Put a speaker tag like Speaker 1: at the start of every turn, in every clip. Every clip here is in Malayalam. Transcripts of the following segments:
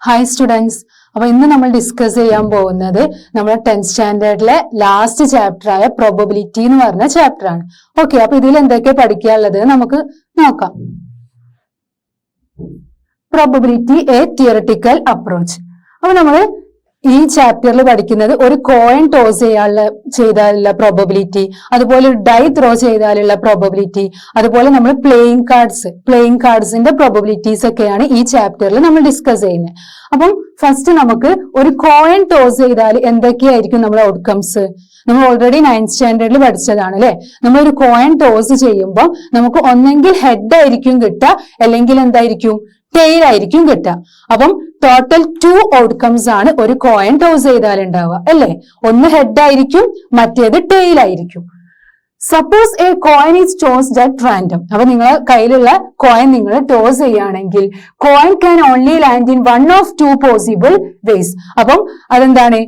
Speaker 1: Hi students. അപ്പൊ ഇന്ന് നമ്മൾ ഡിസ്കസ് ചെയ്യാൻ പോകുന്നത് നമ്മുടെ 10th സ്റ്റാൻഡേർഡിലെ ലാസ്റ്റ് ചാപ്റ്റർ ആയ പ്രോബബിലിറ്റി എന്ന് പറഞ്ഞ ചാപ്റ്റർ ആണ്. ഓക്കെ, അപ്പൊ ഇതിൽ എന്തൊക്കെ പഠിക്കാനുള്ളത് നമുക്ക് നോക്കാം. Probability A theoretical approach. അപ്പൊ നമ്മൾ ഈ ചാപ്റ്ററിൽ പഠിക്കുന്നത് ഒരു കോയിൻ ടോസ് ചെയ്താലുള്ള പ്രോബബിലിറ്റി, അതുപോലെ ഒരു ഡൈ ത്രോ ചെയ്താലുള്ള പ്രോബബിലിറ്റി, അതുപോലെ നമ്മൾ പ്ലേയിങ് കാർഡ്സിന്റെ പ്രോബബിലിറ്റീസ് ഒക്കെയാണ് ഈ ചാപ്റ്ററിൽ നമ്മൾ ഡിസ്കസ് ചെയ്യുന്നത്. അപ്പം ഫസ്റ്റ് നമുക്ക് ഒരു കോയിൻ ടോസ് ചെയ്താൽ എന്തൊക്കെയായിരിക്കും നമ്മുടെ ഔട്ട്കംസ്. നമ്മൾ ഓൾറെഡി 9th സ്റ്റാൻഡേർഡിൽ പഠിച്ചതാണ് അല്ലെ. നമ്മളൊരു കോയിൻ ടോസ് ചെയ്യുമ്പോൾ നമുക്ക് ഒന്നെങ്കിൽ ഹെഡ് ആയിരിക്കും കിട്ടുക, അല്ലെങ്കിൽ എന്തായിരിക്കും, ടെയിൽ ആയിരിക്കും കിട്ടുക. അപ്പം ടോട്ടൽ 2 ഔട്ട്കംസ് ആണ് ഒരു കോയിൻ ടോസ് ചെയ്താൽ ഉണ്ടാവുക അല്ലെ. ഒന്ന് ഹെഡ് ആയിരിക്കും, മറ്റേത് ടെയിൽ ആയിരിക്കും. Suppose a coin is tossed at random. അപ്പൊ നിങ്ങളെ കയ്യിലുള്ള കോയിൻ നിങ്ങൾ ടോസ് ചെയ്യുകയാണെങ്കിൽ coin can only land in 1 of 2 possible ways. അപ്പം അതെന്താണ്,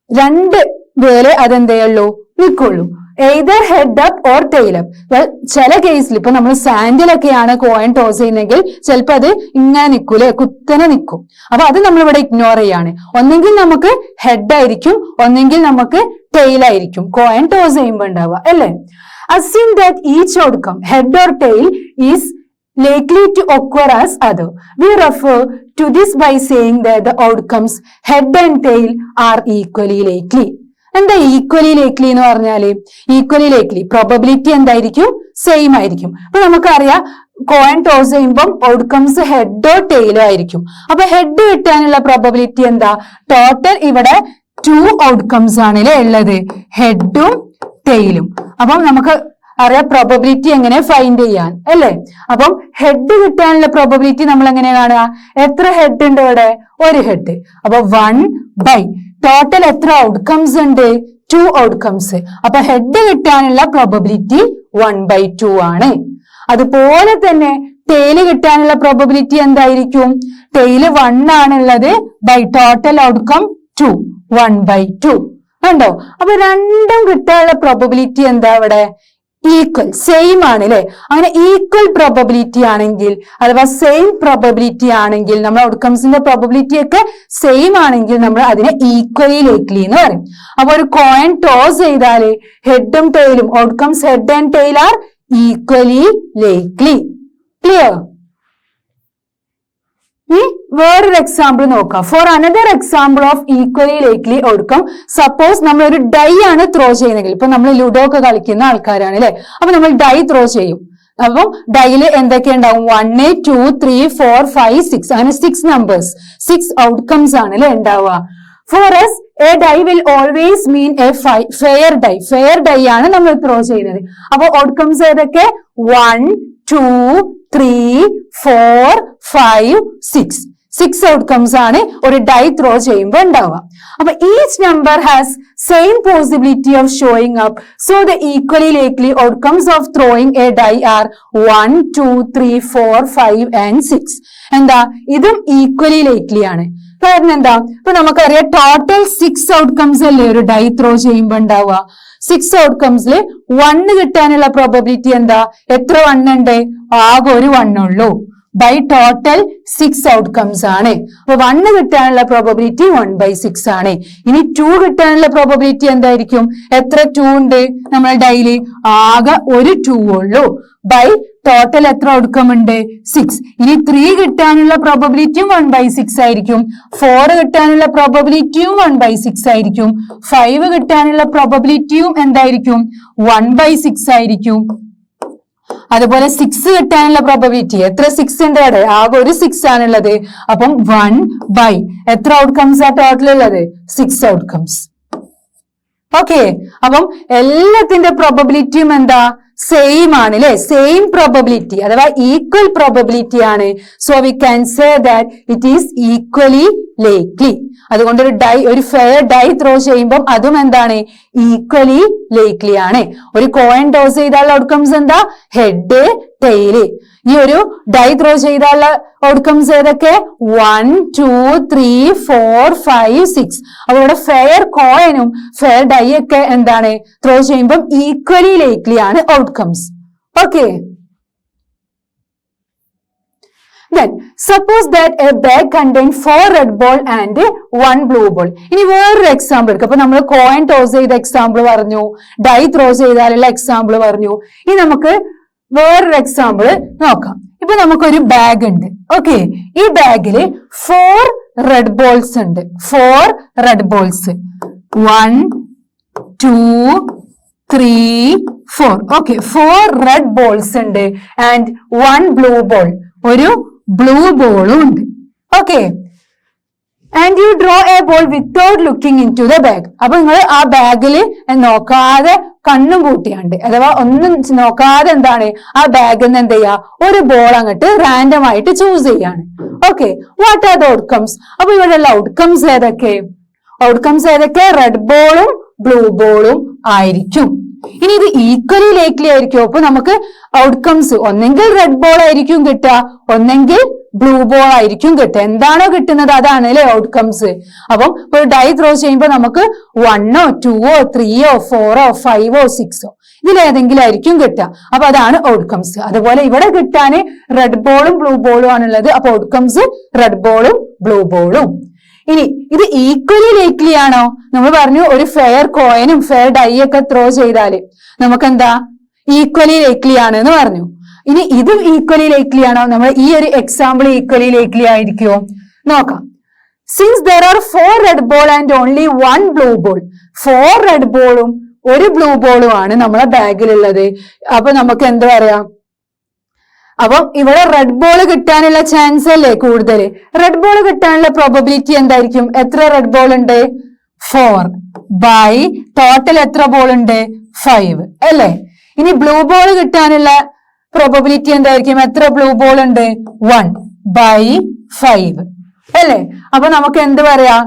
Speaker 1: 2 വേലെ അതെന്തേയുള്ളൂ, നിൽക്കുള്ളൂ. Either head up or tail up. ചില കേസിൽ ഇപ്പൊ നമ്മൾ സാൻഡിലൊക്കെയാണ് കോയിൻ ടോസ് ചെയ്യുന്നെങ്കിൽ ചിലപ്പോൾ അത് ഇങ്ങനെ നിൽക്കൂലെ, കുത്തനെ നിൽക്കും. അപ്പൊ അത് നമ്മളിവിടെ ഇഗ്നോർ ചെയ്യാണ്. ഒന്നെങ്കിൽ നമുക്ക് ഹെഡ് ആയിരിക്കും, ഒന്നെങ്കിൽ നമുക്ക് ടെയിൽ ആയിരിക്കും കോയിൻ ടോസ് ചെയ്യുമ്പോൾ ഉണ്ടാവുക അല്ലെ. Assume that each outcome head or tail is likely to occur as other. We refer to this by saying that the outcomes head and tail are equally likely. എന്താ ഈക്വലി ലേക്ലി എന്ന് പറഞ്ഞാല്, ഈക്വലി ലേക്ലി പ്രോബബിലിറ്റി എന്തായിരിക്കും, സെയിം ആയിരിക്കും. അപ്പൊ നമുക്കറിയാം കോയിൻ ടോസ് ചെയ്യുമ്പോൾ ഔട്ട്കംസ് ഹെഡോ ടെയിലോ ആയിരിക്കും. അപ്പൊ ഹെഡ് കിട്ടാനുള്ള പ്രോബബിലിറ്റി എന്താ, ടോട്ടൽ ഇവിടെ 2 ഔട്ട്കംസ് ആണല്ലേ ഉള്ളത്, ഹെഡും ടെയിലും. അപ്പം നമുക്ക് അറിയാം പ്രോബബിലിറ്റി എങ്ങനെ ഫൈൻഡ് ചെയ്യാൻ അല്ലെ. അപ്പം ഹെഡ് കിട്ടാനുള്ള പ്രോബബിലിറ്റി നമ്മൾ എങ്ങനെ കാണുക, എത്ര ഹെഡ് ഉണ്ട് ഇവിടെ, ഒരു ഹെഡ്. അപ്പൊ 1/, ടോട്ടൽ എത്ര ഔട്ട്കംസ് ഉണ്ട്, 2 ഔട്ട്കംസ്. അപ്പൊ ഹെഡ് കിട്ടാനുള്ള പ്രോബബിലിറ്റി 1/2 ആണ്. അതുപോലെ തന്നെ ടെയില് കിട്ടാനുള്ള പ്രോബബിലിറ്റി എന്തായിരിക്കും, ടെയില് 1 ആണുള്ളത്, ബൈ ടോട്ടൽ ഔട്ട്കം 2, 1/2 കണ്ടോ. അപ്പൊ രണ്ടും കിട്ടാനുള്ള പ്രോബബിലിറ്റി എന്താ ഇവിടെ, ഈക്വൽ, സെയിം ആണ് അല്ലെ. അങ്ങനെ ഈക്വൽ പ്രോബബിലിറ്റി ആണെങ്കിൽ അഥവാ സെയിം പ്രോബബിലിറ്റി ആണെങ്കിൽ, നമ്മുടെ ഔട്ട്കംസിന്റെ പ്രോബബിലിറ്റി ഒക്കെ സെയിം ആണെങ്കിൽ നമ്മൾ അതിനെ ഈക്വലി ലേക്ലി എന്ന് പറയും. അപ്പൊ ഒരു കോയിൻ ടോസ് ചെയ്താല് ഹെഡും ടെയിലും, outcomes head and tail are equally likely. Clear? വേറൊരു എക്സാമ്പിൾ നോക്കാം. For another example of equally likely outcome, suppose നമ്മൾ ഒരു ഡൈ ആണ് ത്രോ ചെയ്യുന്നെങ്കിൽ, ഇപ്പൊ നമ്മൾ ലുഡോ ഒക്കെ കളിക്കുന്ന ആൾക്കാരാണ് അല്ലെ. അപ്പൊ നമ്മൾ ഡൈ ത്രോ ചെയ്യും. അപ്പം ഡൈയില് എന്തൊക്കെ ഉണ്ടാവും, 1, 2, 3, 4, 5, 6 അങ്ങനെ 6 നമ്പേഴ്സ്, 6 ഔട്ട്കംസ് ആണ് അല്ലെ ഉണ്ടാവുക. For us a die will always mean a fair die. Fair die ആണ് നമ്മൾ ത്രോ ചെയ്യുന്നത്. അപ്പൊ ഔട്ട്കംസ് ഏതൊക്കെ, 1, 2, 3, 4, 5, 6 ഔട്ട്കംസ് ആണ് ഒരു ഡൈ ത്രോ ചെയ്യുമ്പോൾ ഉണ്ടാവുക. അപ്പൊ each number has same possibility of showing up. So the equally likely outcomes of throwing a die are 1, 2, 3, 4, 5 and 6. എന്താ, ഇതും ഈക്വലി ലേക്ലി ആണ്. കാരണം എന്താ, ഇപ്പൊ നമുക്കറിയാം ടോട്ടൽ 6 ഔട്ട്കംസ് അല്ലേ ഒരു ഡൈ ത്രോ ചെയ്യുമ്പോൾ ഉണ്ടാവുക. 6 ഔട്ട്കംസിൽ 1 കിട്ടാനുള്ള പ്രോബബിലിറ്റി എന്താ, എത്ര 1 ഉണ്ട്, ആകെ ഒരു 1 ഉള്ളൂ, ബൈ ടോട്ടൽ 6 ഔട്ട്കംസ് ആണ്. അപ്പൊ 1 കിട്ടാനുള്ള പ്രോബബിലിറ്റി 1/6 ആണ്. ഇനി 2 കിട്ടാനുള്ള പ്രോബബിലിറ്റി എന്തായിരിക്കും, എത്ര 2 ഉണ്ട് നമ്മൾ ഡൈലി, ആകെ ഒരു 2 ഉള്ളൂ, ബൈ ടോട്ടൽ എത്ര ഔട്ട്കം ഉണ്ട്, 6. ഇനി 3 കിട്ടാനുള്ള പ്രോബബിലിറ്റിയും 1/6 ആയിരിക്കും, 4 കിട്ടാനുള്ള പ്രോബബിലിറ്റിയും 1/6 ആയിരിക്കും, 5 കിട്ടാനുള്ള പ്രോബബിലിറ്റിയും എന്തായിരിക്കും, 1/6 ആയിരിക്കും. അതുപോലെ 6 കിട്ടാനുള്ള പ്രോബബിലിറ്റി, എത്ര 6 ഉണ്ട് അവിടെ, ആകെ ഒരു 6 ആണുള്ളത്. അപ്പം 1/, എത്ര ഔട്ട്കംസ് ആ ടോട്ടൽ ഉള്ളത്, 6 ഔട്ട്കംസ്. ഓക്കെ, അപ്പം എല്ലാത്തിന്റെ പ്രോബബിലിറ്റിയും എന്താ, സെയിം ആണ് അല്ലെ. സെയിം പ്രോബബിലിറ്റി അഥവാ ഈക്വൽ പ്രോബബിലിറ്റി ആണ്. So we can say that it is equally likely. അതുകൊണ്ട് ഒരു ഫെയർ ഡൈ ത്രോ ചെയ്യുമ്പോൾ അതും എന്താണ്, ഈക്വലി ലേക്ലി ആണ്. ഒരു കോയിൻ ടോസ് ചെയ്താലുള്ള ഔട്ട്കംസ് എന്താ, ഹെഡ്, ടെയില്. ഈ ഒരു ഡൈ ത്രോ ചെയ്താലുള്ള ഔട്ട്കംസ് ഏതൊക്കെ, 1, 2, 3, 4, 5, 6. അപ്പൊ ഇവിടെ ഫെയർ കോയിനും ഫെയർ ഡൈ ഒക്കെ എന്താണ്, ത്രോ ചെയ്യുമ്പോൾ ഈക്വലി ലേക്ലി ആണ് outcomes. Okay, Then suppose that a bag contains 4 red ball and 1 blue ball. ഇനി വേറൊരു എക്സാമ്പിൾ എടുക്കും. അപ്പൊ നമ്മൾ കോയിൻ ടോസ് ചെയ്ത എക്സാമ്പിൾ പറഞ്ഞു, ഡൈ ത്രോ ചെയ്താലുള്ള എക്സാമ്പിൾ പറഞ്ഞു. ഇനി നമുക്ക് വേറൊരു എക്സാമ്പിൾ നോക്കാം. ഇപ്പൊ നമുക്കൊരു ബാഗ് ഉണ്ട്. ഓക്കെ, ഈ ബാഗിൽ 4 റെഡ് ബോൾസ് ഉണ്ട്. 4 red balls, 1 2 3 4. Okay, 4 red balls ഉണ്ട് ആൻഡ് 1 ബ്ലൂ ബോൾ, ഒരു ബ്ലൂ ബോളും ഉണ്ട്. Okay, and you draw a ball without looking in to the bag. അപ്പൊ നിങ്ങൾ ആ ബാഗിൽ നോക്കാതെ കണ്ണും പൂട്ടിയാണ്ട്, അഥവാ ഒന്നും നോക്കാതെ എന്താണ് ആ ബാഗിൽ നിന്ന് എന്ത് ചെയ്യാ, ഒരു ബോൾ അങ്ങോട്ട് റാൻഡം ആയിട്ട് ചൂസ് ചെയ്യാണ്. Okay, what are the outcomes? അപ്പൊ ഇവിടെയുള്ള ഔട്ട്കംസ് ഏതൊക്കെ? ഔട്ട്കംസ് ഏതൊക്കെ? റെഡ് ബോളും ബ്ലൂ ബോളും ആയിരിക്കും. ഇനി ഇത് ഈക്വലി ലേക്ലി ആയിരിക്കും. അപ്പൊ നമുക്ക് ഔട്ട്കംസ് ഒന്നെങ്കിൽ റെഡ് ബോൾ ആയിരിക്കും കിട്ടുക, ഒന്നെങ്കിൽ ബ്ലൂ ബോൾ ആയിരിക്കും കിട്ടുക. എന്താണോ കിട്ടുന്നത് അതാണ് അല്ലെ ഔട്ട്കംസ്. അപ്പം ഒരു ഡൈ ത്രോ ചെയ്യുമ്പോൾ നമുക്ക് 1 ഓ 2 ഓ 3 ഓ 4 ഓ 5 ഓ 6 ഓ ഇതിലേതെങ്കിലും ആയിരിക്കും കിട്ടുക. അപ്പൊ അതാണ് ഔട്ട്കംസ്. അതുപോലെ ഇവിടെ കിട്ടാന് റെഡ് ബോളും ബ്ലൂ ബോളും ആണുള്ളത്. അപ്പൊ ഔട്ട്കംസ് റെഡ് ബോളും ബ്ലൂ ബോളും. ഇനി ഇത് ഈക്വലി ലേക്ലി ആണോ? നമ്മൾ പറഞ്ഞു ഒരു ഫെയർ കോയിനും ഫെയർ ഡൈ ഒക്കെ ത്രോ ചെയ്താല് നമുക്ക് എന്താ ഈക്വലി ലേക്ലി ആണ് എന്ന് പറഞ്ഞു. ഇനി ഇതും ഈക്വലി ലേക്ലി ആണോ? നമ്മൾ ഈ ഒരു എക്സാമ്പിൾ ഈക്വലി ലേക്ലി ആയിരിക്കുമോ നോക്കാം. Since there are 4 red ball and only 1 blue ball, 4 red ബോളും ഒരു ബ്ലൂ ബോളും ആണ് നമ്മളെ ബാഗിലുള്ളത്. അപ്പൊ നമുക്ക് എന്താ പറയാ, അപ്പം ഇവിടെ റെഡ് ബോൾ കിട്ടാനുള്ള ചാൻസ് അല്ലേ കൂടുതൽ? റെഡ് ബോൾ കിട്ടാനുള്ള പ്രോബബിലിറ്റി എന്തായിരിക്കും? എത്ര റെഡ് ബോൾ ഉണ്ട്? 4 ബൈ ടോട്ടൽ എത്ര ബോൾ ഉണ്ട്? 5 അല്ലേ? ഇനി ബ്ലൂ ബോൾ കിട്ടാനുള്ള പ്രോബബിലിറ്റി എന്തായിരിക്കും? എത്ര ബ്ലൂ ബോൾ ഉണ്ട്? 1 ബൈ 5 അല്ലേ? അപ്പൊ നമുക്ക് എന്ത് പറയാ,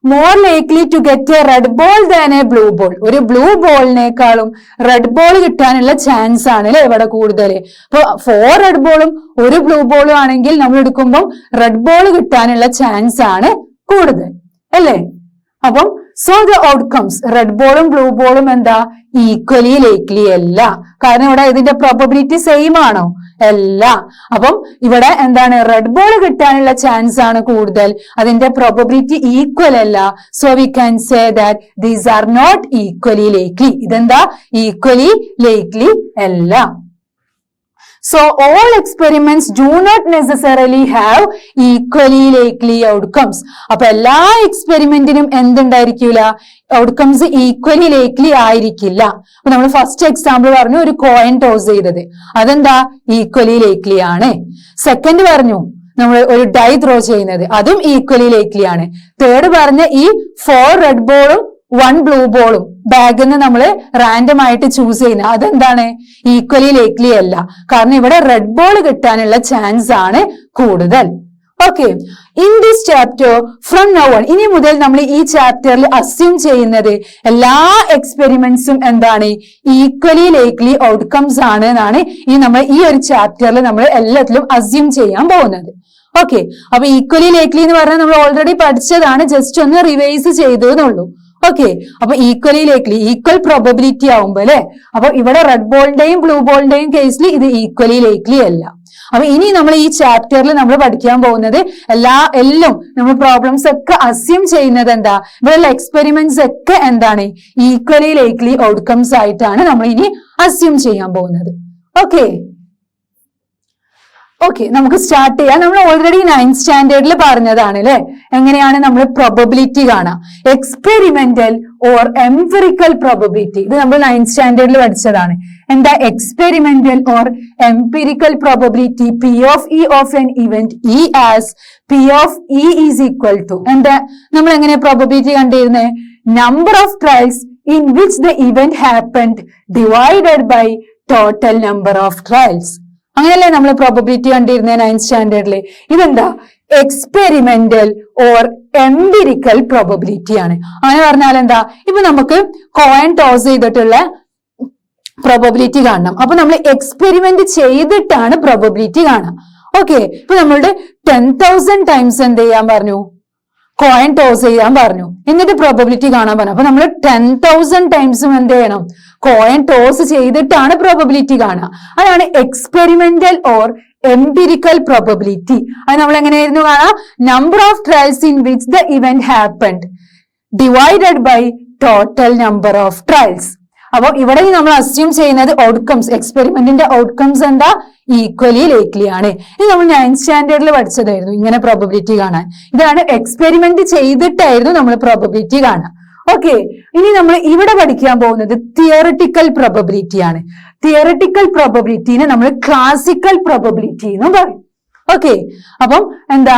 Speaker 1: more likely to get a red ball than a blue ball. ഒരു ബ്ലൂ ബോളിനേക്കാളും റെഡ് ബോൾ കിട്ടാനുള്ള ചാൻസ് ആണ് അല്ലെ ഇവിടെ കൂടുതൽ. അപ്പൊ 4 റെഡ് ബോളും ഒരു ബ്ലൂ ബോളും ആണെങ്കിൽ നമ്മൾ എടുക്കുമ്പോൾ റെഡ് ബോൾ കിട്ടാനുള്ള ചാൻസ് ആണ് കൂടുതൽ അല്ലേ? അപ്പം സോ ദ ഔട്ട്കംസ് റെഡ് ബോളും ബ്ലൂ ബോളും എന്താ ഈക്വലി ലൈക്ലി അല്ല. കാരണം ഇവിടെ ഇതിന്റെ പ്രോബബിലിറ്റി സെയിം ആണോ? അല്ല. അപ്പം ഇവിടെ എന്താണ് റെഡ് ബോൾ കിട്ടാനുള്ള ചാൻസ് ആണ് കൂടുതൽ, അതിന്റെ പ്രോബബിലിറ്റി ഈക്വൽ അല്ല. So we can say that these are not equally likely. ഇതെന്താ ഈക്വലി ലൈക്ലി അല്ല. So all experiments do not necessarily have equally likely outcomes. അപ്പൊ എല്ലാ എക്സ്പെരിമെന്റിനും എന്തുണ്ടായിരിക്കില്ല? ഔട്ട്കംസ് ഈക്വലി ലൈക്ലി ആയിരിക്കില്ല. അപ്പൊ നമ്മൾ ഫസ്റ്റ് എക്സാമ്പിൾ പറഞ്ഞു ഒരു കോയിൻ ടോസ് ചെയ്തത്, അതെന്താ ഈക്വലി ലൈക്ലി ആണ്. സെക്കൻഡ് പറഞ്ഞു നമ്മൾ ഒരു ഡൈ ത്രോ ചെയ്യുന്നത്, അതും ഈക്വലി ലൈക്ലി ആണ്. തേർഡ് പറഞ്ഞ ഈ 4 റെഡ് ബോളും 1 ബ്ലൂ ബോളും ബാഗിൽ നിന്ന് നമ്മൾ റാൻഡം ആയിട്ട് ചൂസ് ചെയ്യുന്നത്, അതെന്താണ് ഈക്വലി ലൈക്ലി അല്ല. കാരണം ഇവിടെ റെഡ് ബോൾ കിട്ടാനുള്ള ചാൻസ് ആണ് കൂടുതൽ. Okay, in this chapter from now on, ഇനി മുതൽ നമ്മൾ ഈ ചാപ്റ്ററിൽ അസ്യൂം ചെയ്യുന്നത് എല്ലാ എക്സ്പെരിമെന്റ്സും എന്താണ് ഈക്വലി ലൈക്ലി ഔട്ട്കംസ് ആണ് എന്നാണ് നമ്മൾ ഈ ഒരു ചാപ്റ്ററിൽ നമ്മൾ എല്ലാത്തിലും അസ്യൂം ചെയ്യാൻ പോകുന്നത്. ഓക്കെ, അപ്പൊ ഈക്വലി ലൈക്ലി എന്ന് പറഞ്ഞാൽ നമ്മൾ ഓൾറെഡി പഠിച്ചതാണ്, ജസ്റ്റ് ഒന്ന് റിവൈസ് ചെയ്തതെന്നുള്ളൂ. ഓക്കെ, അപ്പൊ ഈക്വലി ലൈക്ലി ഈക്വൽ പ്രോബബിലിറ്റി ആവുമ്പോ അല്ലെ, അപ്പൊ ഇവിടെ റെഡ് ബോളിന്റെയും ബ്ലൂ ബോളിന്റെയും കേസിൽ ഇത് ഈക്വലി ലൈക്ലി അല്ല. അപ്പൊ ഇനി നമ്മൾ ഈ ചാപ്റ്ററിൽ നമ്മൾ പഠിക്കാൻ പോകുന്നത് എല്ലാം നമ്മൾ പ്രോബ്ലംസ് ഒക്കെ അസ്യൂം ചെയ്യുന്നത് എന്താ, ഇവിടെയുള്ള എക്സ്പെരിമെന്റ്സ് ഒക്കെ എന്താണ് ഈക്വലി ലൈക്ലി ഔട്ട്കംസ് ആയിട്ടാണ് നമ്മൾ ഇനി അസ്യൂം ചെയ്യാൻ പോകുന്നത്. ഓക്കെ ഓക്കെ, നമുക്ക് സ്റ്റാർട്ട് ചെയ്യാം. നമ്മൾ ഓൾറെഡി 9th സ്റ്റാൻഡേർഡിൽ പറഞ്ഞതാണ് അല്ലെ, എങ്ങനെയാണ് നമ്മൾ പ്രോബബിലിറ്റി കാണാം, എക്സ്പെരിമെന്റൽ ഓർ എംപിറിക്കൽ പ്രോബബിലിറ്റി. ഇത് നമ്മൾ 9th സ്റ്റാൻഡേർഡിൽ പഠിച്ചതാണ്. എന്താ experimental or empirical probability? P of E of N event E as P of E is equal to എന്താ, നമ്മൾ എങ്ങനെ പ്രോബബിലിറ്റി കണ്ടിരുന്നത്? Number of trials in which the event happened divided by total number of trials. അങ്ങനെയല്ലേ നമ്മൾ പ്രോബബിലിറ്റി കണ്ടിരുന്നത് 9th സ്റ്റാൻഡേർഡിൽ. ഇതെന്താ എക്സ്പെരിമെന്റൽ ഓർ എംപിറിക്കൽ പ്രോബബിലിറ്റി ആണ്. അങ്ങനെ പറഞ്ഞാൽ എന്താ, ഇപ്പൊ നമുക്ക് കോയിൻ ടോസ് ചെയ്തിട്ടുള്ള പ്രോബബിലിറ്റി കാണണം. അപ്പൊ നമ്മൾ എക്സ്പെരിമെന്റ് ചെയ്തിട്ടാണ് പ്രോബബിലിറ്റി കാണാം. ഓക്കെ, ഇപ്പൊ നമ്മളുടെ 10,000 ടൈംസ് എന്ത് ചെയ്യാൻ പറഞ്ഞു? കോയിൻ ടോസ് ചെയ്യാൻ പറഞ്ഞു, എന്നിട്ട് പ്രോബബിലിറ്റി കാണാൻ പറഞ്ഞു. അപ്പൊ നമ്മൾ 10,000 ടൈംസും എന്ത് ചെയ്യണം? കോയിൻ ടോസ് ചെയ്തിട്ടാണ് പ്രോബബിലിറ്റി കാണുക. അതാണ് എക്സ്പെരിമെന്റൽ ഓർ എംപിരിക്കൽ പ്രോബബിലിറ്റി. അത് നമ്മൾ എങ്ങനെയായിരുന്നു കാണാം? Number of trials in which the event happened divided by total number of trials. അപ്പൊ ഇവിടെ നമ്മൾ അസ്യൂം ചെയ്യുന്നത് ഔട്ട്കംസ്, എക്സ്പെരിമെന്റിന്റെ ഔട്ട്കംസ് എന്താ? ഈക്വലി ലേക്ലി ആണ്. ഇത് നമ്മൾ 9th സ്റ്റാൻഡേർഡിൽ പഠിച്ചതായിരുന്നു ഇങ്ങനെ പ്രോബബിലിറ്റി കാണാൻ. ഇതാണ് എക്സ്പെരിമെന്റ് ചെയ്തിട്ടായിരുന്നു നമ്മൾ പ്രോബബിലിറ്റി കാണാൻ. ഓക്കെ, ഇനി നമ്മൾ ഇവിടെ പഠിക്കാൻ പോകുന്നത് തിയറട്ടിക്കൽ പ്രോബബിലിറ്റി ആണ്. തിയറട്ടിക്കൽ പ്രോബബിലിറ്റിനെ നമ്മൾ ക്ലാസിക്കൽ പ്രോബബിലിറ്റി എന്നും പറയും. ഓക്കെ, അപ്പം എന്താ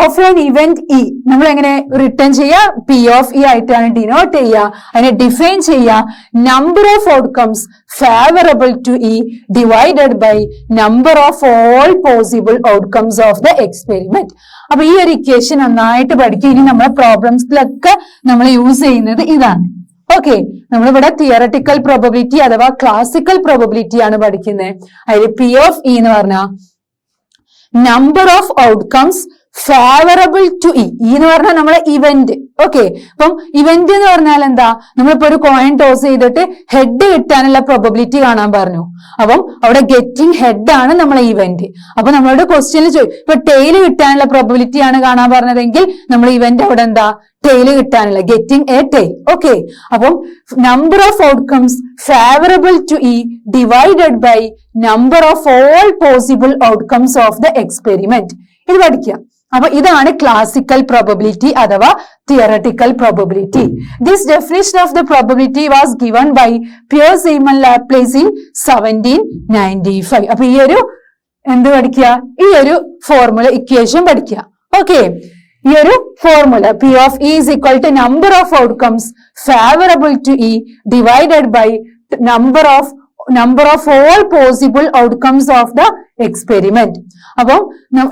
Speaker 1: ഓഫ് ആൻ ഇവന്റ് ഇ നമ്മൾ എങ്ങനെ റിട്ടേൺ ചെയ്യുക? പി ഓഫ് ഇ ആയിട്ടാണ് ഡിനോട്ട് ചെയ്യുക. അതിനെ ഡിഫൈൻ ചെയ്യുക number of outcomes favourable to E divided by number of all possible outcomes of the experiment. അപ്പൊ ഈ ഒരു ഇക്വേഷൻ നന്നായിട്ട് പഠിക്കുക. ഇനി നമ്മളെ പ്രോബ്ലംസിലൊക്കെ നമ്മൾ യൂസ് ചെയ്യുന്നത് ഇതാണ്. ഓക്കെ, നമ്മളിവിടെ തിയറട്ടിക്കൽ പ്രോബബിലിറ്റി അഥവാ ക്ലാസിക്കൽ പ്രോബബിലിറ്റി ആണ് പഠിക്കുന്നത്. അതിൽ പി ഓഫ് ഇ എന്ന് പറഞ്ഞാൽ number of outcomes favourable to E. എന്ന് പറഞ്ഞാൽ നമ്മളെ ഇവന്റ്. ഓക്കെ, അപ്പം ഇവന്റ് എന്ന് പറഞ്ഞാൽ എന്താ? നമ്മളിപ്പോ ഒരു കോയിൻ ടോസ് ചെയ്തിട്ട് ഹെഡ് കിട്ടാനുള്ള പ്രോബബിലിറ്റി കാണാൻ പറഞ്ഞു. അപ്പം അവിടെ ഗെറ്റിംഗ് ഹെഡ് ആണ് നമ്മളെ ഇവന്റ്. അപ്പൊ നമ്മളോട് ക്വസ്റ്റ്യനിൽ ഇപ്പൊ ടെയിൽ കിട്ടാനുള്ള പ്രോബബിലിറ്റി ആണ് കാണാൻ പറഞ്ഞതെങ്കിൽ നമ്മൾ ഇവന്റ് അവിടെ എന്താ? ടെയില് കിട്ടാനുള്ള, ഗെറ്റിംഗ് എ ടെയിൽ. ഓക്കെ, അപ്പം number of outcomes favourable to E divided by number of all possible outcomes of the experiment. ഇത് പഠിക്കുക. അപ്പൊ ഇതാണ് ക്ലാസിക്കൽ പ്രോബബിലിറ്റി അഥവാ theoretical probability. This definition of the probability was given by Pierre Simon Laplace in 1795. അപ്പൊ ഈ ഒരു എന്ത് പഠിക്കുക? ഈ ഒരു ഫോർമുല ഇക്വേഷൻ പഠിക്കുക. ഓക്കെ, ഈ ഒരു formula P of E is equal to number of outcomes favourable to E divided by number of all possible outcomes of the experiment. അപ്പം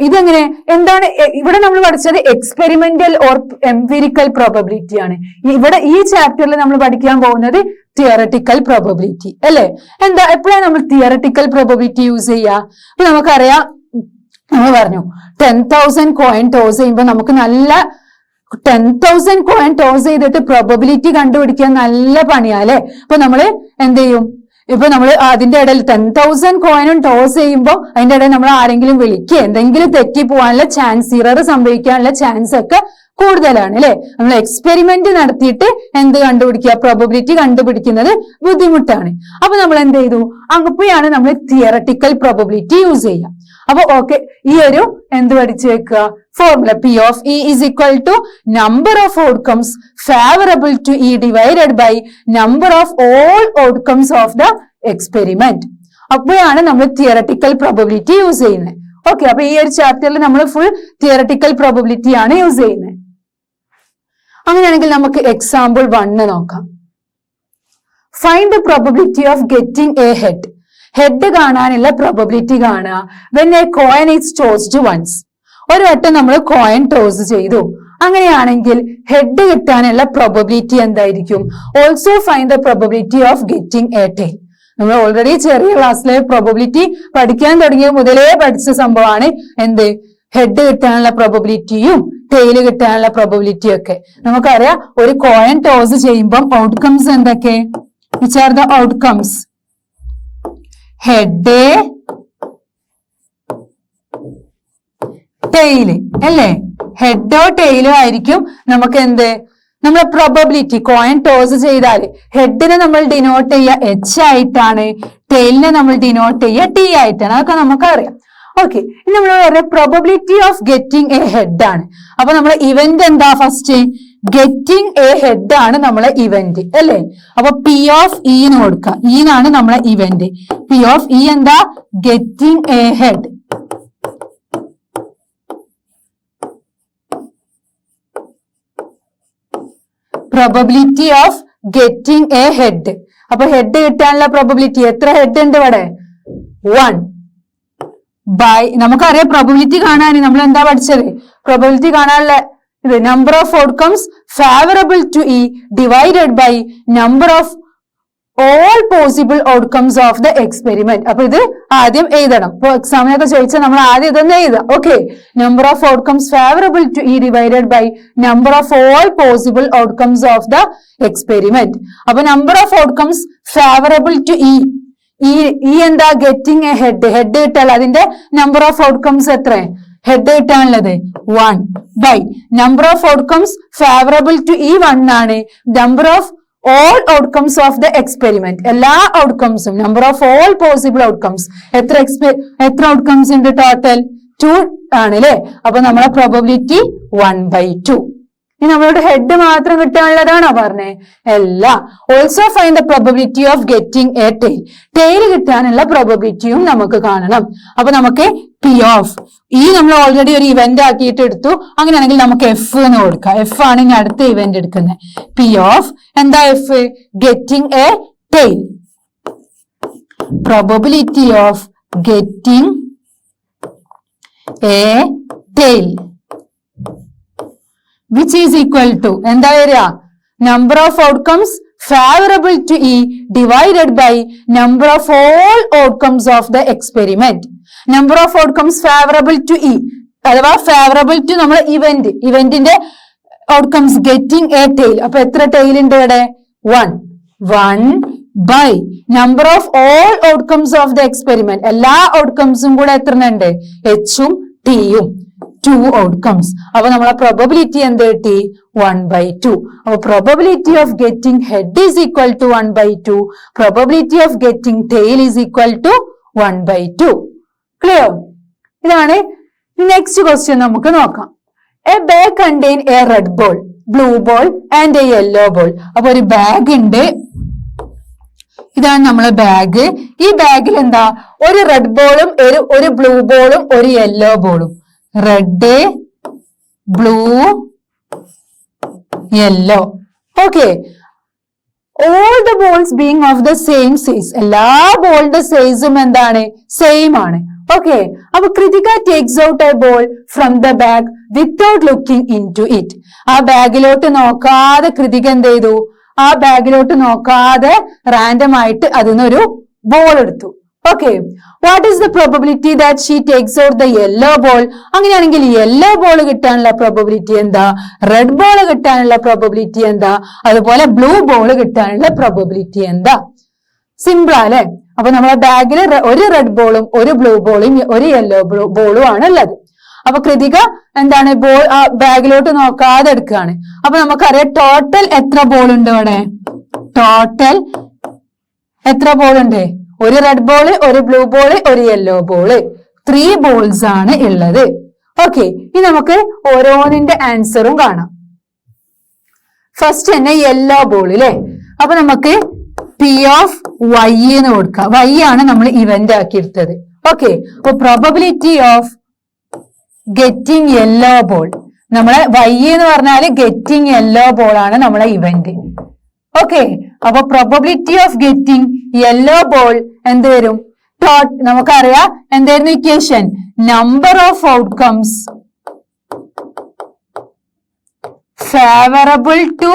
Speaker 1: ഇതെങ്ങനെ എന്താണ് ഇവിടെ നമ്മൾ പഠിച്ചത്? എക്സ്പെരിമെന്റൽ ഓർ എംപിരിക്കൽ പ്രോബബിലിറ്റി ആണ്. ഇവിടെ ഈ ചാപ്റ്ററിൽ നമ്മൾ പഠിക്കാൻ പോകുന്നത് തിയറട്ടിക്കൽ പ്രോബബിലിറ്റി അല്ലെ? എന്താ എപ്പോഴാണ് നമ്മൾ തിയറട്ടിക്കൽ പ്രോബബിലിറ്റി യൂസ് ചെയ്യുക? അപ്പൊ നമുക്കറിയാം, നമ്മൾ പറഞ്ഞു 10,000 കോയിൻ ടോസ് ചെയ്യുമ്പോൾ നമുക്ക് നല്ല 10,000 കോയിൻ ടോസ് ചെയ്തിട്ട് പ്രോബബിലിറ്റി കണ്ടുപിടിക്കാൻ നല്ല പണിയാല്ലേ. അപ്പൊ നമ്മള് എന്ത് ചെയ്യും? ഇപ്പൊ നമ്മൾ അതിന്റെ ഇടയിൽ 10,000 കോയിനും ടോസ് ചെയ്യുമ്പോൾ അതിന്റെ ഇടയിൽ നമ്മൾ ആരെങ്കിലും വിളിക്കുക, എന്തെങ്കിലും തെറ്റി പോകാനുള്ള ചാൻസ്, ഇറർ സംഭവിക്കാനുള്ള ചാൻസ് ഒക്കെ കൂടുതലാണ് അല്ലെ? നമ്മൾ എക്സ്പെരിമെന്റ് നടത്തിയിട്ട് എന്ത് കണ്ടുപിടിക്കുക? പ്രോബബിലിറ്റി കണ്ടുപിടിക്കുന്നത് ബുദ്ധിമുട്ടാണ്. അപ്പൊ നമ്മൾ എന്ത് ചെയ്തു? അപ്പോഴാണ് നമ്മൾ തിയറട്ടിക്കൽ പ്രോബബിലിറ്റി യൂസ് ചെയ്യുക. അപ്പൊ ഓക്കെ, ഈ ഒരു എന്ത് പഠിച്ചു വെക്കുക? Formula P of E is equal to number of outcomes favourable to E divided by number of all outcomes of the experiment. അപ്പോഴാണ് നമ്മൾ തിയറട്ടിക്കൽ പ്രോബബിലിറ്റി യൂസ് ചെയ്യുന്നത്. ഓക്കെ, അപ്പൊ ഈ ഒരു ചാപ്റ്ററിൽ നമ്മൾ ഫുൾ തിയറട്ടിക്കൽ പ്രോബബിലിറ്റി ആണ് യൂസ് ചെയ്യുന്നത്. അങ്ങനെയാണെങ്കിൽ നമുക്ക് എക്സാമ്പിൾ 1 നോക്കാം. Find the probability of getting a head. Head കാണാനുള്ള പ്രോബബിലിറ്റി കാണുക. When a coin is tossed once. ഒരു വട്ടം നമ്മൾ കോയിൻ ടോസ് ചെയ്തു. അങ്ങനെയാണെങ്കിൽ ഹെഡ് കിട്ടാനുള്ള പ്രോബബിലിറ്റി എന്തായിരിക്കും? Also find the probability of getting a tail. നമ്മൾ ഓൾറെഡി ചെറിയ ക്ലാസ്സിലെ പ്രോബബിലിറ്റി പഠിക്കാൻ തുടങ്ങിയ മുതലേ പഠിച്ച സംഭവമാണ് എന്ത്? ഹെഡ് കിട്ടാനുള്ള പ്രോബബിലിറ്റിയും ടെയില് കിട്ടാനുള്ള പ്രോബബിലിറ്റിയും ഒക്കെ. നമുക്കറിയാം, ഒരു കോയിൻ ടോസ് ചെയ്യുമ്പോൾ ഔട്ട്കംസ് എന്തൊക്കെ? Which are the outcomes? Head, tail അല്ലേ? ഹെഡോ ടെയിലോ ആയിരിക്കും നമുക്ക് എന്ത്? നമ്മൾ പ്രോബബിലിറ്റി കോയിൻ ടോസ് ചെയ്താൽ ഹെഡിനെ നമ്മൾ ഡിനോട്ട് ചെയ്യുക എച്ച് ആയിട്ടാണ്, ടെയിലിനെ നമ്മൾ ഡിനോട്ട് ചെയ്യുക ടി ആയിട്ടാണ്. അതൊക്കെ നമുക്കറിയാം. ഓക്കെ, ഇനി നമ്മൾ പറയുക probability of getting a head ആണ്. അപ്പൊ നമ്മളെ ഇവന്റ് എന്താ? ഫസ്റ്റ് ഗെറ്റിംഗ് എ ഹെഡ് ആണ് നമ്മളെ ഇവന്റ് അല്ലേ? അപ്പൊ പി ഓഫ് ഇ എന്ന് കൊടുക്കുക. ഇ എന്നാണ് നമ്മളെ ഇവന്റ്. പി ഓഫ് ഇ എന്താ? Getting a head. Probability of getting a head. അപ്പൊ ഹെഡ് കിട്ടാനുള്ള പ്രോബബിലിറ്റി എത്ര ഹെഡ് ഉണ്ട് ഇവിടെ? 1 ബൈ, നമുക്കറിയാം പ്രോബബിലിറ്റി കാണാൻ നമ്മൾ എന്താ പഠിച്ചത്? പ്രോബബിലിറ്റി കാണാനുള്ള ഇത് number of outcomes favourable to E divided by number of all possible outcomes of the experiment. അപ്പൊ ഇത് ആദ്യം എഴുതണം. ഇപ്പൊ എക്സാമിനൊക്കെ ചോദിച്ചാൽ നമ്മൾ ആദ്യം ഇതൊന്നും എഴുതാം. Okay, number of outcomes favourable to E divided by number of all possible outcomes of the experiment. അപ്പൊ number of outcomes favourable to E ഈ എന്താ ഗെറ്റിംഗ് എ ഹെഡ് കിട്ടാൻ അതിന്റെ നമ്പർ ഓഫ് ഔട്ട്കംസ് എത്ര ഹെഡ് കിട്ടാനുള്ളത് 1 by number of outcomes favourable to E 1 ആണ് number of all outcomes of the experiment എല്ലാ ഔട്ട്കംസും number of all possible outcomes എത്ര ഔട്ട്കംസ് ഉണ്ട് ടോട്ടൽ 2 ആണ് അല്ലെ അപ്പൊ നമ്മളെ പ്രോബബിലിറ്റി 1/2 ഇനി നമ്മളോട് ഹെഡ് മാത്രം കിട്ടാനുള്ളതാണോ പറഞ്ഞേ അല്ല also find the probability of getting a tail കിട്ടാനുള്ള പ്രോബബിലിറ്റിയും നമുക്ക് കാണണം അപ്പൊ നമുക്ക് പി ഓഫ് ഈ നമ്മൾ ഓൾറെഡി ഒരു ഇവന്റ് ആക്കിയിട്ട് എടുത്തു അങ്ങനെയാണെങ്കിൽ നമുക്ക് എഫ് എന്ന് കൊടുക്കാം എഫ് ആണ് ഇനി അടുത്ത ഇവന്റ് എടുക്കുന്നത് പി ഓഫ് എന്താ F getting a tail probability of getting a tail which is equal to എന്താ വരിക number of outcomes favorable to E divided by number of all outcomes of the experiment. Number of outcomes favorable to E അഥവാ favorable to നമ്മളെ ഇവന്റിന്റെ outcomes getting a tail അപ്പൊ എത്ര tail ഉണ്ട് ഇവിടെ 1 by number of all outcomes of the experiment എല്ലാ ഔട്ട്കംസും കൂടെ എത്ര ഉണ്ട് എച്ചും ടിയും 2 ഔട്ട്കംസ് അപ്പൊ നമ്മളെ പ്രോബബിലിറ്റി എന്ത് കിട്ടി 1/2 അപ്പൊ probability of getting head is equal to 1/2 probability of getting tail is equal to 1/2 clear ഇതാണ് നെക്സ്റ്റ് ക്വസ്റ്റ്യൻ നമുക്ക് നോക്കാം a bag contain a red ball blue ball and a yellow ball അപ്പൊ ഒരു ബാഗ് ഉണ്ട് ഇതാണ് നമ്മളെ ബാഗ് ഈ ബാഗിൽ എന്താ ഒരു റെഡ് ബോളും ഒരു ബ്ലൂ ബോളും ഒരു യെല്ലോ ബോളും red blue yellow okay all the balls being of the same size എല്ലാ ബോളിന്റെ സൈസും എന്താണ് സെയിം ആണ് ഓക്കെ അപ്പൊ Kritika takes out a ball from the bag without looking in to it ആ ബാഗിലോട്ട് നോക്കാതെ കൃതിക എന്ത് ചെയ്തു ആ ബാഗിലോട്ട് നോക്കാതെ റാൻഡം ആയിട്ട് അതിനൊരു ബോൾ എടുത്തു okay what is the probability that she takes out the yellow ball അങ്ങനെയാണെങ്കിൽ യെല്ലോ ബോൾ കിട്ടാനുള്ള പ്രോബബിലിറ്റി എന്താ റെഡ് ബോൾ കിട്ടാനുള്ള പ്രോബബിലിറ്റി എന്താ അതുപോലെ ബ്ലൂ ബോൾ കിട്ടാനുള്ള പ്രോബബിലിറ്റി എന്താ സിമ്പിൾ അല്ലെ അപ്പൊ നമ്മളെ ബാഗിൽ ഒരു റെഡ് ബോളും ഒരു ബ്ലൂ ബോളും ഒരു യെല്ലോ ബോളും ആണ് ഉള്ളത് അപ്പൊ കൃതിക എന്താണ് ബോൾ ആ ബാഗിലോട്ട് നോക്കാതെ എടുക്കുകയാണ് അപ്പൊ നമുക്കറിയാം ടോട്ടൽ എത്ര ബോൾ ഉണ്ട് ഇവിടെ ടോട്ടൽ എത്ര ബോൾ ഉണ്ട് ഒരു റെഡ് ബോള് ഒരു ബ്ലൂ ബോള് ഒരു യെല്ലോ ബോള് 3 ബോൾസ് ആണ് ഉള്ളത് ഓക്കെ ഇനി നമുക്ക് ഓരോന്നിന്റെ ആൻസറും കാണാം ഫസ്റ്റ് തന്നെ യെല്ലോ ബോൾ അല്ലെ അപ്പൊ നമുക്ക് പി ഓഫ് വൈ എന്ന് കൊടുക്കാം വൈ ആണ് നമ്മൾ ഇവന്റ് ആക്കി എടുത്തത് ഓക്കെ അപ്പൊ probability of getting yellow ball നമ്മളെ വൈ എന്ന് പറഞ്ഞാല് ഗെറ്റിംഗ് യെല്ലോ ബോൾ ആണ് നമ്മളെ ഇവന്റ് ഓക്കെ അപ്പൊ probability of getting yellow ball എന്ത് വരും നമുക്കറിയാം എന്തായിരുന്നു equation number of outcomes favourable to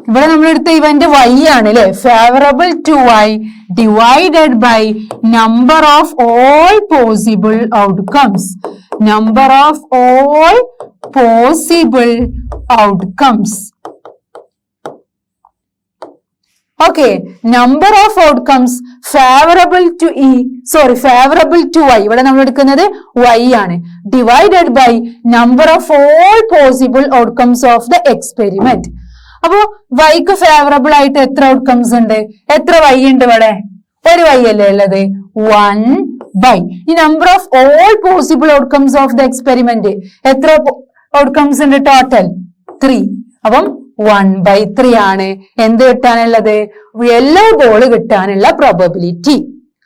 Speaker 1: ഇവിടെ നമ്മൾ എടുത്ത ഇവന്റ് വൈ ആണ് അല്ലെ favourable to Y divided by number of all possible outcomes number of all possible outcomes okay number of outcomes favourable to favourable to Y ഇവിടെ നമ്മൾ എടുക്കുന്നത് വൈ ആണ് divided by number of all possible outcomes of the experiment അപ്പോ വൈക്ക് ഫേവറബിൾ ആയിട്ട് എത്ര ഔട്ട്കംസ് ഉണ്ട് എത്ര വൈ ഉണ്ട് ഇവിടെ ഒരു വൈ അല്ലേ ഉള്ളത് 1 ബൈ ഈ number of all possible outcomes of the experiment എത്ര ഔട്ട്കംസ് ഉണ്ട് ടോട്ടൽ 3 അപ്പം 1/3 ആണ് എന്ത് കിട്ടാനുള്ളത് യെല്ലോ ബോൾ കിട്ടാനുള്ള പ്രോബബിലിറ്റി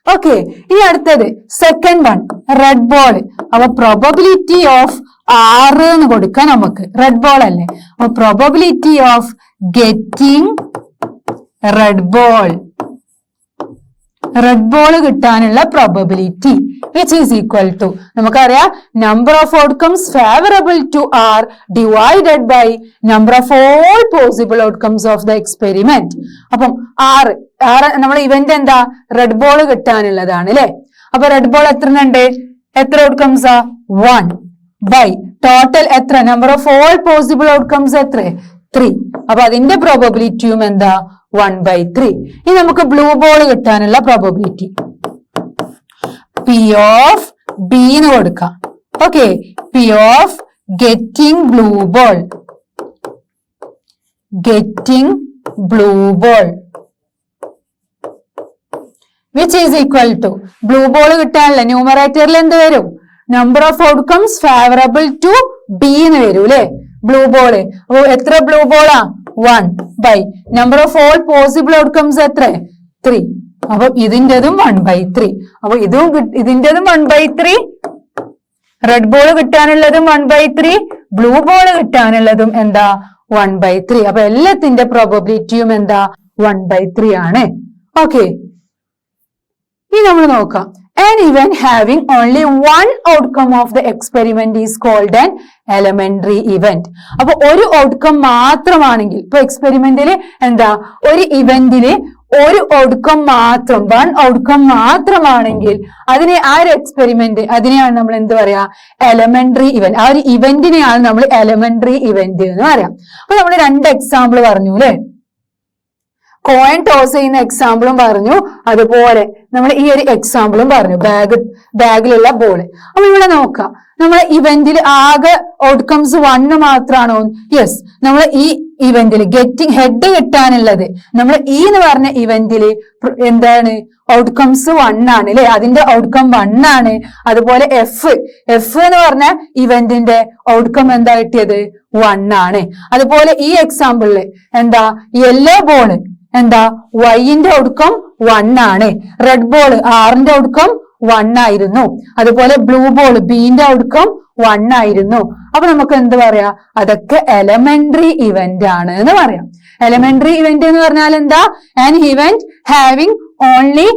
Speaker 1: ഓക്കെ ഇനി അടുത്തത് സെക്കൻഡ് വൺ റെഡ് ബോൾ അപ്പൊ പ്രോബബിലിറ്റി ഓഫ് 6 എന്ന് കൊടുക്കാം നമുക്ക് റെഡ് ബോൾ അല്ലേ അപ്പൊ probability of getting red ball കിട്ടാനുള്ള probability which is equal to നമുക്കറിയാം number of outcomes favourable to R divided by number of all possible outcomes of the experiment അപ്പം 6 നമ്മുടെ ഇവന്റ് എന്താ റെഡ് ബോൾ കിട്ടാനുള്ളതാണ് അല്ലെ അപ്പൊ റെഡ് ബോൾ എത്ര ഔട്ട്കംസാ 1 ബൈ ടോട്ടൽ എത്ര number of all possible outcomes എത്ര 3 അപ്പൊ അതിന്റെ പ്രോബബിലിറ്റിയും എന്താ 1/3. ഇനി നമുക്ക് ബ്ലൂ ബോൾ കിട്ടാനുള്ള പ്രോബബിലിറ്റി പി ഓഫ് ബി എന്ന് കൊടുക്കാം. Okay, P of getting blue ball, getting blue ball which is equal to blue ball കിട്ടാനുള്ള ന്യൂമറേറ്ററിൽ എന്ത് വരും? Number of outcomes favourable to B എന്ന് വരും അല്ലെ? Blue ball. അപ്പൊ എത്ര ബ്ലൂ ബോളാ? 1 by number of all possible outcomes എത്ര? 3. അപ്പൊ ഇതിൻ്റെതും 1/3. അപ്പൊ ഇതിൻ്റെതും 1/3. റെഡ് ബോൾ കിട്ടാനുള്ളതും 1/3. ബ്ലൂ ബോൾ കിട്ടാനുള്ളതും എന്താ? 1/3. അപ്പൊ എല്ലാത്തിന്റെ പ്രോബബിലിറ്റിയും എന്താ? 1/3 ആണ്. ഓക്കെ, ഇനി നമ്മൾ നോക്കാം. An event having only one outcome of the experiment is called an elementary event. അപ്പൊ ഒരു ഔട്ട്കം മാത്രമാണെങ്കിൽ, ഇപ്പൊ എക്സ്പെരിമെന്റില് എന്താ, ഒരു ഇവന്റില് ഒരു ഔട്ട്കം മാത്രം, വൺ ഔട്ട്കം മാത്രമാണെങ്കിൽ അതിനെ ആ ഒരു എക്സ്പെരിമെന്റ്, അതിനെയാണ് നമ്മൾ എന്ത് പറയാ? Elementary event. ആ ഒരു ഇവന്റിനെയാണ് നമ്മൾ എലമെന്ററി ഇവന്റ് എന്ന് പറയാം. അപ്പൊ നമ്മൾ 2 എക്സാമ്പിൾ പറഞ്ഞു അല്ലെ? കോയിൻ ടോസ് ചെയ്യുന്ന എക്സാമ്പിളും പറഞ്ഞു, അതുപോലെ നമ്മൾ ഈ ഒരു എക്സാമ്പിളും പറഞ്ഞു, ബാഗിലുള്ള ബോള്. അപ്പൊ ഇവിടെ നോക്കാം, നമ്മളെ ഇവന്റിൽ ആകെ ഔട്ട്കംസ് 1 മാത്രമാണോ? യെസ്. നമ്മൾ ഈ ഇവന്റിൽ ഗെറ്റിംഗ് ഹെഡ് കിട്ടാനുള്ളത് നമ്മൾ ഈ എന്ന് പറഞ്ഞ ഇവന്റിൽ എന്താണ്? ഔട്ട്കംസ് 1 ആണ് അല്ലെ? അതിന്റെ ഔട്ട്കം 1 ആണ്. അതുപോലെ എഫ് എന്ന് പറഞ്ഞ ഇവന്റിന്റെ ഔട്ട്കം എന്താ കിട്ടിയത്? 1 ആണ്. അതുപോലെ ഈ എക്സാമ്പിളില് എന്താ? യെല്ലോ ബോള് എന്താ? വൈന്റെ ഔട്ട്കം 1 ആണ്. റെഡ് ബോൾ ആറിന്റെ ഔട്ട്കം 1 ആയിരുന്നു. അതുപോലെ ബ്ലൂ ബോൾ ബിന്റെ ഔട്ട്കം 1 ആയിരുന്നു. അപ്പൊ നമുക്ക് എന്ത് പറയാ? അതൊക്കെ എലമെന്ററി ഇവന്റ് ആണ് എന്ന് പറയാം. എലമെന്ററി ഇവന്റ് എന്ന് പറഞ്ഞാൽ എന്താ? An event having only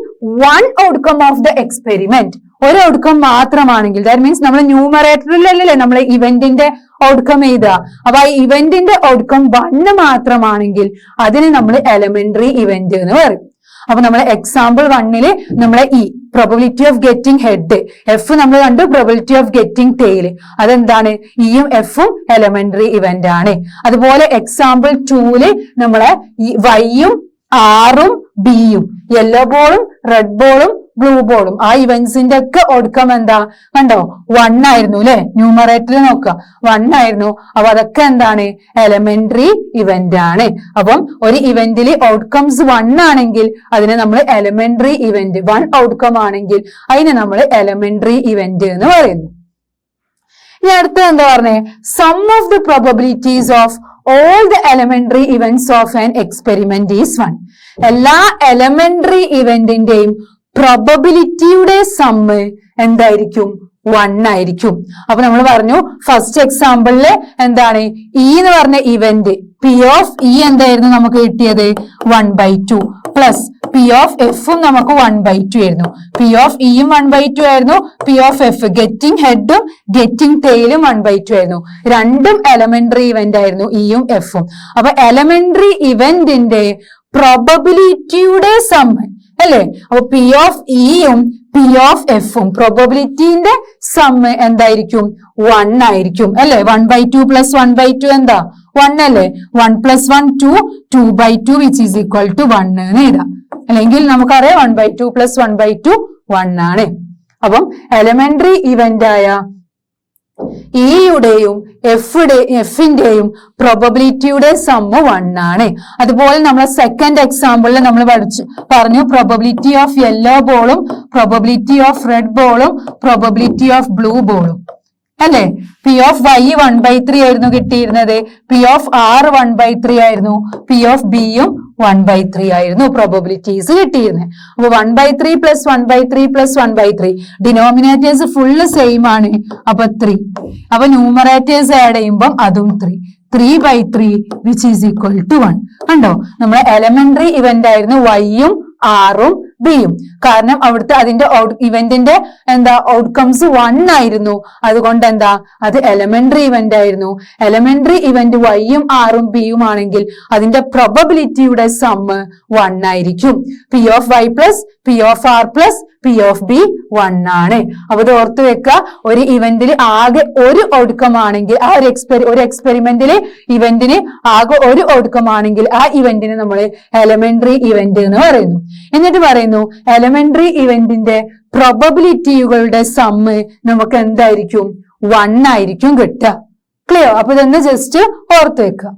Speaker 1: one outcome of the experiment. ഒരു ഔട്ട്കം മാത്രമാണെങ്കിൽ, ദാറ്റ് മീൻസ് നമ്മൾ ന്യൂമറേറ്ററിലല്ലേ നമ്മൾ ഇവന്റിന്റെ ഔട്ട്കം എഴുതുക. അപ്പൊ ആ ഇവന്റിന്റെ ഔട്ട്കം 1 മാത്രമാണെങ്കിൽ അതിന് നമ്മൾ എലമെന്ററി ഇവന്റ് എന്ന് പറയും. അപ്പൊ നമ്മളെ എക്സാമ്പിൾ 1ല് നമ്മളെ ഈ probability of getting head F നമ്മൾ കണ്ടു, പ്രോബബിലിറ്റി ഓഫ് ഗെറ്റിംഗ് ടെയിൽ അതെന്താണ്? ഇയും എഫും എലമെന്ററി ഇവന്റ് ആണ്. അതുപോലെ എക്സാമ്പിൾ 2ല് നമ്മളെ ഈ വൈയും ആറും ബിയും, യെല്ലോ ബോളും റെഡ് ബോളും ബ്ലൂ ബോളും, ആ ഇവന്റ്സിന്റെ ഒക്കെ ഔട്ട്കം എന്താ? കണ്ടോ? 1 ആയിരുന്നു അല്ലെ? ന്യൂമറേറ്ററിൽ നോക്കുക 1 ആയിരുന്നു. അപ്പൊ അതൊക്കെ എന്താണ്? എലമെന്ററി ഇവന്റ് ആണ്. അപ്പം ഒരു ഇവന്റിൽ ഔട്ട്കംസ് 1 ആണെങ്കിൽ അതിനെ നമ്മൾ എലമെന്ററി ഇവന്റ്, 1 ഔട്ട്കം ആണെങ്കിൽ അതിനെ നമ്മൾ എലമെന്ററി ഇവന്റ് എന്ന് പറയുന്നു. ഇനി അടുത്ത എന്താ പറഞ്ഞേ? Sum of the probabilities of all the elementary events of an experiment is 1. എല്ലാ എലമെന്ററി ഇവന്റിന്റെയും പ്രോബബിലിറ്റിയുടെ സമ്മ് എന്തായിരിക്കും? 1 ആയിരിക്കും. അപ്പൊ നമ്മൾ പറഞ്ഞു ഫസ്റ്റ് എക്സാമ്പിളില് എന്താണ്? ഇ എന്ന് പറഞ്ഞ ഇവന്റ് പി ഓഫ് ഇ എന്തായിരുന്നു നമുക്ക് കിട്ടിയത്? 1/2 പ്ലസ് പി ഓഫ് എഫും നമുക്ക് 1/2 ആയിരുന്നു. പി ഓഫ് ഇയും 1/2 ആയിരുന്നു. പി ഓഫ് എഫ് ഗെറ്റിംഗ് ഹെഡും ഗെറ്റിംഗ് ടെയിലും 1/2 ആയിരുന്നു. രണ്ടും എലമെന്ററി ഇവന്റ് ആയിരുന്നു, ഇയും എഫും. അപ്പൊ എലമെന്ററി ഇവന്റിന്റെ പ്രോബബിലിറ്റിയുടെ സമ്മ് അല്ലെ? അപ്പൊ പി ഓഫ് ഇയും പി ഓഫ് എഫും പ്രോബബിലിറ്റിന്റെ സമ്മ് എന്തായിരിക്കും? 1 ആയിരിക്കും അല്ലെ? 1/2 പ്ലസ് 1/2 എന്താ? 1 അല്ലേ? 1 plus 1 2, 2/2 which is equal to 1 എന്ന് എഴുതാം. അല്ലെങ്കിൽ നമുക്കറിയാം 1/2 പ്ലസ് 1/2 1 ആണ്. അപ്പം എലമെന്ററി ഇവന്റ് ആയ ഇയുടെയും എഫിന്റെയും പ്രോബബിലിറ്റിയുടെ സമ്മ് 1 ആണ്. അതുപോലെ നമ്മളെ സെക്കൻഡ് എക്സാമ്പിളിൽ നമ്മൾ പറഞ്ഞു പ്രോബബിലിറ്റി ഓഫ് യെല്ലോ ബോളും പ്രോബബിലിറ്റി ഓഫ് റെഡ് ബോളും പ്രോബബിലിറ്റി ഓഫ് ബ്ലൂ ബോളും അല്ലെ? പി ഓഫ് വൈ 1/3 ആയിരുന്നു കിട്ടിയിരുന്നത്. പി ഓഫ് ആർ 1/3 ആയിരുന്നു. പി ഓഫ് ബിയും 1/3 ആയിരുന്നു പ്രോബബിലിറ്റീസ് കിട്ടിയിരുന്നത്. അപ്പൊ 1/3 plus 1/3 plus 1/3 denominators full same ആണ്. അപ്പൊ 3. അപ്പൊ ന്യൂമറേറ്റേഴ്സ് ആഡ് ചെയ്യുമ്പോൾ അതും 3. 3/3 വിച്ച് ഈസ് ഈക്വൽ ടു 1. കണ്ടോ? നമ്മളെ എലമെന്ററി ഇവന്റ് ആയിരുന്നു വൈയും ആറും ബിയും. കാരണം അവിടുത്തെ അതിന്റെ ഇവന്റിന്റെ എന്താ ഔട്ട്കംസ് 1 ആയിരുന്നു. അതുകൊണ്ട് എന്താ അത് എലമെന്ററി ഇവന്റ് ആയിരുന്നു. എലമെന്ററി ഇവന്റ് വൈയും ആറും ബിയും ആണെങ്കിൽ അതിന്റെ പ്രോബബിലിറ്റിയുടെ സമ്മ് 1 ആയിരിക്കും. P of Y plus P of R plus P of B 1 ആണ്. അപ്പൊ ഇത് ഓർത്ത് വെക്കുക. ഒരു ഇവന്റിൽ ആകെ ഒരു ഔട്ട്കം ആണെങ്കിൽ ആ ഒരു എക്സ്പെരിമെന്റില് ഇവന്റിന് ആകെ ഒരു ഔട്ട്കം ആണെങ്കിൽ ആ ഇവന്റിന് നമ്മൾ എലമെന്ററി ഇവന്റ് എന്ന് പറയുന്നു. എന്നിട്ട് പറയുന്നു എലമെന്ററി ഇവന്റിന്റെ പ്രോബബിലിറ്റികളുടെ സമ്മ് നമുക്ക് എന്തായിരിക്കും 1 ആയിരിക്കും കിട്ടുക. ക്ലിയർ? അപ്പൊ ഇതൊന്ന് ജസ്റ്റ് ഓർത്ത് വെക്കുക.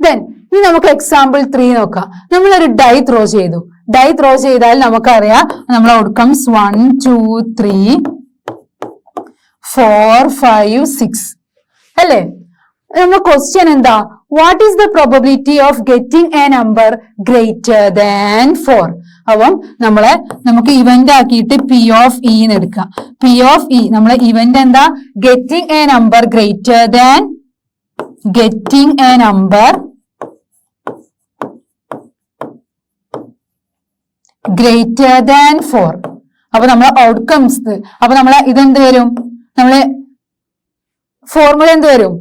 Speaker 1: ദെൻ ഇനി നമുക്ക് എക്സാമ്പിൾ 3 നോക്കാം. നമ്മളൊരു ഡൈ ത്രോ ചെയ്തു. ഡൈ ത്രോ ചെയ്താൽ നമുക്കറിയാം നമ്മളെ ഔട്ട്കംസ് 1 2 3 4 5 6 അല്ലേ? നമ്മുടെ ക്വസ്റ്റ്യൻ എന്താ? What is the probability of getting a number greater than 4? അപ്പം നമുക്ക് ഇവന്റ് ആക്കിയിട്ട് പി ഓഫ് ഇ എന്ന് എടുക്കാം. പി ഓഫ് ഇ നമ്മളെ ഇവന്റ് എന്താ? Getting a number greater than greater than 4. അപ്പൊ നമ്മളെ ഔട്ട്കംസ് അപ്പൊ നമ്മളെ ഇതെന്ത് വരും? നമ്മള് ഫോർമുല എന്ത് വരും?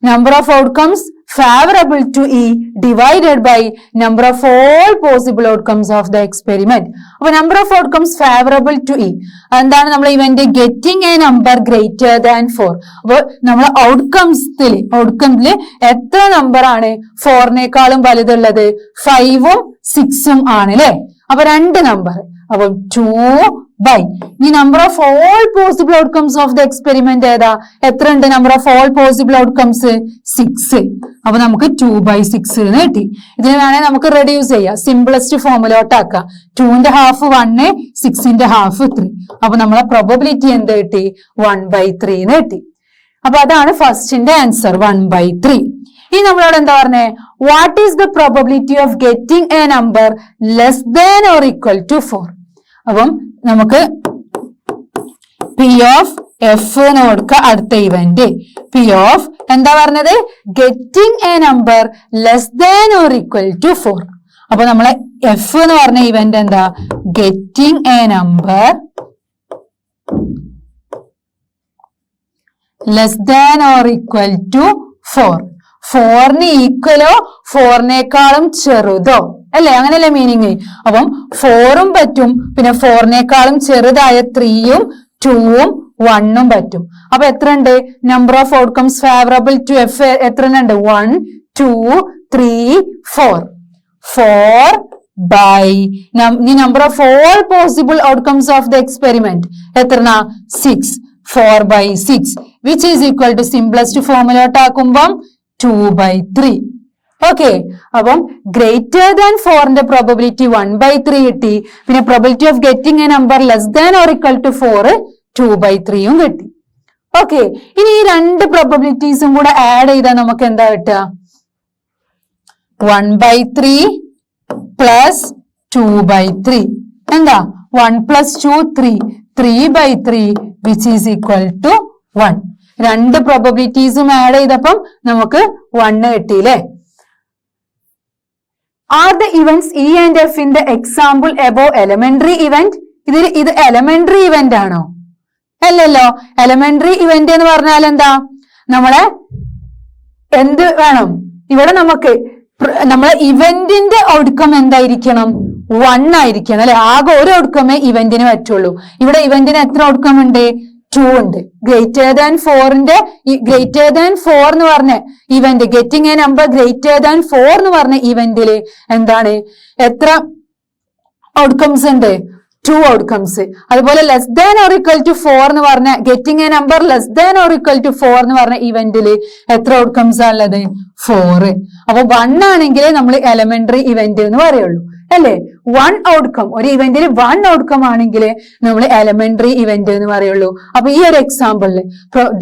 Speaker 1: Number of outcomes favourable to E divided by number of all possible outcomes of the experiment. അപ്പൊ number of outcomes favourable to E എന്താണ്? നമ്മൾ event getting a number greater than 4. അപ്പൊ നമ്മളെ ഔട്ട്കംസില് എത്ര നമ്പർ ആണ് 4നേക്കാളും വലുതുള്ളത്? 5ഉം 6ഉം ആണ് അല്ലെ? അപ്പൊ 2 നമ്പർ. അപ്പൊ 2 ബൈ ഈ number of all possible outcomes of the experiment ഏതാ? എത്ര ഉണ്ട് number of all possible outcomes? 6. അപ്പൊ നമുക്ക് 2/6 എന്ന് കിട്ടി. ഇതിന് വേണമെങ്കിൽ നമുക്ക് റെഡ്യൂസ് ചെയ്യാം. സിംപ്ലസ്റ്റ് ഫോമിലോട്ടാക്കാം. 2ന്റെ ഹാഫ് 1, 6ന്റെ ഹാഫ് 3. അപ്പൊ നമ്മളെ പ്രോബബിലിറ്റി എന്ത് കിട്ടി? 1/3 എന്ന് കിട്ടി. അപ്പൊ അതാണ് ഫസ്റ്റിന്റെ ആൻസർ 1/3. ഇനി നമ്മളോട് എന്താ പറഞ്ഞേ? What is the probability of getting a number less than or equal to 4? അപ്പം നമുക്ക് പി ഓഫ് എഫ് എന്ന് കൊടുക്കുക. അടുത്ത ഇവന്റ് പി ഓഫ് എന്താ പറഞ്ഞത്? Getting a number less than or equal to 4. അപ്പൊ നമ്മളെ എഫ് എന്ന് പറഞ്ഞ ഇവന്റ് എന്താ? Getting a number less than or equal to 4. 4ന് ഈക്വലോ 4നേക്കാളും ചെറുതോ അല്ലെ? അങ്ങനെയല്ലേ മീനിങ്? അപ്പം 4ഉം പറ്റും, പിന്നെ 4നേക്കാളും ചെറുതായ 3ഉം 2ഉം 1ഉം പറ്റും. അപ്പൊ എത്ര ഉണ്ട്? Number of outcomes favourable to F എത്ര ഉണ്ട്? 1 2 3 4. 4 by the number of all possible outcomes of the experiment എത്രനാ? 6. 4/6 which is equal to simplest formula ആക്കുമ്പം 2/3. ഓക്കെ. അപ്പം ഗ്രേറ്റർ ദാൻ 4ന്റെ പ്രോബബിലിറ്റി 1/3 കിട്ടി. പിന്നെ probability of getting a number less than or equal to 4 2/3 കിട്ടി. ഓക്കെ. ഇനി ഈ 2 പ്രോബബിലിറ്റീസും കൂടെ ആഡ് ചെയ്താൽ നമുക്ക് എന്താ കിട്ടുക? 1/3 പ്ലസ് 2/3 എന്താ? 1 + 2 3 3/3 which is equal to 1. 2 പ്രോബബിലിറ്റീസും add ചെയ്തപ്പം നമുക്ക് 1 കിട്ടിയില്ലേ? Are the events E and F in the example above elementary event? ഇത് elementary event ആണോ? അല്ലല്ലോ. elementary event എന്ന് പറഞ്ഞാൽ എന്താ? നമ്മളെ എന്ത് വേണം? ഇവിടെ നമുക്ക് നമ്മളെ ഇവന്റിന്റെ ഔട്ട്കം എന്തായിരിക്കണം? 1 ആയിരിക്കണം അല്ലെ? ആകെ ഒരു ഔട്ട്കമേ ഇവന്റിന് പറ്റുള്ളൂ. ഇവിടെ ഇവന്റിന് എത്ര ഔട്ട്കം ഉണ്ട്? 2 ഉണ്ട്. ഗ്രേറ്റർ ദാൻ 4ന്റെ ഗ്രേറ്റർ ദാൻ 4 എന്ന് പറഞ്ഞ event getting a number greater than 4 എന്ന് പറഞ്ഞ ഇവന്റില് എന്താണ്? എത്ര ഔട്ട്കംസ് ഉണ്ട്? 2 ഔട്ട്കംസ്. അതുപോലെ less than or equal to 4 എന്ന് പറഞ്ഞ getting a number less than or equal to 4 എന്ന് പറഞ്ഞ ഇവന്റില് എത്ര ഔട്ട്കംസ് ആണുള്ളത്? 4. അപ്പൊ 1 ആണെങ്കിലേ നമ്മൾ എലമെന്ററി ഇവന്റ് എന്ന് പറയുള്ളൂ അല്ലെ? 1 ഔട്ട്കം ഒരു ഇവന്റിൽ 1 ഔട്ട്കം ആണെങ്കിൽ നമ്മൾ എലമെന്ററി ഇവന്റ് എന്ന് പറയുള്ളൂ. അപ്പൊ ഈ ഒരു എക്സാമ്പിളില്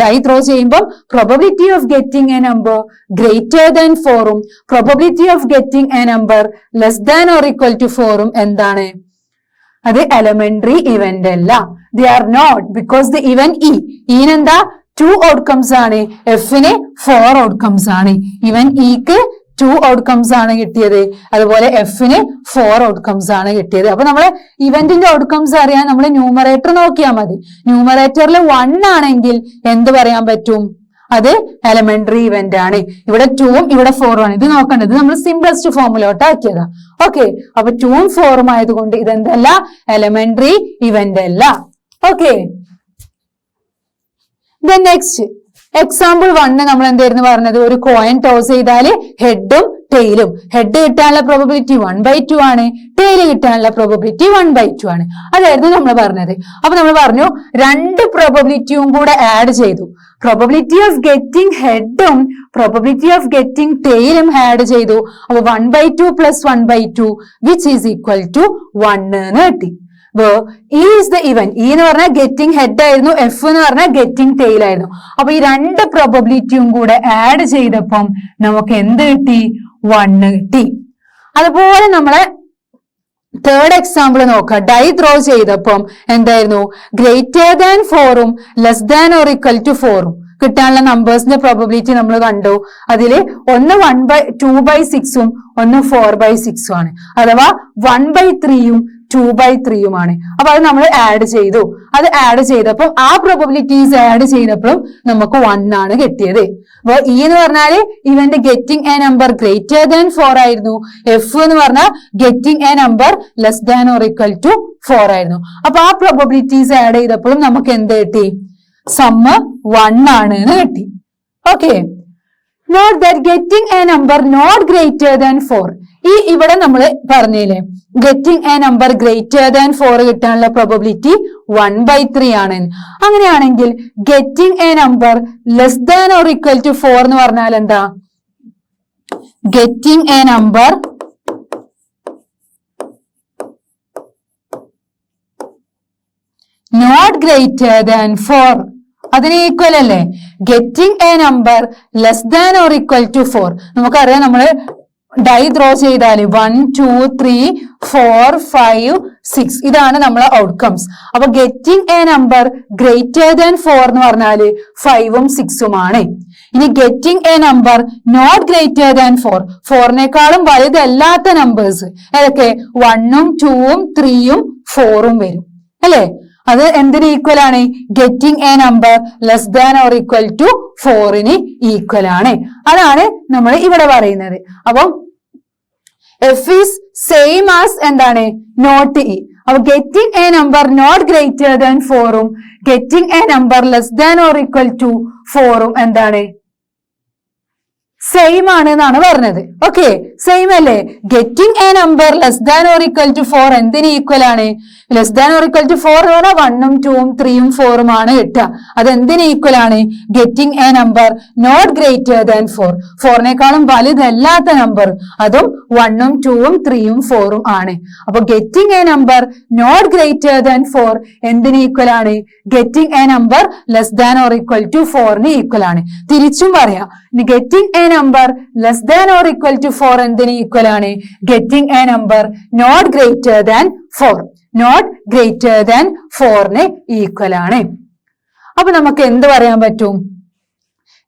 Speaker 1: ഡൈ ത്രോ ചെയ്യുമ്പോൾ probability of getting a number greater than 4ഉം probability of getting a number less than or equal to 4ഉം എന്താണ്? അത് എലമെന്ററി ഇവന്റ് അല്ല. They are not because the event ഈനെന്താ? 2 ഔട്ട്കംസ് ആണ്. എഫിന് 4 ഔട്ട്കംസ് ആണ്. ഇവൻ ഇക്ക് 2 ഔട്ട്കംസ് ആണ് കിട്ടിയത്. അതുപോലെ എഫിന് 4 ഔട്ട്കംസ് ആണ് കിട്ടിയത്. അപ്പൊ നമ്മള് ഇവന്റിന്റെ ഔട്ട്കംസ് അറിയാൻ നമ്മൾ ന്യൂമറേറ്റർ നോക്കിയാൽ മതി. ന്യൂമറേറ്ററിൽ 1 ആണെങ്കിൽ എന്ത് പറയാൻ പറ്റും? അത് എലമെന്ററി ഇവന്റ് ആണ്. ഇവിടെ 2ഉം ഇവിടെ 4ഉം ആണ്. ഇത് നോക്കേണ്ടത് നമ്മൾ സിംപ്ലസ്റ്റ് ഫോമിലോട്ട് ആക്കിയതാ. ഓക്കെ, അപ്പൊ 2ഉം 4ഉം ആയതുകൊണ്ട് ഇതെന്തല്ല? എലമെന്ററി ഇവന്റ് അല്ല. ഓക്കെ, നെക്സ്റ്റ് എക്സാമ്പിൾ 1 നമ്മൾ എന്തായിരുന്നു പറഞ്ഞത്? ഒരു കോയിൻ ടോസ് ചെയ്താല് ഹെഡും ടെയിലും. ഹെഡ് കിട്ടാനുള്ള പ്രോബബിലിറ്റി 1/2 ആണ്, ടെയില് കിട്ടാനുള്ള പ്രോബബിലിറ്റി 1/2 ആണ്. അതായിരുന്നു നമ്മൾ പറഞ്ഞത്. അപ്പൊ നമ്മൾ പറഞ്ഞു 2 പ്രോബബിലിറ്റിയും കൂടെ ആഡ് ചെയ്തു. പ്രോബബിലിറ്റി ഓഫ് ഗെറ്റിംഗ് ഹെഡും പ്രോബബിലിറ്റി ഓഫ് ഗെറ്റിംഗ് ടെയിലും ആഡ് ചെയ്തു. അപ്പൊ 1/2 + 1/2 വിച്ച് ഈസ് ഈക്വൽ ടു 1 എന്ന് കിട്ടി. E is the event. E എന്ന് പറഞ്ഞാൽ ഗെറ്റിംഗ് ഹെഡ് ആയിരുന്നു, എഫ് എന്ന് പറഞ്ഞാൽ ഗെറ്റിംഗ് ടെയിൽ ആയിരുന്നു. അപ്പൊ ഈ 2 പ്രോബബിലിറ്റിയും കൂടെ ആഡ് ചെയ്തപ്പം നമുക്ക് എന്ത് കിട്ടി? 1 കിട്ടി. അതുപോലെ നമ്മളെ തേർഡ് എക്സാമ്പിൾ നോക്കാം. ഡൈ ത്രോ ചെയ്തപ്പം എന്തായിരുന്നു? ഗ്രേറ്റർ ദാൻ 4ഉം less than or equal to 4ഉം കിട്ടാനുള്ള നമ്പേഴ്സിന്റെ പ്രോബബിലിറ്റി നമ്മൾ കണ്ടു. അതില് ഒന്ന് 2/6ഉം ഒന്ന് 4/6ഉം ആണ്. അഥവാ 1/3ഉം 2/3ഉമാണ്. അപ്പൊ അത് നമ്മൾ ആഡ് ചെയ്തു. അത് ആഡ് ചെയ്തപ്പോൾ ആ പ്രോബബിലിറ്റീസ് ആഡ് ചെയ്തപ്പോഴും നമുക്ക് 1 ആണ് കിട്ടിയത്. അപ്പൊ ഇ എന്ന് പറഞ്ഞാല് ഇവന്റെ getting a number greater than 4 ആയിരുന്നു. എഫ് എന്ന് പറഞ്ഞാൽ getting a number less than or equal to 4 ആയിരുന്നു. അപ്പൊ ആ പ്രോബബിലിറ്റീസ് ആഡ് ചെയ്തപ്പോഴും നമുക്ക് എന്ത് കിട്ടി? സമ്മ് 1 ആണ് എന്ന് കിട്ടി. Okay, not that getting a number not greater than 4. ഈ ഇവിടെ നമ്മൾ പറഞ്ഞില്ലേ getting a number greater than 4 കിട്ടാനുള്ള പ്രോബബിലിറ്റി 1/3 ആണ്. അങ്ങനെയാണെങ്കിൽ getting a number less than or equal to 4 എന്ന് പറഞ്ഞാൽ എന്താ? Getting a number not greater than 4 അതിന് ഈക്വൽ അല്ലേ? Getting a number less than or equal to 4 നമുക്കറിയാം. നമ്മള് ഡൈ ത്രോ ചെയ്താല് 1 2 3 4 5 6 ഇതാണ് നമ്മളെ ഔട്ട്കംസ്. അപ്പൊ getting a number greater than 4 എന്ന് പറഞ്ഞാല് 5ഉം 6ഉം ആണ്. ഇനി getting a number not greater than 4നേക്കാളും വലുതല്ലാത്ത നമ്പേഴ്സ് ഏതൊക്കെ? 1ഉം 2ഉം 3ഉം 4ഉം വരും അല്ലെ? അത് എന്തിന് ഈക്വൽ ആണ്? Getting a number less than or equal to 4ന് ഈക്വൽ ആണ്. അതാണ് നമ്മൾ ഇവിടെ പറയുന്നത്. അപ്പം എഫ് ഈസ് സെയിം ആസ് എന്താണ്? Not E. അപ്പൊ getting a number not greater than 4ഉം getting a number less than or equal to 4ഉം എന്താണ്? സെയിം ആണ് എന്നാണ് പറഞ്ഞത്. ഓക്കെ, സെയിം അല്ലേ? Getting a number less than or equal to 4 എന്തിന് ഈക്വൽ ആണ്? Less than or equal to 4 എന്ന് പറഞ്ഞാൽ 1ഉം 2ഉം 3ഉം 4ഉം ആണ് കിട്ടുക. അത് എന്തിന് ഈക്വൽ ആണ്? Getting a number not greater than 4നേക്കാളും വലുതല്ലാത്ത നമ്പർ അതും 1ഉം 2ഉം 3ഉം 4ഉം ആണ്. അപ്പൊ getting a number not greater than 4 എന്തിന് ഈക്വൽ ആണ്? Getting a number less than or equal to 4ന് ഈക്വൽ ആണ്. തിരിച്ചും പറയാം, getting a number less than or equal to 4 എന്തിന് ഈക്വൽ ആണ്? Getting a number not greater than 4 not greater than 4ന് ഈക്വൽ ആണ്. അപ്പൊ നമുക്ക് എന്ത് പറയാൻ പറ്റും?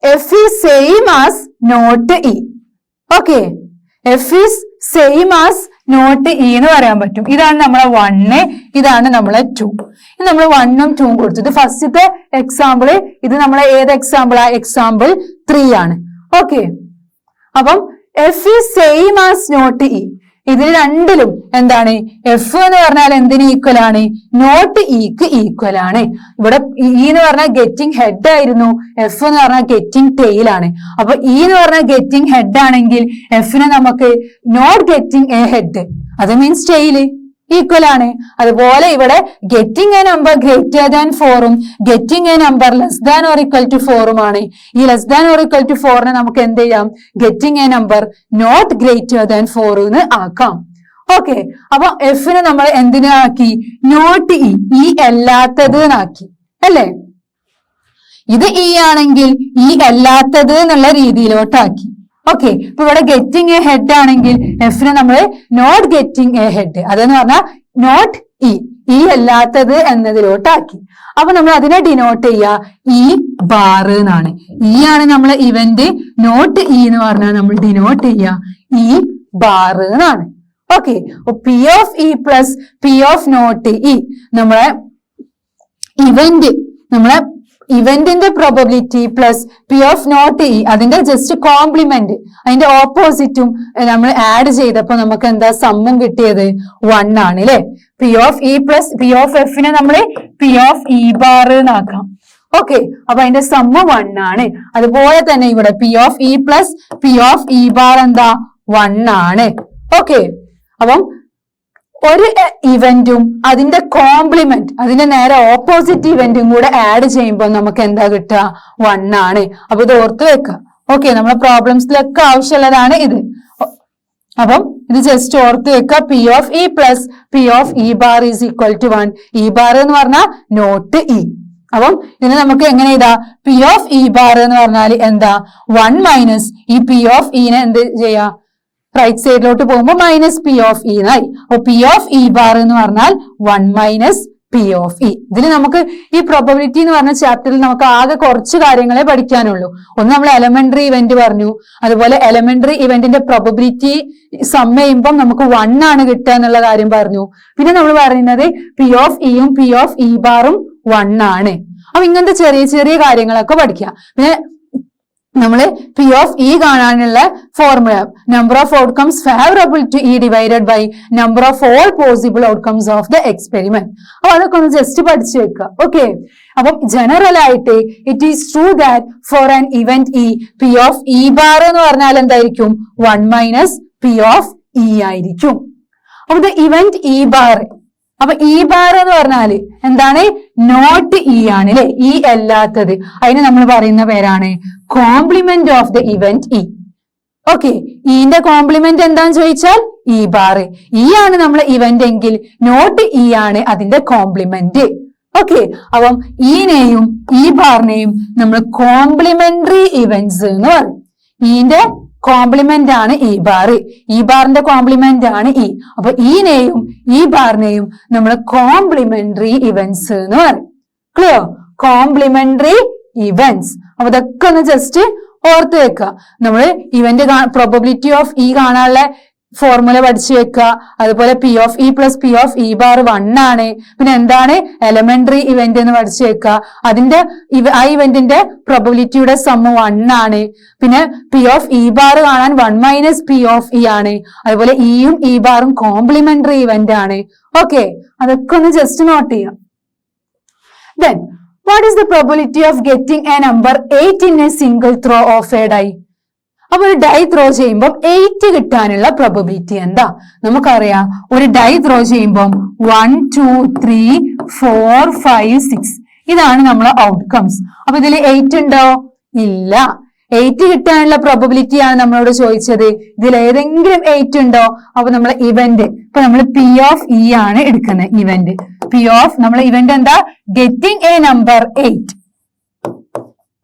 Speaker 1: F is same as not E. Okay, F is same as not E എന്ന് പറയാൻ പറ്റും. ഇതാണ് നമ്മളെ 1, ഇതാണ് നമ്മളെ 2. നമ്മൾ 1ഉം 2ഉം കൊടുത്തത് ഫസ്റ്റത്തെ എക്സാമ്പിള്. ഇത് നമ്മളെ ഏത് എക്സാമ്പിളാ? എക്സാമ്പിൾ 3 ആണ്. ഓക്കെ, അപ്പം F is same as not E. ഇതിൽ രണ്ടിലും എന്താണ്? എഫ് എന്ന് പറഞ്ഞാൽ എന്തിന് ഈക്വൽ ആണ്? നോട്ട് ഇക്ക് ഈക്വൽ ആണ്. ഇവിടെ ഇ എന്ന് പറഞ്ഞാൽ ഗെറ്റിംഗ് ഹെഡ് ആയിരുന്നു, എഫ് എന്ന് പറഞ്ഞാൽ ഗെറ്റിംഗ് ടെയിൽ ആണ്. അപ്പൊ ഇ എന്ന് പറഞ്ഞാൽ ഗെറ്റിംഗ് ഹെഡ് ആണെങ്കിൽ എഫിനെ നമുക്ക് നോട്ട് ഗെറ്റിംഗ് എ ഹെഡ്, അത് മീൻസ് ടെയില് ഈക്വൽ ആണ്. അതുപോലെ ഇവിടെ getting a number greater than 4ഉം getting a number less than or equal to 4ഉം ആണ്. ഈ less than or equal to 4നെ നമുക്ക് എന്ത് ചെയ്യാം? Getting a number not greater than 4 എന്ന് ആക്കാം. ഓക്കെ, അപ്പൊ എഫിനെ നമ്മൾ എന്തിനാക്കി? നോട്ട് ഇ അല്ലാത്തത് എന്നാക്കി അല്ലേ? ഇത് ഇ ആണെങ്കിൽ ഇ അല്ലാത്തത് എന്നുള്ള രീതിയിലോട്ടാക്കി. ഓക്കെ, ഇപ്പൊ ഇവിടെ ഗെറ്റിംഗ് എ ഹെഡ് ആണെങ്കിൽ എഫിനെ നമ്മൾ നോട്ട് ഗെറ്റിംഗ് എ ഹെഡ്, അതെന്ന് പറഞ്ഞാൽ നോട്ട് ഇ ഈ അല്ലാത്തത് എന്നതിലോട്ടാക്കി. അപ്പൊ നമ്മൾ അതിനെ ഡിനോട്ട് ചെയ്യുക ഈ ബാർ എന്നാണ്. ഈ ആണ് നമ്മളെ ഇവന്റ്, നോട്ട് ഇ എന്ന് പറഞ്ഞാൽ നമ്മൾ ഡിനോട്ട് ചെയ്യുക ഈ ബാർ എന്നാണ്. Okay, P of E plus P of not E നമ്മളെ ഇവന്റിന്റെ probability plus P of not E അതിന്റെ ജസ്റ്റ് കോംപ്ലിമെന്റ്, അതിന്റെ ഓപ്പോസിറ്റും നമ്മൾ ആഡ് ചെയ്തപ്പോ നമുക്ക് എന്താ സമ്മും കിട്ടിയത് 1 ആണ് അല്ലെ. P of E plus P of എഫിനെ നമ്മൾ പി ഓഫ് ഇ ബാർ എന്നാക്കാം. ഓക്കെ, അപ്പൊ അതിന്റെ സമ്മ് 1 ആണ്. അതുപോലെ തന്നെ ഇവിടെ P of E plus P of E bar എന്താ 1 ആണ്. ഓക്കെ, അപ്പം ഒരു ഇവന്റും അതിന്റെ കോംപ്ലിമെന്റ്, അതിന്റെ നേരെ ഓപ്പോസിറ്റ് ഇവന്റും കൂടെ ആഡ് ചെയ്യുമ്പോൾ നമുക്ക് എന്താ കിട്ടുക 1 ആണ്. അപ്പൊ ഇത് ഓർത്ത് വെക്കുക. ഓക്കെ, നമ്മളെ പ്രോബ്ലംസിലൊക്കെ ആവശ്യമുള്ളതാണ് ഇത്. അപ്പം ഇത് ജസ്റ്റ് ഓർത്ത് വെക്കുക. P of E plus P of E bar is equal to 1. E bar എന്ന് പറഞ്ഞാൽ നോട്ട് ഇ. അപ്പം ഇതിന് നമുക്ക് എങ്ങനെ ഇതാ പി ഓഫ് ഇ ബാർ എന്ന് പറഞ്ഞാൽ എന്താ 1 മൈനസ് ഈ പി ഓഫ് ഇനെ എന്ത് ചെയ്യാ, റൈറ്റ് സൈഡിലോട്ട് പോകുമ്പോൾ മൈനസ് പി ഓഫ് ഇ എന്നായി. അപ്പൊ പി ഓഫ് ഇ ബാർ എന്ന് പറഞ്ഞാൽ 1 മൈനസ് പി ഓഫ് ഇ. ഇതിൽ നമുക്ക് ഈ പ്രോബബിലിറ്റി എന്ന് പറഞ്ഞ ചാപ്റ്ററിൽ നമുക്ക് ആകെ കുറച്ച് കാര്യങ്ങളെ പഠിക്കാനുള്ളൂ. ഒന്ന് നമ്മൾ എലമെന്ററി ഇവന്റ് പറഞ്ഞു, അതുപോലെ എലമെന്ററി ഇവന്റിന്റെ പ്രോബബിലിറ്റി സം ചെയ്യുമ്പോൾ നമുക്ക് 1 ആണ് കിട്ടുക എന്നുള്ള കാര്യം പറഞ്ഞു. പിന്നെ നമ്മൾ പറയുന്നത് പി ഓഫ് ഇയും പി ഓഫ് ഇ ബാറും 1 ആണ്. അപ്പൊ ഇങ്ങനത്തെ ചെറിയ ചെറിയ കാര്യങ്ങളൊക്കെ പഠിക്കാം. പിന്നെ നമ്മള് പി ഓഫ് ഇ കാണാനുള്ള formula number of outcomes favourable to E divided by number of all possible outcomes of the experiment. അപ്പൊ അതൊക്കെ ഒന്ന് ജസ്റ്റ് പഠിച്ചു വെക്കുക. ഓക്കെ, അപ്പം ജനറൽ ആയിട്ട് it is true that for an event E P of E bar എന്ന് പറഞ്ഞാൽ എന്തായിരിക്കും 1 മൈനസ് പി ഓഫ് ഇ ആയിരിക്കും. അപ്പൊ ദ ഇവന്റ് ഇ ബാർ, അപ്പൊ ഇ ബാർ എന്ന് പറഞ്ഞാല് എന്താണ്, നോട്ട് ഇ ആണ് അല്ലെ, ഇ അല്ലാത്തത്. അതിന് നമ്മൾ പറയുന്ന പേരാണ് complement of the event E. Okay, ഇന്റെ കോംപ്ലിമെന്റ് എന്താന്ന് ചോദിച്ചാൽ ഇ ബാർ. ഇ ആണ് നമ്മളെ ഇവന്റ് എങ്കിൽ നോട്ട് ഇ ആണ് അതിന്റെ കോംപ്ലിമെന്റ്. ഓക്കെ, അപ്പം ഈനെയും ഇ ബാറിനെയും നമ്മൾ കോംപ്ലിമെന്ററി ഇവന്റ്സ് എന്ന് പറയും. ഈന്റെ കോംപ്ലിമെന്റ് ആണ് ഇ ബാർ, ഇ ബാറിന്റെ കോംപ്ലിമെന്റ് ആണ് ഇ. അപ്പൊ ഈനെയും ഇ ബാറിനെയും നമ്മൾ കോംപ്ലിമെന്ററി ഇവന്റ്സ് എന്ന് പറയും. ക്ലിയർ? Complementary events. അപ്പൊ ഇതൊക്കെ ഒന്ന് ജസ്റ്റ് ഓർത്ത് വെക്കുക. നമ്മള് ഇവന്റ് പ്രോബബിലിറ്റി ഓഫ് ഇ കാണാനുള്ള ഫോർമുല പഠിച്ചു വെക്കുക. അതുപോലെ P of E plus P of E bar 1 ആണ്. പിന്നെ എന്താണ് എലമെന്ററി ഇവന്റ് എന്ന് പഠിച്ചു വെക്കുക. അതിന്റെ ആ ഇവന്റിന്റെ പ്രോബബിലിറ്റിയുടെ സമ്മ് 1 ആണ്. പിന്നെ പി ഓഫ് ഇ ബാർ കാണാൻ 1 മൈനസ് പി ഓഫ് ഇ ആണ്. അതുപോലെ ഇയും ഇ ബാറും കോംപ്ലിമെന്ററി ഇവന്റ് ആണ്. ഓക്കെ, അതൊക്കെ ഒന്ന് ജസ്റ്റ് നോട്ട് ചെയ്യാം. Then what is the probability of getting a number 8 in a single throw of a die? അപ്പൊ ഒരു ഡൈ ത്രോ ചെയ്യുമ്പോൾ 8 കിട്ടാനുള്ള പ്രോബബിലിറ്റി എന്താ? നമുക്കറിയാം ഒരു ഡൈ ത്രോ ചെയ്യുമ്പോൾ 1 2 3 4 5 6 ഇതാണ് നമ്മളെ ഔട്ട്കംസ്. അപ്പൊ ഇതിൽ 8 ഉണ്ടോ? ഇല്ല. 8 കിട്ടാനുള്ള പ്രോബബിലിറ്റി ആണ് നമ്മളോട് ചോദിച്ചത്. ഇതിൽ ഏതെങ്കിലും 8 ഉണ്ടോ? അപ്പൊ നമ്മളെ ഇവന്റ്, ഇപ്പൊ നമ്മൾ പി ഓഫ് ഇ ആണ് എടുക്കുന്നത്. ഇവന്റ് പി ഓഫ് നമ്മളെ ഇവന്റ് എന്താ? Getting a number 8.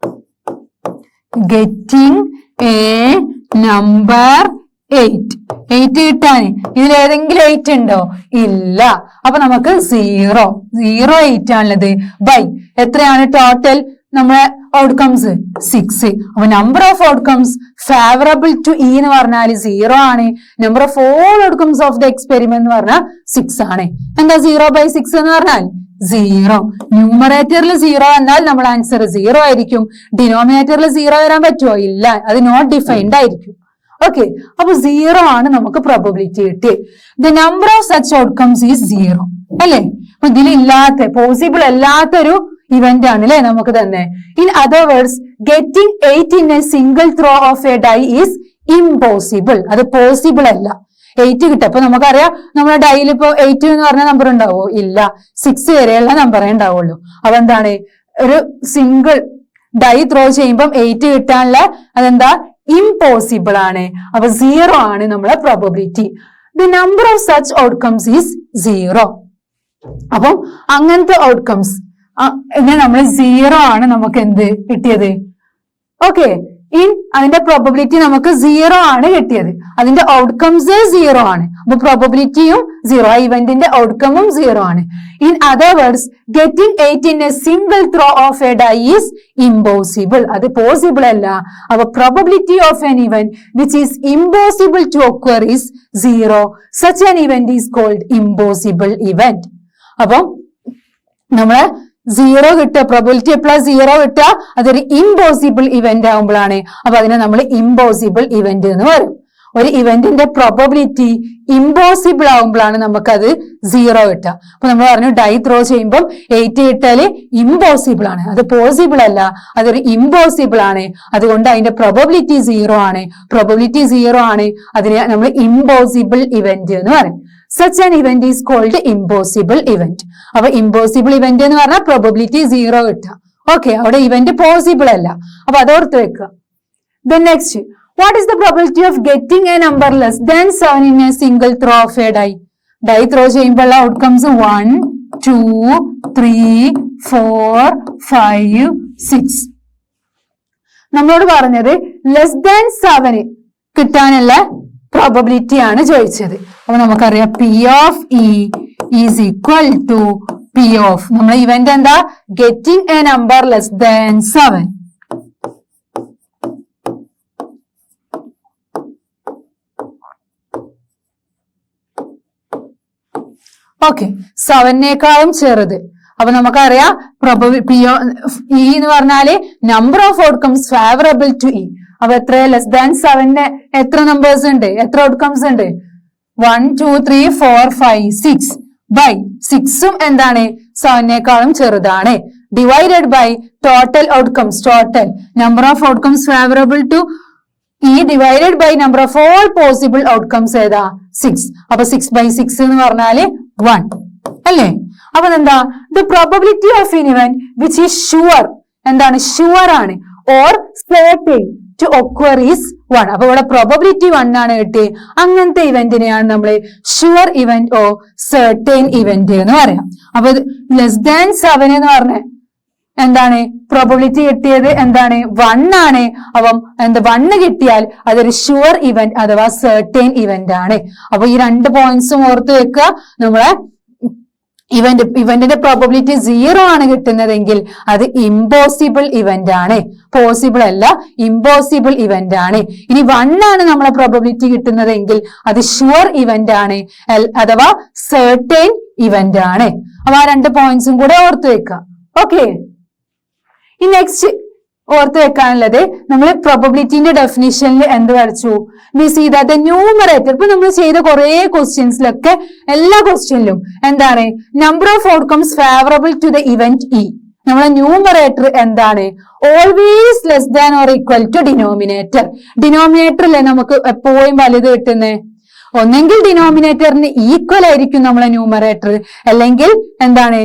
Speaker 1: Getting a number 8. 8 കിട്ടാൻ ഇതിൽ ഏതെങ്കിലും 8 ഉണ്ടോ? ഇല്ല. അപ്പൊ നമുക്ക് 0 8 ആണുള്ളത്. ബൈ എത്രയാണ് ടോട്ടൽ നമ്മളെ ഔട്ട്കംസ്? 6. അപ്പൊ number of outcomes favourable to E എന്ന് പറഞ്ഞാൽ 0 ആണ്. Number of all outcomes of the experiment എന്ന് പറഞ്ഞാൽ 6 ആണ്. എന്താ 0/6 എന്ന് പറഞ്ഞാൽ 0. ന്യൂമറേറ്ററിൽ 0 എന്നാൽ നമ്മുടെ ആൻസർ 0 ആയിരിക്കും. ഡിനോമിനേറ്ററിൽ 0 വരാൻ പറ്റുമോ? ഇല്ല, അത് നോട്ട് ഡിഫൈൻഡ് ആയിരിക്കും. ഓക്കെ, അപ്പൊ 0 ആണ് നമുക്ക് പ്രോബബിലിറ്റി കിട്ടിയത്. The number of such outcomes is 0 അല്ലെ. അപ്പൊ ഇതിലില്ലാത്ത പോസിബിൾ അല്ലാത്തൊരു ഇവന്റ് ആണ് അല്ലെ നമുക്ക് തന്നെ. In other words getting 8 in A single throw of a die is impossible. അത് പോസിബിൾ അല്ല. 8 കിട്ടും. അപ്പൊ നമുക്കറിയാം നമ്മുടെ ഡൈയിൽ ഇപ്പൊ 8 എന്ന് പറഞ്ഞ നമ്പർ ഉണ്ടാവോ? ഇല്ല. 6 വരെയുള്ള നമ്പറേ ഉണ്ടാവുള്ളൂ. അപ്പൊ എന്താണ്, ഒരു സിംഗിൾ ഡൈ ത്രോ ചെയ്യുമ്പോൾ 8 കിട്ടാനുള്ള അതെന്താ? ഇംപോസിബിൾ ആണ്. അപ്പൊ 0 ആണ് നമ്മളെ probability. The number of such outcomes is 0. അപ്പം അങ്ങനത്തെ ഔട്ട്കംസ് ഇങ്ങനെ നമ്മൾ 0 ആണ് നമുക്ക് എന്ത് കിട്ടിയത്? ഓക്കെ, അതിന്റെ പ്രോബബിലിറ്റി നമുക്ക് 0 ആണ് കിട്ടിയത്. അതിന്റെ ഔട്ട്കംസ് 0 ആണ്. അപ്പൊ പ്രോബബിലിറ്റിയും 0, ആ ഇവന്റിന്റെ ഔട്ട്കമും 0 ആണ്. In other words getting 8 in a single throw of a die is impossible. അത് പോസിബിൾ അല്ല. അപ്പൊ probability of an event which is impossible to occur is 0. Such an event is called impossible event. അപ്പൊ നമ്മള് 0 കിട്ടുക, പ്രോബിലിറ്റി പ്ലസ് 0 കിട്ടുക, അതൊരു ഇമ്പോസിബിൾ ഇവന്റ് ആകുമ്പോഴാണ്. അപ്പൊ അതിനെ നമ്മൾ ഇമ്പോസിബിൾ ഇവന്റ് എന്ന് പറയും. ഒരു ഇവന്റിന്റെ പ്രോബബിലിറ്റി ഇമ്പോസിബിൾ ആകുമ്പോഴാണ് നമുക്കത് 0 കിട്ടുക. അപ്പൊ നമ്മൾ പറഞ്ഞു ഡൈ ത്രോ ചെയ്യുമ്പോൾ 8 കിട്ടാല് ഇമ്പോസിബിൾ ആണ്, അത് പോസിബിൾ അല്ല, അതൊരു ഇമ്പോസിബിൾ ആണ്. അതുകൊണ്ട് അതിന്റെ പ്രോബബിലിറ്റി 0 ആണ്. പ്രോബബിലിറ്റി 0 ആണ്, അതിനെ നമ്മൾ ഇമ്പോസിബിൾ ഇവന്റ് എന്ന് പറയും. Such an event is called impossible event. അപ്പൊ ഇമ്പോസിബിൾ ഇവന്റ് എന്ന് പറഞ്ഞാൽ പ്രോബബിലിറ്റി 0 കിട്ടുക. ഓക്കെ, അവിടെ ഇവന്റ് പോസിബിൾ അല്ല. അപ്പൊ അതോർത്ത് വെക്കുക. Then next, what is the probability of getting a number less than 7 in a single throw of a die? Die throw ചെയ്യുമ്പോഴുള്ള ഔട്ട്കംസ് 1, 2, 3, 4, 5, 6. നമ്മളോട് പറഞ്ഞത് ലെസ് ദാൻ 7 കിട്ടാനുള്ള പ്രോബബിലിറ്റി ആണ് ചോദിച്ചത്. അപ്പൊ നമുക്കറിയാം P of E is equal to P of, നമ്മളെ ഇവന്റ് എന്താ, getting a number less than 7. Okay, 7നേക്കാളും ചെറുത്. അപ്പൊ നമുക്കറിയാം പ്രോബബിലിറ്റി ഇ എന്ന് പറഞ്ഞാല് number of outcomes favourable to E. അപ്പൊ എത്ര ലെസ് ദാൻ 7 എത്ര നമ്പേഴ്സ് ഉണ്ട്, എത്ര ഔട്ട്കംസ് ഉണ്ട്? 1, 2, 3, 4, 5, 6 ബൈ 6ഉം എന്താണ്, 7നേക്കാളും ചെറുതാണ്. Divided by total outcomes, total number of outcomes favourable to E divided by number of all possible outcomes ഏതാ, 6. അപ്പൊ 6/6 എന്ന് പറഞ്ഞാല് 1 അല്ലേ? അപ്പൊ എന്താ, the probability of N event which is sure, എന്താണ്, ഷുവർ ആണ്, or certain to occur is 1. അപ്പൊ ഇവിടെ പ്രോബബിലിറ്റി 1 ആണ് കിട്ടി. അങ്ങനത്തെ ഇവന്റിനെയാണ് നമ്മൾ ഷുവർ ഇവന്റ് ഓ സർട്ടൻ ഇവന്റ് എന്ന് പറയാം. അപ്പൊ ലെസ് ദാൻ 7 എന്ന് പറഞ്ഞ എന്താണ്, പ്രോബബിലിറ്റി കിട്ടിയത് എന്താണ്, 1 ആണ്. അപ്പം 1 കിട്ടിയാൽ അതൊരു ഷുവർ ഇവന്റ് അഥവാ സർട്ടൻ ഇവന്റ് ആണ്. അപ്പൊ ഈ 2 പോയിന്റ്സും ഓർത്ത് വെക്കുക. നമ്മളെ ഇവന്റിന്റെ പ്രോബബിലിറ്റി 0 ആണ് കിട്ടുന്നതെങ്കിൽ അത് ഇമ്പോസിബിൾ ഇവന്റ് ആണ്, പോസിബിൾ അല്ല, ഇമ്പോസിബിൾ ഇവന്റ് ആണ്. ഇനി 1 ആണ് നമ്മളെ പ്രോബബിലിറ്റി കിട്ടുന്നതെങ്കിൽ അത് ഷുവർ ഇവന്റ് ആണ്, അഥവാ സർട്ടൻ ഇവന്റ് ആണ്. അപ്പൊ ആ 2 പോയിന്റ്സും കൂടെ ഓർത്ത് വെക്കാം. ഓക്കെ, ഈ നെക്സ്റ്റ് ഓർത്ത് വെക്കാനുള്ളത്, നമ്മൾ പ്രോബബിലിറ്റിന്റെ ഡെഫിനിഷനിൽ എന്ത് പഠിച്ചു, we see that the numerator. ഇപ്പൊ നമ്മൾ ചെയ്ത കുറെ ക്വസ്റ്റ്യൻസിലൊക്കെ എല്ലാ ക്വസ്റ്റ്യനിലും എന്താണ്, number of outcomes favourable to the event E. നമ്മളെ ന്യൂമറേറ്റർ എന്താണ്, always less than or equal to denominator. ഡിനോമിനേറ്ററിലെ നമുക്ക് എപ്പോഴും വലുത് കിട്ടുന്നത്, ഒന്നെങ്കിൽ ഡിനോമിനേറ്ററിന് ഈക്വൽ ആയിരിക്കും നമ്മളെ ന്യൂമറേറ്റർ, അല്ലെങ്കിൽ എന്താണ്,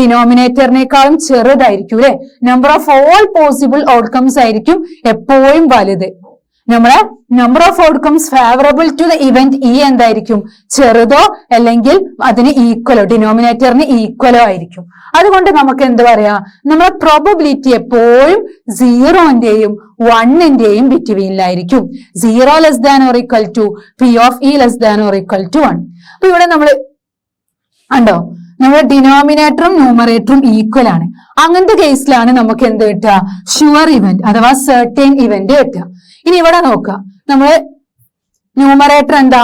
Speaker 1: ഡിനോമിനേറ്ററിനേക്കാളും ചെറുതായിരിക്കും അല്ലെ. Number of all possible outcomes ആയിരിക്കും എപ്പോഴും വലുത്. നമ്മളെ number of outcomes favourable to the event E എന്തായിരിക്കും, ചെറുതോ അല്ലെങ്കിൽ അതിന് ഈക്വലോ, ഡിനോമിനേറ്ററിന് ഈക്വലോ ആയിരിക്കും. അതുകൊണ്ട് നമുക്ക് എന്ത് പറയാം, നമ്മളെ പ്രോബബിലിറ്റി എപ്പോഴും 0ന്റെയും 1ന്റെയും ബിറ്റ്വീനിലായിരിക്കും. 0 less than or equal to P of E less than or equal to 1. അപ്പൊ ഇവിടെ നമ്മൾ ഉണ്ടോ, നമ്മുടെ ഡിനോമിനേറ്ററും ന്യൂമറേറ്ററും ഈക്വൽ ആണ്. അങ്ങനത്തെ കേസിലാണ് നമുക്ക് എന്ത് കിട്ടുക, ഷുവർ ഇവന്റ് അഥവാ സർട്ടൻ ഇവന്റ് കിട്ടുക. ഇനി ഇവിടെ നോക്കുക, നമ്മള് ന്യൂമറേറ്റർ എന്താ,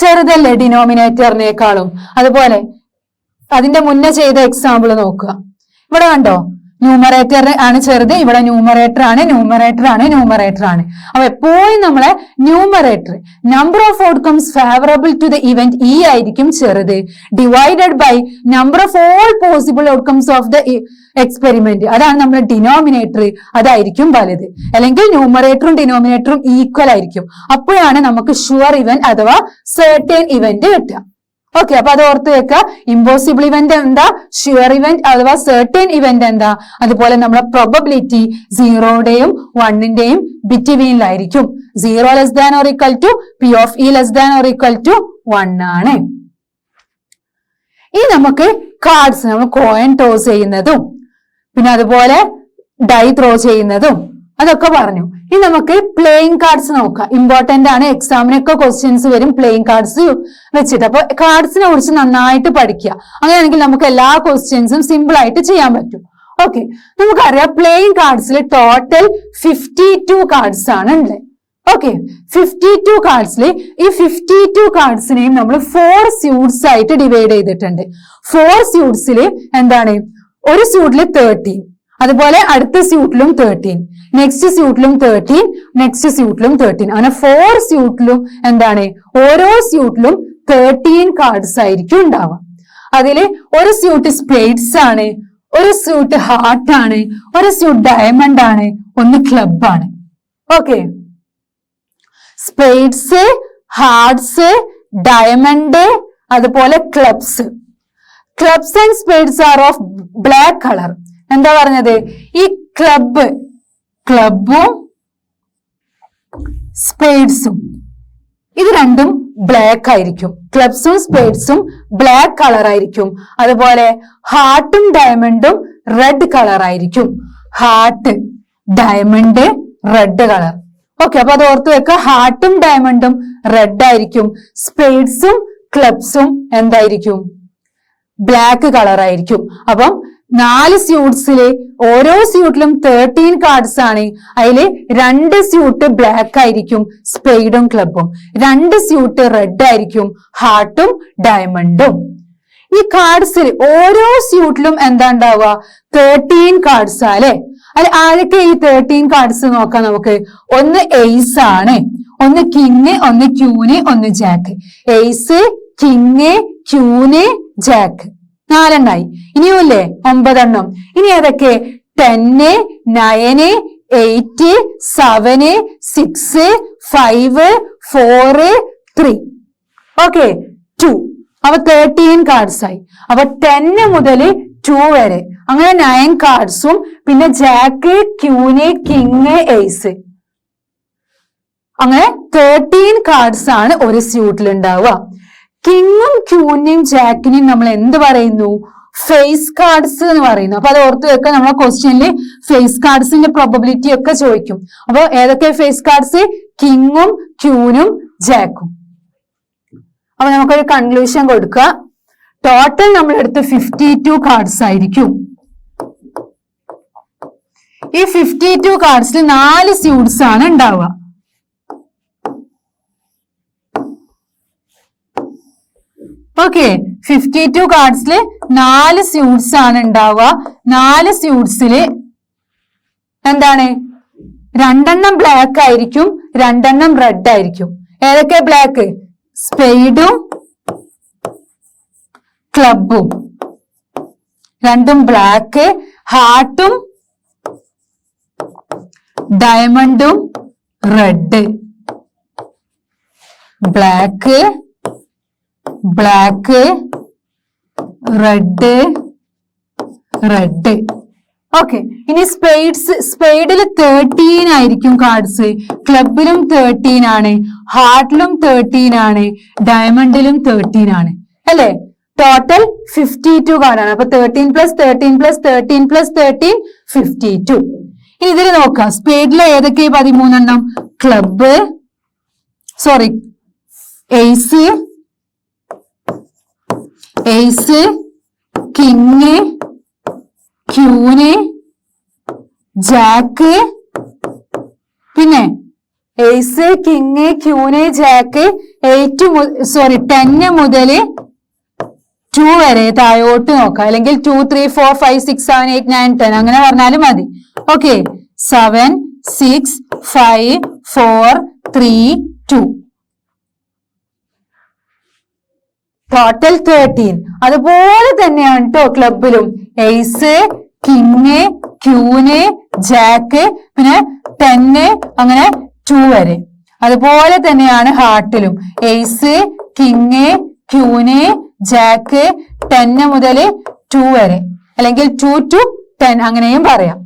Speaker 1: ചെറുതല്ലേ ഡിനോമിനേറ്ററിനേക്കാളും. അതുപോലെ അതിന്റെ മുന്നേ ചെയ്ത എക്സാമ്പിൾ നോക്കുക. ഇവിടെ കണ്ടോ, ന്യൂമറേറ്റർ ആണ് ചെറുത്, ഇവിടെ ന്യൂമറേറ്റർ ആണ്, ന്യൂമറേറ്റർ ആണ്, ന്യൂമറേറ്റർ ആണ്. അപ്പൊ എപ്പോഴും നമ്മളെ numerator number of outcomes favourable to the event E ആയിരിക്കും ചെറുത്, divided by number of all possible outcomes of the experiment, അതാണ് നമ്മുടെ ഡിനോമിനേറ്റർ, അതായിരിക്കും വലുത്. അല്ലെങ്കിൽ ന്യൂമറേറ്ററും ഡിനോമിനേറ്ററും ഈക്വൽ ആയിരിക്കും. അപ്പോഴാണ് നമുക്ക് ഷുവർ ഇവന്റ് അഥവാ സർട്ടൻ ഇവന്റ് കിട്ടുക. ഓക്കെ, അപ്പൊ അത് ഓർത്ത് വെക്കുക. ഇമ്പോസിബിൾ ഇവന്റ് എന്താ, ഷുവർ ഇവന്റ് അഥവാ സർട്ടൻ ഇവന്റ് എന്താ. അതുപോലെ നമ്മളെ പ്രോബബിലിറ്റി 0യുടെയും 1ന്റെയും ബിറ്റ്വീനിലായിരിക്കും. 0 less than or equal to P of E less than or equal to 1 ആണ്. ഇനി നമുക്ക് കാർഡ്സ്, നമ്മൾ കോയിൻ ടോസ് ചെയ്യുന്നതും പിന്നെ അതുപോലെ ഡൈ ത്രോ ചെയ്യുന്നതും അതൊക്കെ പറഞ്ഞു. ഇനി നമുക്ക് പ്ലേയിങ് കാർഡ്സ് നോക്കാം. ഇമ്പോർട്ടന്റ് ആണ്, എക്സാമിനൊക്കെ ക്വസ്റ്റ്യൻസ് വരും പ്ലേയിങ് കാർഡ്സ് വെച്ചിട്ട്. അപ്പൊ കാർഡ്സിനെ കുറിച്ച് നന്നായിട്ട് പഠിക്കുക. അങ്ങനെയാണെങ്കിൽ നമുക്ക് എല്ലാ ക്വസ്റ്റ്യൻസും സിമ്പിൾ ആയിട്ട് ചെയ്യാൻ പറ്റും. ഓക്കെ, നമുക്കറിയാം പ്ലേയിങ് കാർഡ്സിൽ ടോട്ടൽ 52 കാർഡ്സ് ആണ് ഉള്ളത്. ഓക്കെ, 52 കാർഡ്സിൽ ഈ 52 കാർഡ്സിനെയും നമ്മൾ 4 സ്യൂട്ട്സ് ആയിട്ട് ഡിവൈഡ് ചെയ്തിട്ടുണ്ട്. 4 സ്യൂട്ട്സിൽ എന്താണ്, ഒരു സ്യൂട്ടിൽ 13, അതുപോലെ അടുത്ത സ്യൂട്ടിലും 13, നെക്സ്റ്റ് സ്യൂട്ടിലും 13, നെക്സ്റ്റ് സ്യൂട്ടിലും 13, അങ്ങനെ 4 സ്യൂട്ടിലും എന്താണ്, ഓരോ സ്യൂട്ടിലും 13 കാർഡ്സ് ആയിരിക്കും ഉണ്ടാവുക. അതില് ഒരു സ്യൂട്ട് സ്പേഡ്സ് ആണ്, ഒരു സ്യൂട്ട് ഹാർട്ട് ആണ്, ഒരു സ്യൂട്ട് ഡയമണ്ട് ആണ്, ഒന്ന് ക്ലബ് ആണ്. ഓക്കെ, സ്പേഡ്സ്, ഹാർട്സ്, ഡയമണ്ട്, അതുപോലെ clubs. Clubs and spades are of black colour. എന്താ പറഞ്ഞത്, ഈ ക്ലബും സ്പേഡ്സും ഇത് രണ്ടും ബ്ലാക്ക് ആയിരിക്കും. ക്ലബ്സും സ്പേഡ്സും ബ്ലാക്ക് കളർ ആയിരിക്കും. അതുപോലെ ഹാർട്ടും ഡയമണ്ടും റെഡ് കളർ ആയിരിക്കും. Heart, diamond, red colour. Okay, അപ്പൊ അത് ഓർത്ത് വെക്കുക. ഹാർട്ടും ഡയമണ്ടും റെഡ് ആയിരിക്കും. സ്പേഡ്സും ക്ലബ്സും എന്തായിരിക്കും, ബ്ലാക്ക് കളർ ആയിരിക്കും. അപ്പം 4 സ്യൂട്ട്സില് ഓരോ സ്യൂട്ടിലും 13 കാർഡ്സ് ആണ്. അതില് 2 സ്യൂട്ട് ബ്ലാക്ക് ആയിരിക്കും, സ്പെയ്ഡും ക്ലബും. 2 സ്യൂട്ട് റെഡ് ആയിരിക്കും, ഹാർട്ടും ഡയമണ്ടും. ഈ കാർഡ്സിൽ ഓരോ സ്യൂട്ടിലും എന്താ ഉണ്ടാവുക, 13 കാർഡ്സ് അല്ലെ. അല്ലെ, ആരൊക്കെ ഈ 13 കാർഡ്സ് നോക്കാം നമുക്ക്. ഒന്ന് എയ്സ് ആണ്, ഒന്ന് കിങ്, ഒന്ന് ക്യൂന്, ഒന്ന് jack. Ace, king, queen, jack, 4 എണ്ണായി. ഇനിയുമില്ലേ 9 എണ്ണം. ഇനി ഏതൊക്കെ, 10, 9, 8, 7, 6, 5, 4, 3. ഓക്കെ, 2. അപ്പൊ 13 കാർഡ്സ് ആയി. അപ്പൊ 10 മുതൽ 2 വരെ, അങ്ങനെ 9 കാർഡ്സും പിന്നെ ജാക്ക്, ക്യൂന്, കിങ്, എയ്സ്, അങ്ങനെ 13 കാർഡ്സ് ആണ് ഒരു സ്യൂട്ടിൽ ഉണ്ടാവുക. കിങ്ങും ക്യൂനെയും ജാക്കിനെയും നമ്മൾ എന്ത് പറയുന്നു, ഫേസ് കാർഡ്സ് എന്ന് പറയുന്നു. അപ്പൊ അത് ഓർത്ത് വെക്കുക. നമ്മളെ ക്വസ്റ്റ്യനിൽ ഫേസ് കാർഡ്സിന്റെ പ്രോബബിലിറ്റി ഒക്കെ ചോദിക്കും. അപ്പൊ ഏതൊക്കെ ഫേസ് കാർഡ്സ്, കിങ്ങും ക്യൂനും ജാക്കും. അപ്പൊ നമുക്കൊരു കൺക്ലൂഷൻ കൊടുക്കുക. ടോട്ടൽ നമ്മളെടുത്ത് 52 കാർഡ്സ് ആയിരിക്കും. ഈ 52 കാർഡ്സിൽ 4 സ്യൂട്ട്സ് ആണ് ഉണ്ടാവുക. ഓക്കെ, 52 കാർഡ്സില് 4 സ്യൂട്ട്സ് ആണ് ഉണ്ടാവുക. 4 സ്യൂട്ട്സില് എന്താണ്, 2 എണ്ണം ബ്ലാക്ക് ആയിരിക്കും, 2 എണ്ണം റെഡ് ആയിരിക്കും. ഏതൊക്കെ ബ്ലാക്ക്, സ്പെയ്ഡും ക്ലബും രണ്ടും ബ്ലാക്ക്. ഹാർട്ടും ഡയമണ്ടും red. Black, black, red, red. Okay, ഇനി സ്പെയ്ഡിൽ 13 ആയിരിക്കും കാർഡ്സ്, ക്ലബിലും 13 ആണ്, ഹാർട്ടിലും 13 ആണ്, ഡയമണ്ടിലും 13 ആണ് അല്ലെ. ടോട്ടൽ 52 കാർഡാണ്. അപ്പൊ 13 + 13 + 13 + 13 52. ഇനി ഇതിൽ നോക്കാം, സ്പെയ്ഡിലെ ഏതൊക്കെ 13 എണ്ണം, club, sorry ace, ace, king, queen, jack, പിന്നെ എയ്സ്, കിങ്, ക്യൂന്, ജാക്ക് 10 മുതൽ 2 വരെ താഴോട്ട് നോക്കാം. അല്ലെങ്കിൽ 2, 3, 4, 5, 6, 7, 8, 9, 10 അങ്ങനെ പറഞ്ഞാലും മതി. ഓക്കെ, 7, 6, 5, 4, 3, 2. ടോട്ടൽ 13. അതുപോലെ തന്നെയാണ് കേട്ടോ ക്ലബിലും. എയ്സ്, കിങ്, ക്യൂന്, ജാക്ക്, പിന്നെ 10 അങ്ങനെ 2 വരെ. അതുപോലെ തന്നെയാണ് ഹാർട്ടിലും. എയ്സ്, കിങ്, ക്യൂന്, ജാക്ക് 10 മുതൽ 2 വരെ, അല്ലെങ്കിൽ 2 to 10 അങ്ങനെയും പറയാം.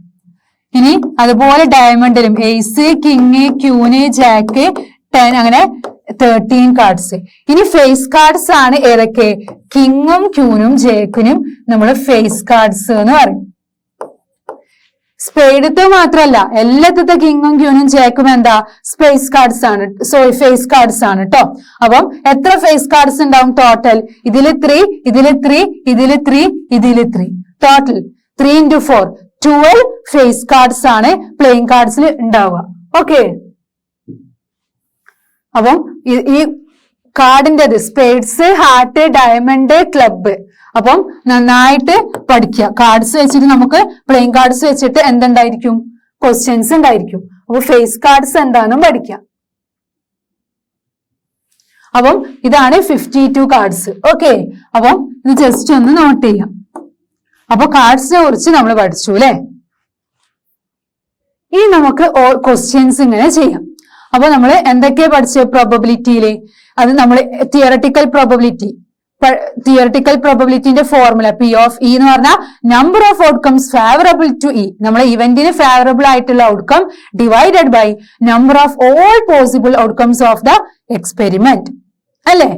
Speaker 1: ഇനി അതുപോലെ ഡയമണ്ടിലും എയ്സ്, കിങ്, ക്യൂന്, ജാക്ക് 10 അങ്ങനെ 13 കാർഡ്സ്. ഇനി ഫേസ് കാർഡ്സ് ആണ് ഏതൊക്കെ, കിങ്ങും ക്യൂനും ജേക്കിനും നമ്മൾ ഫേസ് കാർഡ്സ് എന്ന് പറയും. സ്പെയ്ഡത്തെ മാത്രല്ല എല്ലാത്തത്തെ കിങ്ങും ക്യൂനും ജേക്കും എന്താ സ്പേസ് കാർഡ്സ് ആണ്, സോറി ഫേസ് കാർഡ്സ് ആണ് കേട്ടോ. അപ്പം എത്ര ഫേസ് കാർഡ്സ് ഉണ്ടാവും ടോട്ടൽ? ഇതില് 3, ഇതില് 3, ഇതില് 3, ഇതില് 3, ടോട്ടൽ 3 into 4 12 ഫേസ് കാർഡ്സ് ആണ് പ്ലേയിങ് കാർഡ്സിൽ ഉണ്ടാവുക. ഓക്കെ, അപ്പം ഈ കാർഡിൻ്റെത് സ്പേഡ്സ്, ഹാർട്ട്, ഡയമണ്ട്, ക്ലബ്ബ്. അപ്പം നന്നായിട്ട് പഠിക്കുക. കാർഡ്സ് വെച്ചിട്ട് നമുക്ക് പ്ലേയിങ് കാർഡ്സ് വെച്ചിട്ട് എന്തുണ്ടായിരിക്കും? ക്വസ്റ്റ്യൻസ് ഉണ്ടായിരിക്കും. അപ്പൊ ഫേസ് കാർഡ്സ് എന്താണെന്നും പഠിക്കാം. അപ്പം ഇതാണ് 52 കാർഡ്സ്. ഓക്കെ, അപ്പം ഇത് ജസ്റ്റ് ഒന്ന് നോട്ട് ചെയ്യാം. അപ്പൊ കാർഡ്സിനെ കുറിച്ച് നമ്മൾ പഠിച്ചു അല്ലെ. ഇനി നമുക്ക് ക്വസ്റ്റ്യൻസ് ഇങ്ങനെ ചെയ്യാം. അപ്പൊ നമ്മൾ എന്തൊക്കെയാ പഠിച്ചത് പ്രോബബിലിറ്റിയില്? അത് നമ്മൾ തിയറട്ടിക്കൽ പ്രോബബിലിറ്റിന്റെ ഫോർമുല പി ഓഫ് ഇ എന്ന് പറഞ്ഞാൽ number of outcomes favourable to E, നമ്മളെ ഇവന്റിന് ഫേവറബിൾ ആയിട്ടുള്ള outcome divided by number of all possible outcomes of the experiment അല്ലെ.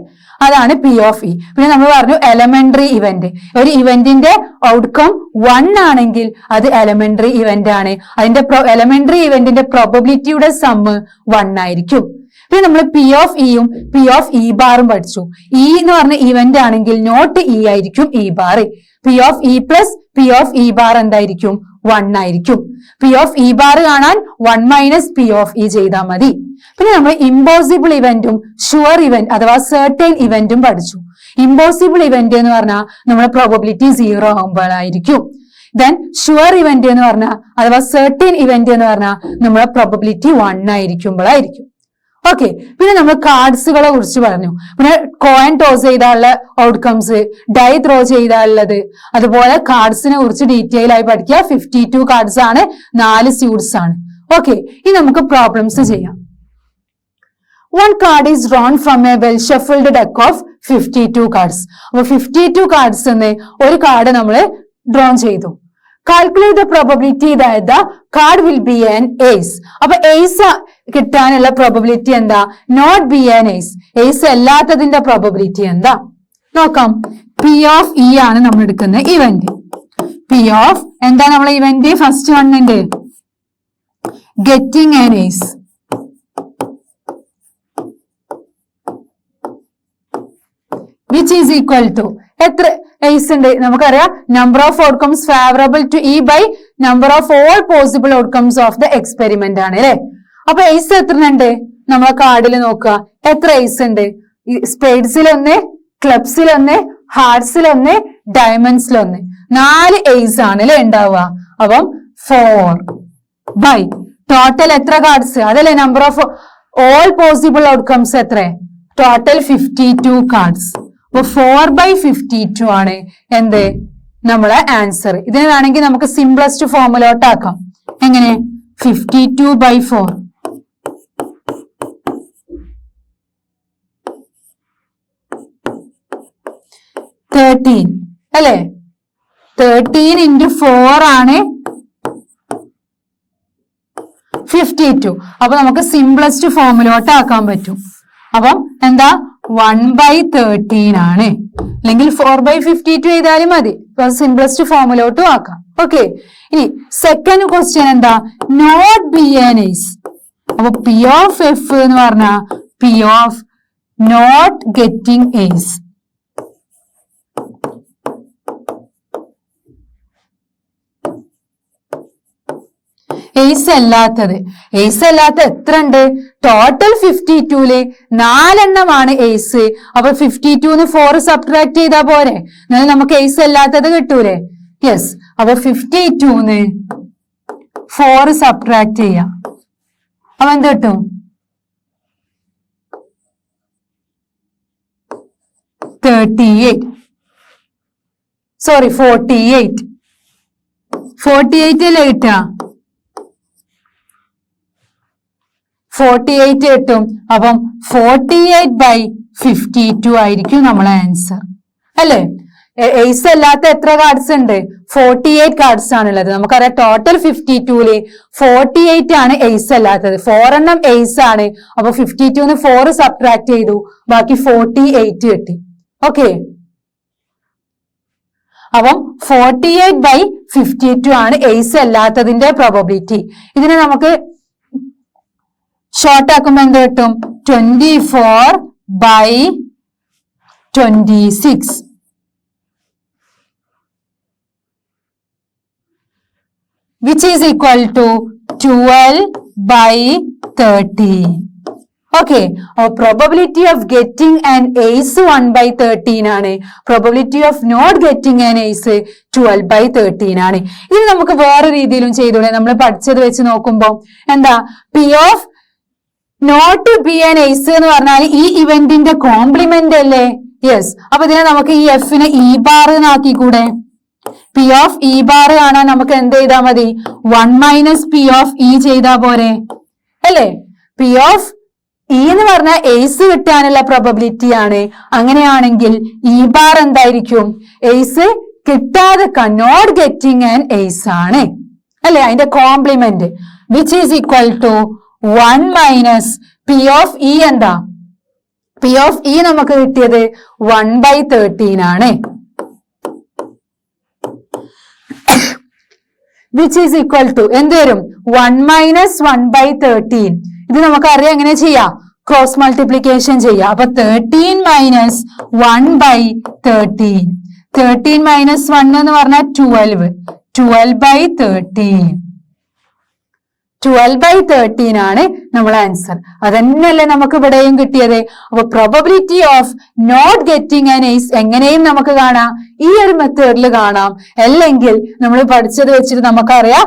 Speaker 1: അതാണ് പി ഓഫ് ഇ. പിന്നെ നമ്മൾ പറഞ്ഞു എലമെന്ററി ഇവന്റ്. ഒരു ഇവന്റിന്റെ ഔട്ട്കം 1 ആണെങ്കിൽ അത് എലമെന്ററി ഇവന്റ് ആണ്. അതിന്റെ എലമെന്ററി ഇവന്റിന്റെ പ്രോബബിലിറ്റിയുടെ സമ്മ് 1 ആയിരിക്കും. പിന്നെ നമ്മൾ പി ഓഫ് ഇയും പി ഓഫ് ഇ ബാറും പഠിച്ചു. ഇ എന്ന് പറഞ്ഞ ഇവന്റ് ആണെങ്കിൽ നോട്ട് ഇ ആയിരിക്കും E bar. P of E plus P of E bar എന്തായിരിക്കും? 1 ആയിരിക്കും. പി ഓഫ് ഇ ബാർ കാണാൻ 1 മൈനസ് പി ഓഫ് ഇ ചെയ്താൽ മതി. പിന്നെ നമ്മൾ ഇമ്പോസിബിൾ ഇവന്റും ഷുവർ ഇവന്റ് അഥവാ സെർട്ടൈൻ ഇവന്റും പഠിച്ചു. ഇമ്പോസിബിൾ ഇവന്റ് എന്ന് പറഞ്ഞാൽ നമ്മുടെ പ്രോബബിലിറ്റി 0 ആകുമ്പോഴായിരിക്കും. ദെൻ ഷുവർ ഇവന്റ് എന്ന് പറഞ്ഞാൽ അഥവാ സെർട്ടൈൻ ഇവന്റ് എന്ന് പറഞ്ഞാൽ നമ്മുടെ പ്രോബബിലിറ്റി 1 ആയിരിക്കുമ്പോഴായിരിക്കും. ഓക്കെ, പിന്നെ നമ്മൾ കാർഡ്സുകളെ കുറിച്ച് പറഞ്ഞു. പിന്നെ കോയിൻ ടോസ് ചെയ്താലുള്ള ഔട്ട്കംസ്, ഡൈ ത്രോ ചെയ്താലുള്ളത്, അതുപോലെ കാർഡ്സിനെ കുറിച്ച് ഡീറ്റെയിൽ ആയി പഠിക്കുക. 52 കാർഡ്സ് ആണ്, 4 സ്യൂട്ട്സ് ആണ്. ഓക്കെ, ഇനി നമുക്ക് പ്രോബ്ലംസ് ചെയ്യാം. 1 card is drawn from a well shuffled deck of 52 cards. അപ്പൊ 52 cards എന്ന് ഒരു കാർഡ് നമ്മൾ ഡ്രോൺ ചെയ്തു. Calculate the probability that the card will be an ace. അപ്പൊ ഏസ് കിട്ടാനുള്ള പ്രോബബിലിറ്റി എന്താ? Not be an ace. Ace അല്ലാത്തതിന്റെ പ്രോബബിലിറ്റി എന്താ നോക്കാം. പി ഓഫ് ഇ ആണ് നമ്മൾ എടുക്കുന്ന ഇവന്റ്. പി ഓഫ് എന്താ നമ്മളെ ഇവന്റ്? ഫസ്റ്റ് വണ്ണിന്റെ getting an ace. Which is equal to എത്ര ഏസ് ഉണ്ട്? നമുക്കറിയാം number of outcomes favourable to E by number of all possible outcomes of the experiment ആണ് അല്ലെ. അപ്പൊ ഏസ് എത്ര ഉണ്ട്? നമ്മളെ കാർഡിൽ നോക്കുക എത്ര ഏസ് ഉണ്ട്. സ്പേഡ്സിലൊന്ന്, ക്ലബ്സിലൊന്ന്, ഹാർട്സിലൊന്ന്, ഡയമണ്ട്സിലൊന്ന്, 4 ഏസ് ആണ് അല്ലെ ഉണ്ടാവുക. അപ്പം 4 ബൈ ടോട്ടൽ എത്ര കാർഡ്സ്? അതല്ലേ number of all possible outcomes എത്ര? Total 52 cards. അപ്പൊ 4/52 ആണ് എന്ത് നമ്മളെ ആൻസർ. ഇതിന് വേണമെങ്കിൽ നമുക്ക് സിംപ്ലസ്റ്റ് ഫോമുലോട്ട് ആക്കാം. എങ്ങനെ? 52/4 13 അല്ലെ. 13 into 4 ആണ് 52. അപ്പൊ നമുക്ക് സിംപ്ലസ്റ്റ് ഫോമുലോട്ട് ആക്കാൻ പറ്റും. അപ്പം എന്താ 1/13 ആണ്. അല്ലെങ്കിൽ 4/52 ചെയ്താലും മതി. സിംപ്ലസ്റ്റ് ഫോമുലോട്ടും ആക്കാം. ഓക്കെ, ഇനി സെക്കൻഡ് ക്വസ്റ്റ്യൻ എന്താ? Not be an ace. അപ്പൊ പി ഓഫ് എഫ് എന്ന് പറഞ്ഞാ P of not getting ace. Ace അല്ലാത്തത്. ഏസ് അല്ലാത്ത എത്ര ഉണ്ട്? ടോട്ടൽ 52ല് 4 എണ്ണമാണ് ഏസ്. അപ്പൊ 52ന്ന് 4 സബ്ട്രാക്ട് ചെയ്താ പോരെ, എന്നാലും നമുക്ക് ഏസ് അല്ലാത്തത് കിട്ടൂലേ? യെസ്. അപ്പൊ 52ന്ന് 4 സബ്ട്രാക്ട് ചെയ്യാം. അപ്പൊ എന്ത് കിട്ടും? 38. സോറി 48. 48 അല്ലേ കിട്ടാ? 48 കിട്ടും. അപ്പം 48/52 ആയിരിക്കും നമ്മളെ ആൻസർ അല്ലെ. ഏസ് അല്ലാത്ത എത്ര കാർഡ്സ് ഉണ്ട്? 48 കാർഡ്സ് ആണുള്ളത്. നമുക്കറിയാം ടോട്ടൽ 52ല് 48 ആണ് ഏസ് അല്ലാത്തത്. 4 എണ്ണം ഏസ് ആണ്. അപ്പൊ 52ന്ന് 4 സബ്ട്രാക്ട് ചെയ്തു, ബാക്കി 48 കിട്ടി. ഓക്കെ, അപ്പം 48/52 ആണ് എയ്സ് അല്ലാത്തതിന്റെ പ്രോബബിലിറ്റി. ഇതിനെ നമുക്ക് ഷോർട്ട് ആക്കുമ്പോ എന്ത് കിട്ടും? 24/26 which is equal to 12/13. Okay, our probability of getting an ace 1/13 ആണ്. Probability of not getting an ace 12/13 ആണ്. ഇത് നമുക്ക് വേറെ രീതിയിലും ചെയ്തൂടെ? നമ്മൾ പഠിച്ചത് വെച്ച് നോക്കുമ്പോൾ എന്താ, P of not be an ace എന്ന് പറഞ്ഞാൽ ഈ ഇവന്റിന്റെ കോംപ്ലിമെന്റ് അല്ലേ? യെസ്. അപ്പൊ ഇതിനെ നമുക്ക് ഈ എഫിനെ ഇ ബാർ എന്നാക്കിക്കൂടെ? P of E bar കാണാൻ നമുക്ക് എന്ത് ചെയ്താൽ മതി? 1 - P of E ചെയ്താ പോരെ അല്ലേ? P of E എന്ന് പറഞ്ഞാൽ എയ്സ് കിട്ടാനുള്ള പ്രോബബിലിറ്റി ആണ്. അങ്ങനെയാണെങ്കിൽ ഇ ബാർ എന്തായിരിക്കും? എയ്സ് കിട്ടാതെ നോട്ട് ഗെറ്റിംഗ് ആൻ എയ്സ് ആണ് അല്ലെ? അതിന്റെ complement which is equal to 1 - P of E. എന്താ P of E നമുക്ക് കിട്ടിയത് 1/13 ആണ്. which is equal to എന്ത് വരും? 1 - 1/13. ഇത് നമുക്കറിയാം എങ്ങനെ ചെയ്യാം? ക്രോസ് മൾട്ടിപ്ലിക്കേഷൻ ചെയ്യാം. അപ്പൊ 13 - 1/13. 13 - 1 എന്ന് പറഞ്ഞാൽ 12. 12/13. 12/13 ആണ് നമ്മളെ ആൻസർ. അതന്നെയല്ലേ നമുക്ക് ഇവിടെയും കിട്ടിയത്. അപ്പൊ probability of not getting an ace എങ്ങനെയും നമുക്ക് കാണാം, ഈ ഒരു മെത്തേഡിൽ കാണാം. അല്ലെങ്കിൽ നമ്മൾ പഠിച്ചത് വെച്ചിട്ട് നമുക്കറിയാം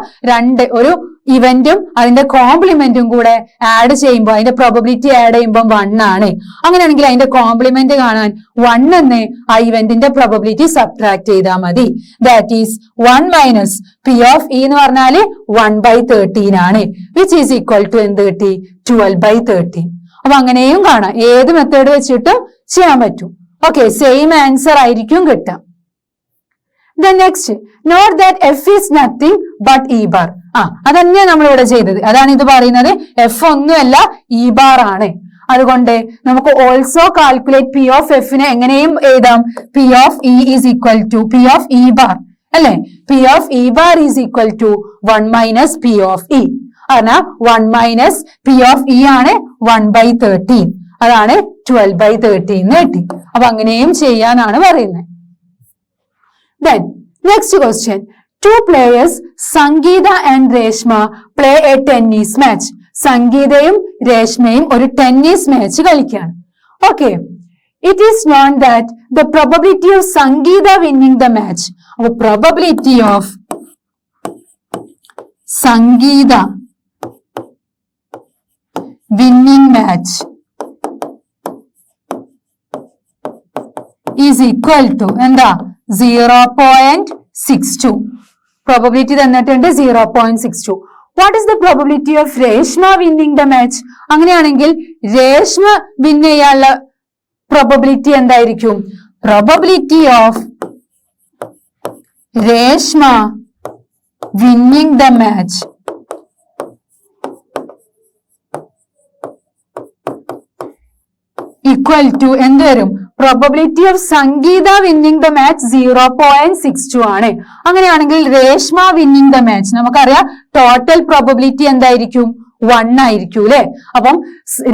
Speaker 1: ഒരു ഇവന്റും അതിന്റെ കോംപ്ലിമെന്റും കൂടെ ആഡ് ചെയ്യുമ്പോൾ അതിന്റെ പ്രോബബിലിറ്റി ആഡ് ചെയ്യുമ്പോൾ 1 ആണ്. അങ്ങനെയാണെങ്കിൽ അതിന്റെ കോംപ്ലിമെന്റ് കാണാൻ 1 എന്ന് ആ ഇവന്റിന്റെ പ്രോബബിലിറ്റി സബ്ട്രാക്ട് ചെയ്താൽ മതി. That is 1 - P of E എന്ന് പറഞ്ഞാല് 1/13 ആണ്. വിച്ച് ഈസ് ഈക്വൽ ടു എന്ത് കിട്ടി? 12/13. അപ്പൊ അങ്ങനെയും കാണാം. ഏത് മെത്തേഡ് വെച്ചിട്ടും ചെയ്യാൻ പറ്റും. ഓക്കെ, സെയിം ആൻസർ ആയിരിക്കും കിട്ടാം. Then next, note that F is nothing but E bar. അതന്നെയാണ് നമ്മൾ ഇവിടെ ചെയ്തത്. അതാണ് ഇത് പറയുന്നത്. F ഒന്നുമല്ല, E bar ആണ്. അതുകൊണ്ട് നമുക്ക് also calculate P of F നെ എങ്ങനെയും എഴുതാം? P of E is equal to P of E bar അല്ലെ? P of E bar is equal to 1 - P of E. അതാണ് 1 - P of E ആണ് 1/13. അതാണ് 12/13 കിട്ടി. അപ്പൊ അങ്ങനെയും ചെയ്യാനാണ് പറയുന്നത്. Then next question, 2 players Sangeeta and Reshma play a tennis match. സംഗീതയും രേഷ്മയും ഒരു ടെന്നീസ് മാച്ച് കളിക്കുകയാണ്. Okay, it is known that the probability of Sangeeta winning the match, or probability of Sangeeta winning match is equal to എന്താ? 0.62. പ്രോബബിലിറ്റി തന്നിട്ടുണ്ട് 0.62. What is the probability of Reshma winning the match? അങ്ങനെയാണെങ്കിൽ രേഷ്മ വിൻ ചെയ്യാനുള്ള പ്രോബബിലിറ്റി എന്തായിരിക്കും? Probability of Reshma winning the match equal to എന്ത് വരും? Probability of Sangeetha winning the match 0.62 ആണ്. അങ്ങനെയാണെങ്കിൽ രേഷ്മ വിന്നിംഗ് ദ മാച്ച് നമുക്കറിയാം ടോട്ടൽ പ്രോബബിലിറ്റി എന്തായിരിക്കും? 1 ആയിരിക്കും അല്ലെ? അപ്പം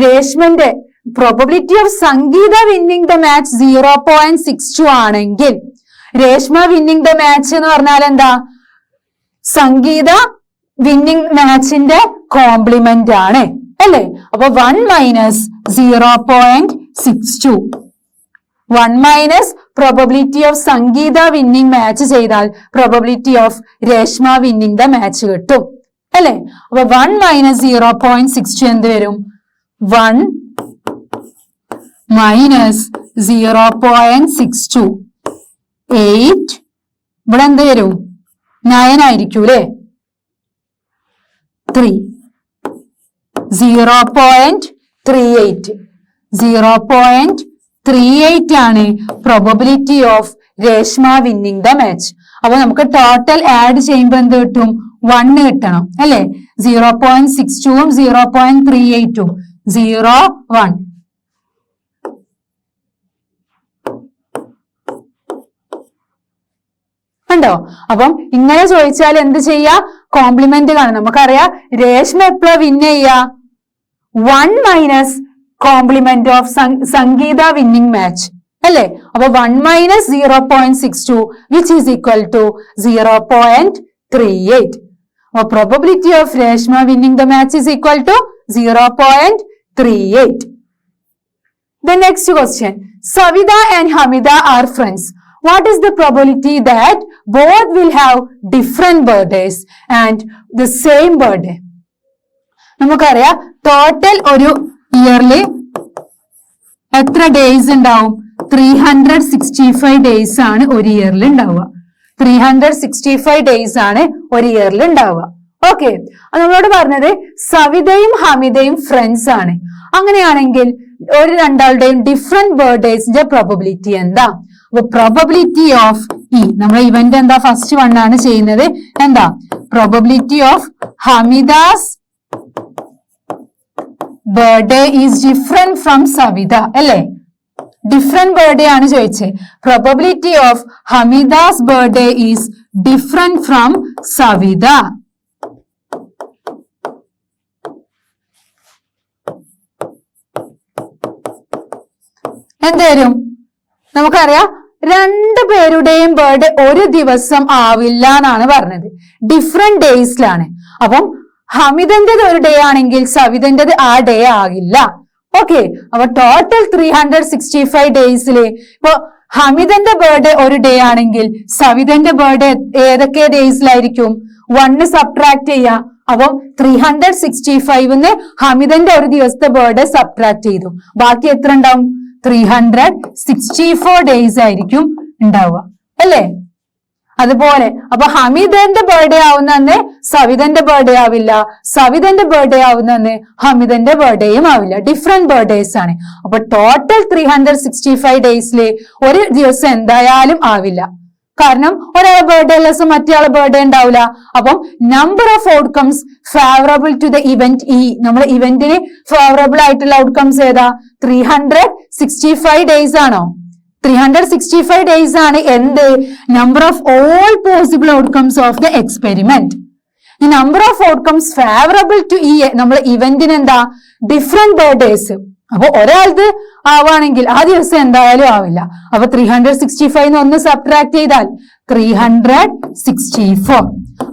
Speaker 1: രേഷ്മന്റെ probability of Sangeetha winning the match 0.62 ആണെങ്കിൽ രേഷ്മ വിന്നിംഗ് ദ മാച്ച് എന്ന് പറഞ്ഞാൽ എന്താ? സംഗീത വിന്നിംഗ് മാച്ചിന്റെ കോംപ്ലിമെന്റ് ആണ് അല്ലെ? അപ്പൊ 1 - 0.62. 1 - probability of Sangeetha winning match ചെയ്താൽ probability of Reshma winning the match കിട്ടും അല്ലെ? അപ്പൊ 1 - 0.62 എന്ത് വരും? 1 - 0.62 8. ഇവിടെ എന്ത് വരും? 9 ആയിരിക്കും അല്ലെ? 3 0.38. 0.38 ആണ് probability of Reshma winning the match. അപ്പൊ നമുക്ക് ടോട്ടൽ ആഡ് ചെയ്യുമ്പോൾ എന്ത് കിട്ടും? 1 കിട്ടണം അല്ലെ? 0.62ഉം 0.38ഉം 0.1. ഉണ്ടോ? അപ്പം ഇങ്ങനെ ചോദിച്ചാൽ എന്ത് ചെയ്യാ? കോംപ്ലിമെന്റ് കാണാം. നമുക്കറിയാം രേഷ്മ എപ്പോഴാ വിൻ ചെയ്യാ? 1 minus complement of Sangeetha winning match അല്ലേ? അപ്പൊ 1 minus 0.62 which is equal to 0.38. അപ്പൊ probability of Reshma winning the match is equal to 0.38. The next question. Savita and Hamida are friends. What is the probability that both will have different birthdays and the same birthday? നമുക്കറിയാം ടോട്ടൽ ഒരു ഇയർലി എത്ര ഡേയ്സ് ഉണ്ടാവും? 365 ഡേയ്സ് ആണ് ഒരു ഇയറിൽ ഉണ്ടാവുക. 365 ഡേയ്സ് ആണ് ഒരു ഇയറിൽ ഉണ്ടാവുക. ഓക്കെ, നമ്മളോട് പറഞ്ഞത് സവിതയും ഹമിതയും ഫ്രണ്ട്സ് ആണ്. അങ്ങനെയാണെങ്കിൽ ഒരു രണ്ടാളുടെയും ഡിഫറെന്റ് ബർത്ത്ഡേസിന്റെ പ്രോബബിലിറ്റി എന്താ? അപ്പൊ പ്രോബബിലിറ്റി ഓഫ് നമ്മുടെ ഇവന്റ് എന്താ? ഫസ്റ്റ് വൺ ആണ് ചെയ്യുന്നത്. എന്താ? Probability of Hamida's birthday is different from Savitha അല്ലേ? ഡിഫറെന്റ് ബർത്ത്ഡേ ആണ് ചോദിച്ചത്. Probability of Hamida's birthday is different from Savitha. എന്തേരും? നമുക്കറിയാം രണ്ടു പേരുടെയും ബർത്ത്ഡേ ഒരു ദിവസം ആവില്ല എന്നാണ് പറഞ്ഞത്. ഡിഫറെന്റ് ഡേയ്സിലാണ്. അപ്പം ഹമിദന്റേത് ഒരു ഡേ ആണെങ്കിൽ സവിതന്റേത് ആ ഡേ ആകില്ല. ഓക്കെ, അപ്പൊ ടോട്ടൽ 365 ഡേയ്സില് ഇപ്പൊ ഹമിദന്റെ ബർത്ത്ഡേ ഒരു ഡേ ആണെങ്കിൽ സവിതന്റെ ബർത്ത്ഡേ ഏതൊക്കെ ഡേയ്സിലായിരിക്കും? 1 സബ്ട്രാക്ട് ചെയ്യാം. അപ്പം 365 ഹമിദന്റെ ഒരു ദിവസത്തെ ബർത്ത്ഡേ സബ്ട്രാക്ട് ചെയ്തു. ബാക്കി എത്ര ഉണ്ടാവും? 364 ഡേയ്സ് ആയിരിക്കും ഉണ്ടാവുക അല്ലേ? അതുപോലെ അപ്പൊ ഹമിദന്റെ ബർത്ത്ഡേ ആവുന്ന സവിതന്റെ ബർത്ത്ഡേ ആവില്ല, സവിതന്റെ ബർത്ത്ഡേ ആവുന്ന ഹമിദന്റെ ബർത്ത്ഡേയും ആവില്ല. ഡിഫറെന്റ് ബർത്ത്ഡേസ് ആണ്. അപ്പൊ ടോട്ടൽ 365 ഡേയ്സില് ഒരു ദിവസം എന്തായാലും ആവില്ല. കാരണം ഒരാളെ ബർത്ത്ഡേ ഉള്ള ദിവസം മറ്റേ ബർത്ത്ഡേ ഉണ്ടാവില്ല. അപ്പം number of outcomes favourable to the event നമ്മുടെ ഇവന്റിന് ഫേവറബിൾ ആയിട്ടുള്ള ഔട്ട്കംസ് ഏതാ? 365 ഡേയ്സ് ആണോ? 365 ഡേയ്സ് ആണ് എന്ത്? Number of all possible outcomes of the experiment. ഈ number of outcomes favourable to നമ്മുടെ ഇവന്റിന് എന്താ? Different birthdays. അപ്പൊ ഒരാൾക്ക് ആവാണെങ്കിൽ ആ ദിവസം എന്തായാലും ആവില്ല. അപ്പൊ 365 ഒന്ന് സബ്ട്രാക്ട് ചെയ്താൽ 364.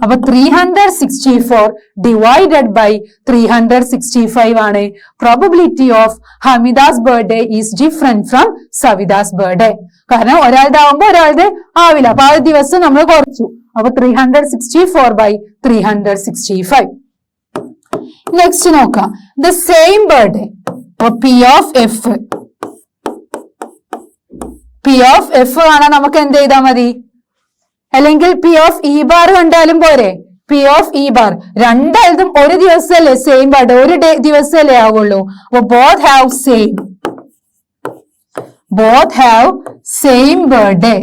Speaker 1: അപ്പൊ 364 ഡിവൈഡഡ് ബൈ 365 ആണ് probability of Hamida's birthday is different from Savita's birthday. കാരണം ഒരാളുടെ ആവുമ്പോ ഒരാളുടെ ആവില്ല. അപ്പൊ ആ ദിവസം നമ്മൾ കുറച്ചു. അപ്പൊ 364 ബൈ 365. നെക്സ്റ്റ് നോക്കാം. The same birthday P of F. P of F കാണാൻ നമുക്ക് എന്ത് ചെയ്താൽ മതി? അല്ലെങ്കിൽ പി ഓഫ് ഇ ബാർ കണ്ടാലും പോരെ? പി ഓഫ് ഇ ബാർ രണ്ടാളും ഒരു ദിവസമല്ലേ സെയിം ബർത്ത്ഡേ, ഒരു ദിവസമല്ലേ ആവുള്ളൂ. അപ്പൊ both have same birthday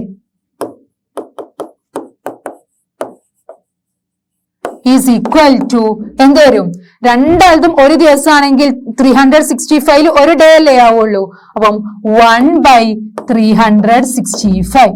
Speaker 1: is equal to എന്ത് വരും? രണ്ടാളും ഒരു ദിവസമാണെങ്കിൽ 365 ഒരു ഡേ അല്ലേ ആവുള്ളൂ. അപ്പം 1/365.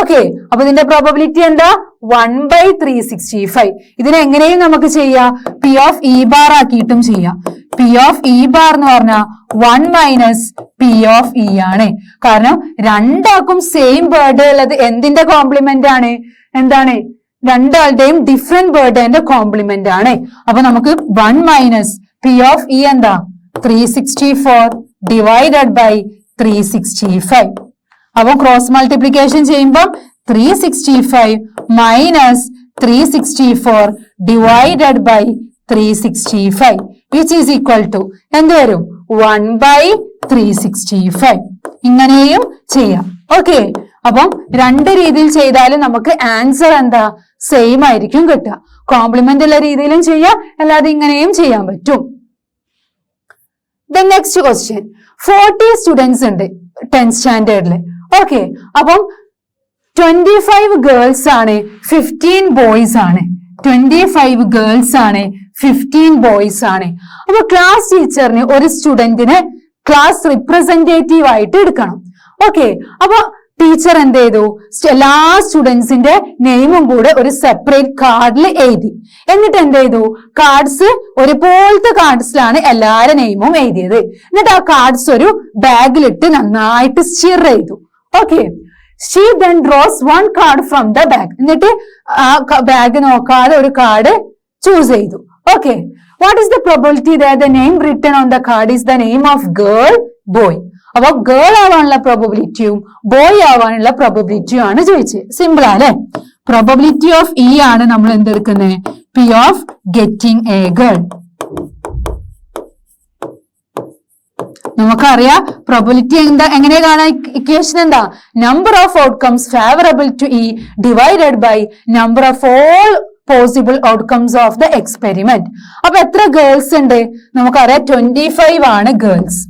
Speaker 1: ഓക്കെ, അപ്പൊ ഇതിന്റെ പ്രോബബിലിറ്റി എന്താ? 1/365. ഇതിനെങ്ങനെയും നമുക്ക് ചെയ്യാം, പി ഓഫ് ഇ ബാർ ആക്കിയിട്ടും ചെയ്യാം. പി ഓഫ് ഇ ബാർ എന്ന് പറഞ്ഞാൽ 1 മൈനസ് പി ഓഫ് ഇ ആണ്. കാരണം രണ്ടാൾക്കും സെയിം ബർത്ത്ഡേ ഉള്ളത് എന്തിന്റെ കോംപ്ലിമെന്റ് ആണ്? എന്താണ്? രണ്ടാളുടെയും ഡിഫറെന്റ് ബർത്ത്ഡേന്റെ കോംപ്ലിമെന്റ് ആണ്. അപ്പൊ നമുക്ക് 1 മൈനസ് പി ഓഫ് ഇ എന്താ? 364 ഡിവൈഡഡ് ബൈ 365. അപ്പൊ ക്രോസ് മൾട്ടിപ്ലിക്കേഷൻ ചെയ്യുമ്പോൾ 365 minus 364 divided by 365 which is equal to എന്ത് വരും? 1/365. ഇങ്ങനെയും ചെയ്യാം. ഓക്കെ, അപ്പം രണ്ട് രീതിയിൽ ചെയ്താലും നമുക്ക് ആൻസർ എന്താ? സെയിം ആയിരിക്കും കിട്ടുക. കോംപ്ലിമെന്റ് ഉള്ള രീതിയിലും ചെയ്യാം, അല്ലാതെ ഇങ്ങനെയും ചെയ്യാൻ പറ്റും. Next question. 40 സ്റ്റുഡൻസ് ഉണ്ട് 10th സ്റ്റാൻഡേർഡില്. ഓക്കെ, അപ്പം 25 ഗേൾസ് ആണ്, 15 ബോയ്സ് ആണ്. 25 ഗേൾസ് ആണ്, 15 ബോയ്സ് ആണ്. അപ്പൊ ക്ലാസ് ടീച്ചറിന് ഒരു സ്റ്റുഡന്റിനെ ക്ലാസ് റിപ്രസെന്റേറ്റീവ് ആയിട്ട് എടുക്കണം. ഓക്കെ, അപ്പൊ ടീച്ചർ എന്ത് ചെയ്തു? എല്ലാ സ്റ്റുഡൻസിന്റെ നെയിമും കൂടെ ഒരു സെപ്പറേറ്റ് കാർഡിൽ എഴുതി. എന്നിട്ട് എന്ത് ചെയ്തു? കാർഡ്സ് ഒരുപോലത്തെ കാർഡ്സിലാണ് എല്ലാവരുടെ നെയിമും എഴുതിയത്. എന്നിട്ട് ആ കാർഡ്സ് ഒരു ബാഗിലിട്ട് നന്നായിട്ട് സ്റ്റിർ ചെയ്തു. Okay, she then draws one card from the bag. എന്നിട്ട് ആ ബാഗ് നോക്കാതെ ഒരു കാർഡ് ചൂസ് ചെയ്തു. Okay, what is the probability that the name written on the card is the name of girl, boy? അപ്പൊ ഗേൾ ആവാനുള്ള പ്രോബബിലിറ്റിയും ബോയ് ആവാനുള്ള പ്രോബബിലിറ്റിയും ആണ് ചോദിച്ചത്. സിമ്പിൾ ആണ്. പ്രോബബിലിറ്റി ഓഫ് ഇ ആണ് നമ്മൾ എന്തെടുക്കുന്നത്? P of getting a girl. നമുക്കറിയാം പ്രോബബിലിറ്റി എന്താ, എങ്ങനെ കാണാൻ ഇക്വേഷൻ എന്താ? Number of outcomes favourable to E divided by number of all possible outcomes of the experiment. അപ്പൊ എത്ര ഗേൾസ് ഉണ്ട്? നമുക്കറിയാം 25 ആണ് ഗേൾസ്.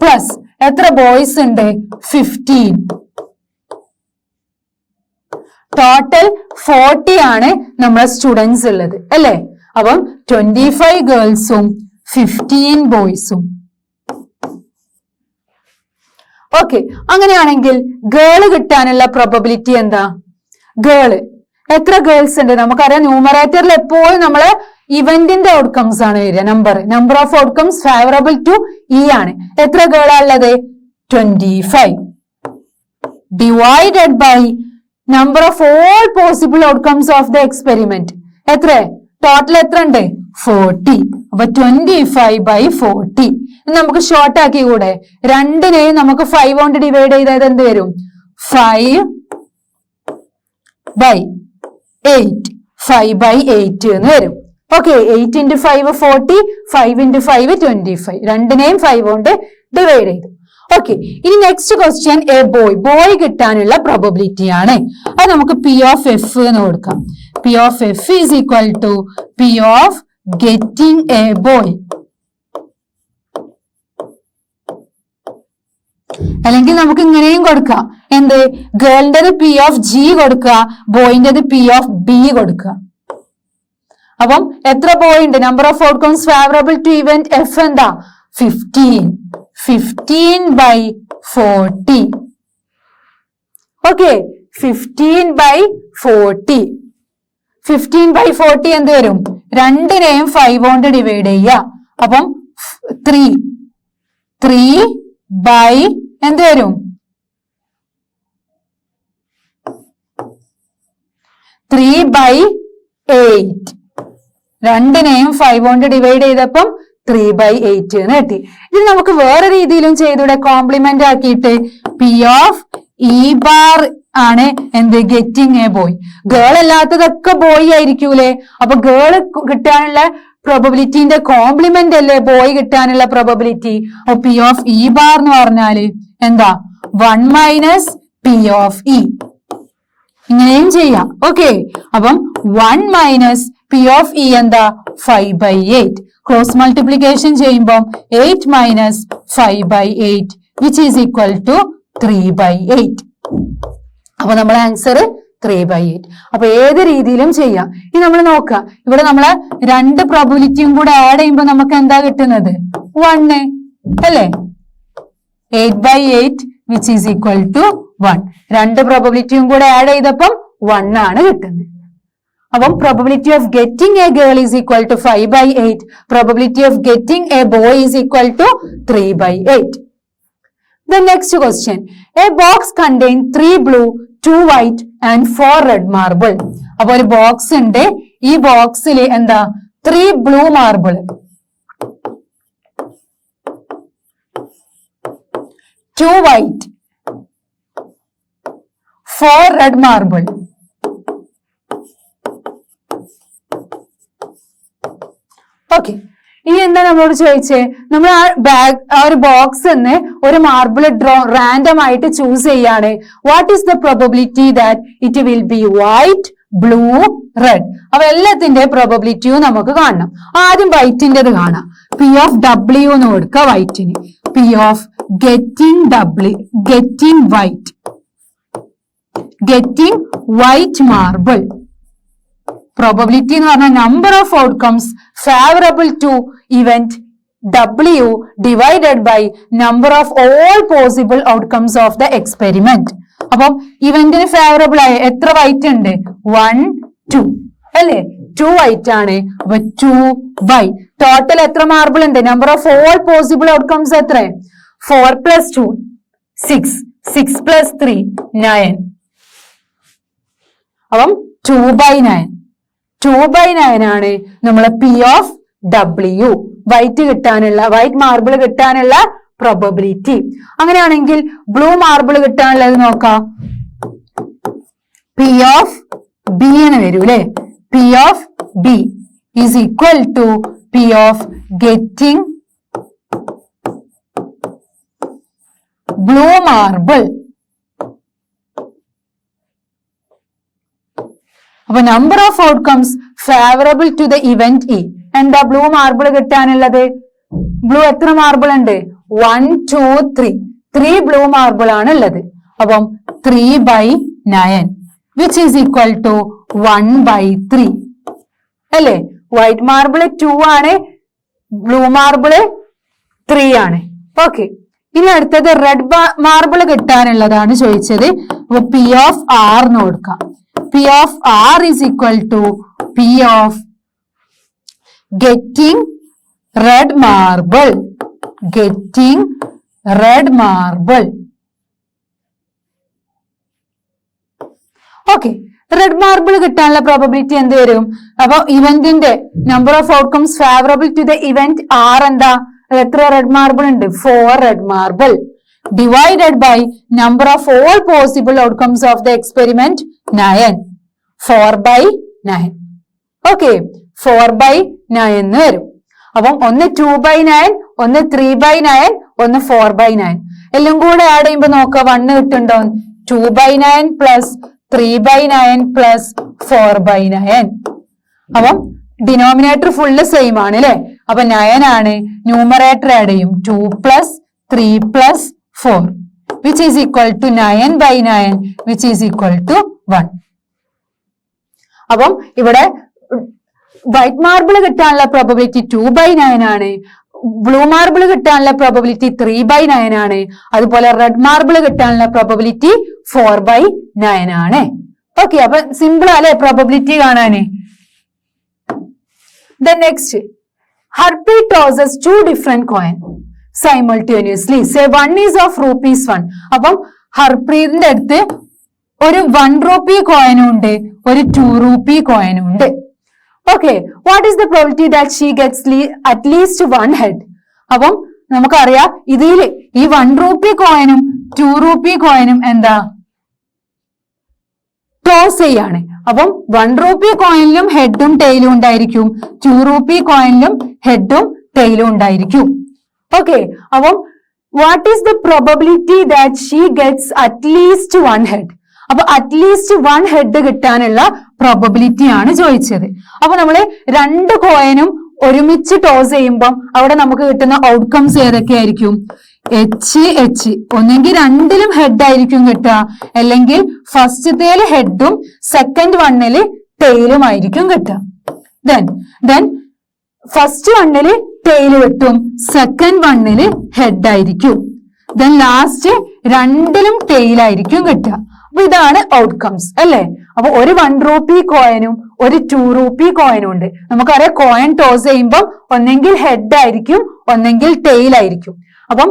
Speaker 1: പ്ലസ് എത്ര ബോയ്സ് ഉണ്ട്? 15. ടോട്ടൽ 40 ആണ് നമ്മുടെ സ്റ്റുഡൻസ് ഉള്ളത് അല്ലെ? അപ്പം 25 ഗേൾസും 15 ബോയ്സും. ഓക്കെ, അങ്ങനെയാണെങ്കിൽ ഗേള് കിട്ടാനുള്ള പ്രോബബിലിറ്റി എന്താ? ഗേള് എത്ര ഗേൾസ് ഉണ്ട്? നമുക്കറിയാം ന്യൂമറേറ്ററിൽ എപ്പോഴും നമ്മള് ഇവന്റിന്റെ ഔട്ട്കംസ് ആണ് വരിക. Number of outcomes favourable to E ആണ്. എത്ര ഗേളാ ഉള്ളത്? 25 divided by number of all possible outcomes of the experiment. എത്ര? ടോട്ടൽ എത്ര ഉണ്ട്? 40. അപ്പൊ 25/40. നമുക്ക് ഷോർട്ട് ആക്കി കൂടെ? രണ്ടിനെയും നമുക്ക് 5 കൊണ്ട് ഡിവൈഡ് ചെയ്താൽ എന്ത് വരും? 5/8. 5/8 എന്ന് വരും. Okay, 8 into 5 40, 5 into 5 25. രണ്ടിനെയും 5 കൊണ്ട് ഡിവൈഡ് ചെയ്തു. ഓക്കെ, ഇനി next question a boy. Boy കിട്ടാനുള്ള പ്രോബബിലിറ്റി ആണ്. അത് നമുക്ക് പി ഓഫ് എഫ് എന്ന് കൊടുക്കാം. P of F is equal to P of getting a boy. അല്ലെങ്കിൽ നമുക്ക് ഇങ്ങനെയും കൊടുക്കാം. എന്ത്? ഗേളിൻ്റെത് പി ഓഫ് ജി കൊടുക്കുക, ബോയിൻ്റെത് പി ഓഫ് ബി കൊടുക്കുക. അപ്പം എത്ര ബോയ് ഉണ്ട്? Number of outcomes favourable to event F എന്താ? 15. 15/40. ഓക്കെ, 15/40. 15/40 എന്ത് വരും? രണ്ടിനെയും 5 കൊണ്ട് ഡിവൈഡ് ചെയ്യുക. അപ്പം 3 എന്ത് വരും? 3/8. രണ്ടിനെയും 5 കൊണ്ട് ഡിവൈഡ് ചെയ്തപ്പം 3/8 എന്ന് കിട്ടി. ഇത് നമുക്ക് വേറെ രീതിയിലും ചെയ്തൂടെ? കോംപ്ലിമെന്റ് ആക്കിയിട്ട് പി ഓഫ് ഇ ബാർ ആണ് എന്ത്? Getting a boy. ഗേൾ അല്ലാത്തതൊക്കെ ബോയ് ആയിരിക്കൂലേ? അപ്പൊ ഗേൾ കിട്ടാനുള്ള പ്രോബബിലിറ്റിന്റെ കോംപ്ലിമെന്റ് അല്ലേ ബോയ് കിട്ടാനുള്ള പ്രോബബിലിറ്റി? അപ്പൊ പി ഓഫ് ഇ ബാർ എന്ന് പറഞ്ഞാല് എന്താ? 1 - പി ഓഫ് ഇ. ഇങ്ങനെയും ചെയ്യാം. ഓക്കെ, അപ്പം 1 - പി ഓഫ് ഇ എന്താ? 5/8. ക്രോസ് മൾട്ടിപ്ലിക്കേഷൻ ചെയ്യുമ്പോൾ 8 - 5/8 വിച്ച് ഈസ് ഈക്വൽ ടു 3/8. അപ്പൊ നമ്മുടെ ആൻസർ 3/8. അപ്പൊ ഏത് രീതിയിലും ചെയ്യാം. ഇനി നമ്മൾ നോക്കാം, ഇവിടെ നമ്മള് രണ്ട് പ്രോബബിലിറ്റിയും കൂടെ ആഡ് ചെയ്യുമ്പോൾ നമുക്ക് എന്താ കിട്ടുന്നത്? 1 അല്ലേ? 8/8 വിച്ച് ഈസ് ഈക്വൽ ടു 1. രണ്ട് പ്രോബബിലിറ്റിയും കൂടെ ആഡ് ചെയ്തപ്പം 1 ആണ് കിട്ടുന്നത്. അപ്പം probability of getting a girl is equal to 5/8. Probability of getting a boy is equal to 3/8. The next question. A box contains 3 blue, 2 white and 4 red marble. അപ്പൊ ഒരു ബോക്സ് ഉണ്ട്. ഈ ബോക്സിൽ എന്താ? 3 blue marble, 2 white, 4 red marble. Okay, ഇനി എന്താ നമ്മളോട് ചോദിച്ചേ? നമ്മൾ ആ ഒരു ബോക്സ് എന്ന് ഒരു മാർബിൾ റാൻഡം ആയിട്ട് ചൂസ് ചെയ്യാണ്. What is the probability that it will be white, blue, red? അപ്പൊ എല്ലാത്തിന്റെ പ്രോബബിലിറ്റിയും നമുക്ക് കാണണം. ആദ്യം വൈറ്റിൻ്റെത് കാണാം. പി ഓഫ് ഡബ്ല്യു എന്ന് കൊടുക്കുക വൈറ്റിന്. P of getting white marble. Probability എന്ന് പറഞ്ഞാൽ number of outcomes favourable to event W divided by number of all possible outcomes of the experiment. അപ്പം ഇവന്റിന് ഫേവറബിൾ ആയ എത്ര വൈറ്റ് ഉണ്ട്? 1 2 അല്ലേ? 2 വൈറ്റ് ആണ്. അപ്പൊ 2 ടോട്ടൽ എത്ര മാർബിൾ ഉണ്ട്? Number of all possible outcomes എത്ര? 4 + 2 6 6 + 3 9. അപ്പം 2/9 2/9 ആണ് നമ്മളെ P of W white marble കിട്ടാനുള്ള പ്രോബബിലിറ്റി. അങ്ങനെയാണെങ്കിൽ ബ്ലൂ മാർബിൾ കിട്ടാനുള്ളത് നോക്കാം. P ഓഫ് B എന്ന് വരൂ അല്ലെ? P of B is equal to P of getting blue marble. അപ്പൊ number of outcomes favourable to the event E. എന്താ ബ്ലൂ മാർബിൾ കിട്ടാനുള്ളത്? ബ്ലൂ എത്ര മാർബിൾ ഉണ്ട്? 1 2 3 ബ്ലൂ മാർബിൾ ആണ് ഉള്ളത്. അപ്പം 3/9 വിച്ച് ഈസ് ഈക്വൽ ടു 1/3 അല്ലേ? വൈറ്റ് മാർബിൾ 2 ആണ്, ബ്ലൂ മാർബിൾ 3 ആണ്. ഓക്കെ, ഇനി അടുത്തത് റെഡ് മാർബിൾ കിട്ടാനുള്ളതാണ് ചോദിച്ചത്. അപ്പൊ P ഓഫ് R എന്ന് കൊടുക്കാം. P of R is equal to P of getting red marble. Getting red marble. Okay, red marble കിട്ടാനുള്ള പ്രോബബിലിറ്റി എന്ത് വരും? അപ്പൊ ഇവന്റിന്റെ number of outcomes favourable to the event R എന്താ? എത്ര റെഡ് മാർബിൾ ഉണ്ട്? 4 red marble divided by number of all possible outcomes of the experiment 9. 4/9. Okay, 4/9 എന്ന് വരും. അപ്പം ഒന്ന് 2/9, ഒന്ന് 3/9, ഒന്ന് 4/9. എല്ലാം കൂടെ ആഡ് ചെയ്യുമ്പോൾ നോക്കുക 1 കിട്ടുന്നുണ്ടോ? 2/9 പ്ലസ് 3/9 പ്ലസ് 4/9. അപ്പം ഡിനോമിനേറ്റർ ഫുള്ള് സെയിം ആണ് അല്ലെ? അപ്പൊ 9 ആണ്. ന്യൂമറേറ്റർ ആഡ് ചെയ്യും 2 + 3 + 4 which is equal to 9/9 which is equal to 1. അപ്പം ഇവിടെ വൈറ്റ് മാർബിൾ കിട്ടാനുള്ള പ്രോബബിലിറ്റി 2/9 ആണ്. ബ്ലൂ മാർബിൾ കിട്ടാനുള്ള പ്രോബബിലിറ്റി 3/9 ആണ്. അതുപോലെ റെഡ് മാർബിൾ കിട്ടാനുള്ള പ്രോബബിലിറ്റി 4/9 ആണ്. ഓക്കെ, അപ്പൊ സിമ്പിൾ അല്ലെ പ്രോബബിലിറ്റി കാണാന്. Then next, Harpreet tosses 2 different coin simultaneously. Say one is of ₹1. അപ്പം ഹർപ്രീതിന്റെ അടുത്ത് ഒരു 1 rupee കോയിനും ഉണ്ട്, ഒരു 2 rupee കോയിനും ഉണ്ട്. Okay, what is the probability that she gets at least 1 head? അപ്പം നമുക്കറിയാം ഇതിൽ ഈ 1 rupee കോയിനും 2 rupee കോയിനും എന്താ? ടോസ് ചെയ്യാണ്. അപ്പം 1 rupee കോയിനിലും ഹെഡും ടെയിലും ഉണ്ടായിരിക്കും, 2 rupee കോയിനിലും ഹെഡും ടെയിലും ഉണ്ടായിരിക്കും. ഓക്കെ, അപ്പം what is the probability that she gets at least 1 head? അപ്പൊ അറ്റ്ലീസ്റ്റ് 1 head കിട്ടാനുള്ള പ്രോബബിലിറ്റി ആണ് ചോദിച്ചത്. അപ്പൊ നമ്മള് 2 കോയിനും ഒരുമിച്ച് ടോസ് ചെയ്യുമ്പോൾ അവിടെ നമുക്ക് കിട്ടുന്ന ഔട്ട്കംസ് ഏതൊക്കെയായിരിക്കും? H ഒന്നെങ്കിൽ 2ലും ഹെഡ് ആയിരിക്കും കിട്ടുക, അല്ലെങ്കിൽ ഫസ്റ്റത്തേല് ഹെഡും സെക്കൻഡ് വണ്ണില് ടെയിലും ആയിരിക്കും കിട്ടുക. ദെൻ ഫസ്റ്റ് വണ്ണില് ടെയിൽ കിട്ടും, സെക്കൻഡ് വണ്ണില് ഹെഡ് ആയിരിക്കും, ദെൻ ലാസ്റ്റ് 2ലും ടെയിലായിരിക്കും കിട്ടുക. അപ്പൊ ഇതാണ് ഔട്ട്കംസ് അല്ലെ? അപ്പൊ ഒരു 1 rupee കോയിനും ഒരു 2 rupee കോയിനും ഉണ്ട്. നമുക്കറിയാം കോയിൻ ടോസ് ചെയ്യുമ്പോൾ ഒന്നെങ്കിൽ ഹെഡ് ആയിരിക്കും, ഒന്നെങ്കിൽ ടെയിൽ ആയിരിക്കും. അപ്പം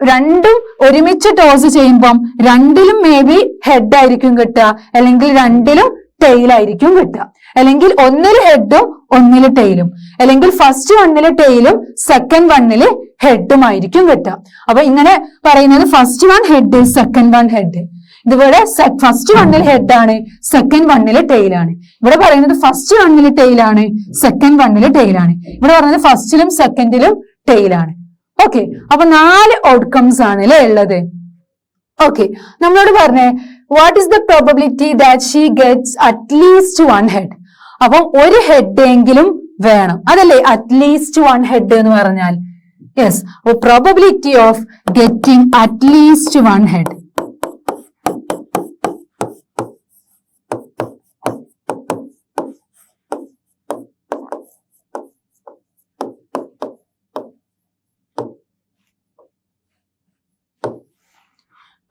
Speaker 1: രണ്ടും ഒരുമിച്ച് ടോസ് ചെയ്യുമ്പം 2ലും മേ ബി ഹെഡ് ആയിരിക്കും കിട്ടുക, അല്ലെങ്കിൽ 2ലും ടെയിൽ ആയിരിക്കും കിട്ടുക, അല്ലെങ്കിൽ ഒന്നില് ഹെഡും ഒന്നില് ടെയിലും, അല്ലെങ്കിൽ ഫസ്റ്റ് വണ്ണില് ടെയിലും സെക്കൻഡ് വണ്ണില് ഹെഡും ആയിരിക്കും കിട്ടുക. അപ്പൊ ഇങ്ങനെ പറയുന്നത് first one head, second one head. ഇതിവിടെ ഫസ്റ്റ് വണ്ണിൽ ഹെഡ് ആണ്, സെക്കൻഡ് വണ്ണില് ടെയിലാണ്. ഇവിടെ പറയുന്നത് ഫസ്റ്റ് വണ്ണില് ടെയിലാണ്, സെക്കൻഡ് വണ്ണില് ടെയിലാണ്. ഇവിടെ പറയുന്നത് ഫസ്റ്റിലും സെക്കൻഡിലും ടെയിലാണ്. ഓക്കെ, അപ്പൊ 4 ഔട്ട്കംസ് ആണ് അല്ലെ ഉള്ളത്. ഓക്കെ, നമ്മളോട് പറഞ്ഞേ what is the probability that she gets at least 1 head? അപ്പം ഒരു ഹെഡ് എങ്കിലും വേണം, അതല്ലേ അറ്റ്ലീസ്റ്റ് 1 head എന്ന് പറഞ്ഞാൽ? Yes, probability of getting at least 1 head.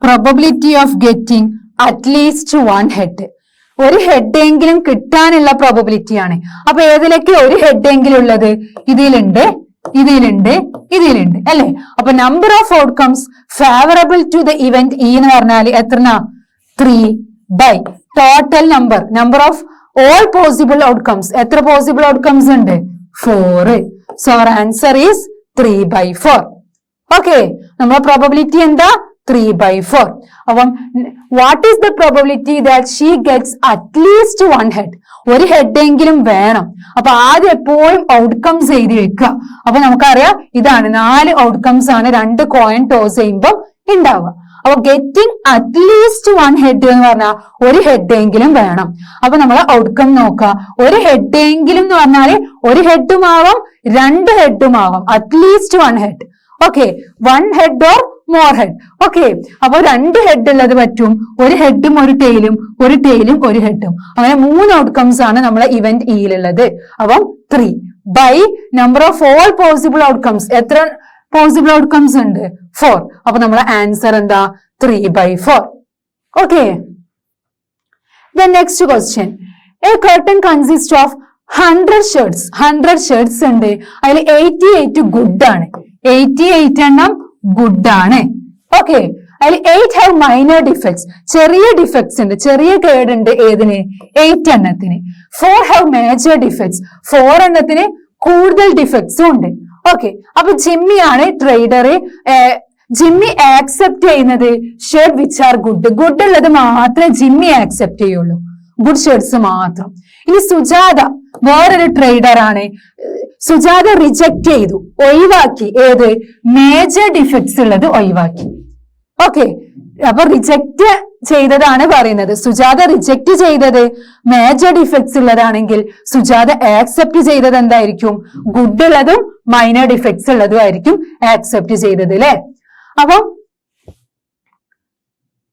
Speaker 1: Probability of getting at least 1 head. ഒരു ഹെഡ് എങ്കിലും കിട്ടാനുള്ള പ്രോബബിലിറ്റി ആണ്. അപ്പൊ ഏതിലൊക്കെ ഒരു ഹെഡ് എങ്കിലും ഉള്ളത്? ഇതിലുണ്ട്, ഇതിലുണ്ട്, ഇതിലുണ്ട് അല്ലെ? അപ്പൊ number of outcomes favourable to the event E എന്ന് പറഞ്ഞാൽ എത്രനാ? 3 by total number of all possible outcomes. എത്ര പോസിബിൾ ഔട്ട്കംസ് ഉണ്ട്? 4. So our answer is 3/4. Okay, നമ്മളെ പ്രോബബിലിറ്റി എന്താ? 3/4. അപ്പം what is the probability that she gets at least 1 head? ഒരു ഹെഡ് എങ്കിലും വേണം. അപ്പൊ ആദ്യം എപ്പോഴും ഔട്ട്കംസ് എഴുതി വെക്കുക. അപ്പൊ നമുക്കറിയാം ഇതാണ് 4 ഔട്ട്കംസ് ആണ് 2 കോയിൻ ടോസ് ചെയ്യുമ്പോൾ ഉണ്ടാവുക. അപ്പൊ ഗെറ്റിംഗ് അറ്റ്ലീസ്റ്റ് 1 ഹെഡ് എന്ന് പറഞ്ഞാൽ ഒരു ഹെഡ് എങ്കിലും വേണം. അപ്പൊ നമ്മൾ ഔട്ട്കം നോക്കുക. ഒരു ഹെഡ് എങ്കിലും എന്ന് പറഞ്ഞാല് ഒരു ഹെഡും ആവാം 2 ഹെഡും ആവാം. At least 1 head. Okay, 1 head or more head. Okay, അപ്പൊ 2 ഹെഡ് ഉള്ളത് പറ്റും. ഒരു ഹെഡും ഒരു ടെയിലും, ഒരു ടെയിലും ഒരു ഹെഡും. അങ്ങനെ 3 ഔട്ട്കംസ് ആണ് നമ്മളെ ഇവന്റ് ഇയിലുള്ളത്. അപ്പം 3 by number of all possible outcomes. എത്ര പോസിബിൾ ഔട്ട്കംസ് ഉണ്ട്? 4. അപ്പൊ നമ്മളെ ആൻസർ എന്താ? 3/4. Okay, then next question. A curtain consist of 100 shirts. 100 shirts ഉണ്ട്. അതിൽ 88 ഗുഡ് ആണ്. 88 എണ്ണം ഗുഡ് ആണ്. ഓക്കെ, അതിൽ 8 ഹാവ് മൈനർ ഡിഫക്ട്സ്. ചെറിയ ഡിഫക്ട്സ് ഉണ്ട്, ചെറിയ കേടുണ്ട്. ഏതിന്? 8 എണ്ണത്തിന്. 4 ഹാവ് മേജർ ഡിഫക്ട്സ്. 4 എണ്ണത്തിന് കൂടുതൽ ഡിഫക്ട്സും ഉണ്ട്. ഓക്കെ, അപ്പൊ ജിമ്മിയാണ് ട്രേഡർ. ജിമ്മി ആക്സെപ്റ്റ് ചെയ്യുന്നത് shirt which are good. Good ഉള്ളത് മാത്രമേ ജിമ്മി ആക്സെപ്റ്റ് ചെയ്യുള്ളൂ, ഗുഡ് ഷർട്ട്സ് മാത്രം. ഇനി സുജാത വേറൊരു ട്രേഡർ ആണ്. സുജാത റിജക്ട് ചെയ്തു, ഒഴിവാക്കി. ഏത്? മേജർ ഡിഫക്ട്സ് ഉള്ളത് ഒഴിവാക്കി. ഓക്കെ, അപ്പൊ റിജക്ട് ചെയ്തതാണ് പറയുന്നത്. സുജാത റിജക്ട് ചെയ്തത് മേജർ ഡിഫക്ട്സ് ഉള്ളതാണെങ്കിൽ സുജാത ആക്സെപ്റ്റ് ചെയ്തത് എന്തായിരിക്കും? ഗുഡ് ഉള്ളതും മൈനർ ഡിഫക്ട്സ് ഉള്ളതും ആയിരിക്കും ആക്സെപ്റ്റ് ചെയ്തത് അല്ലെ? അപ്പം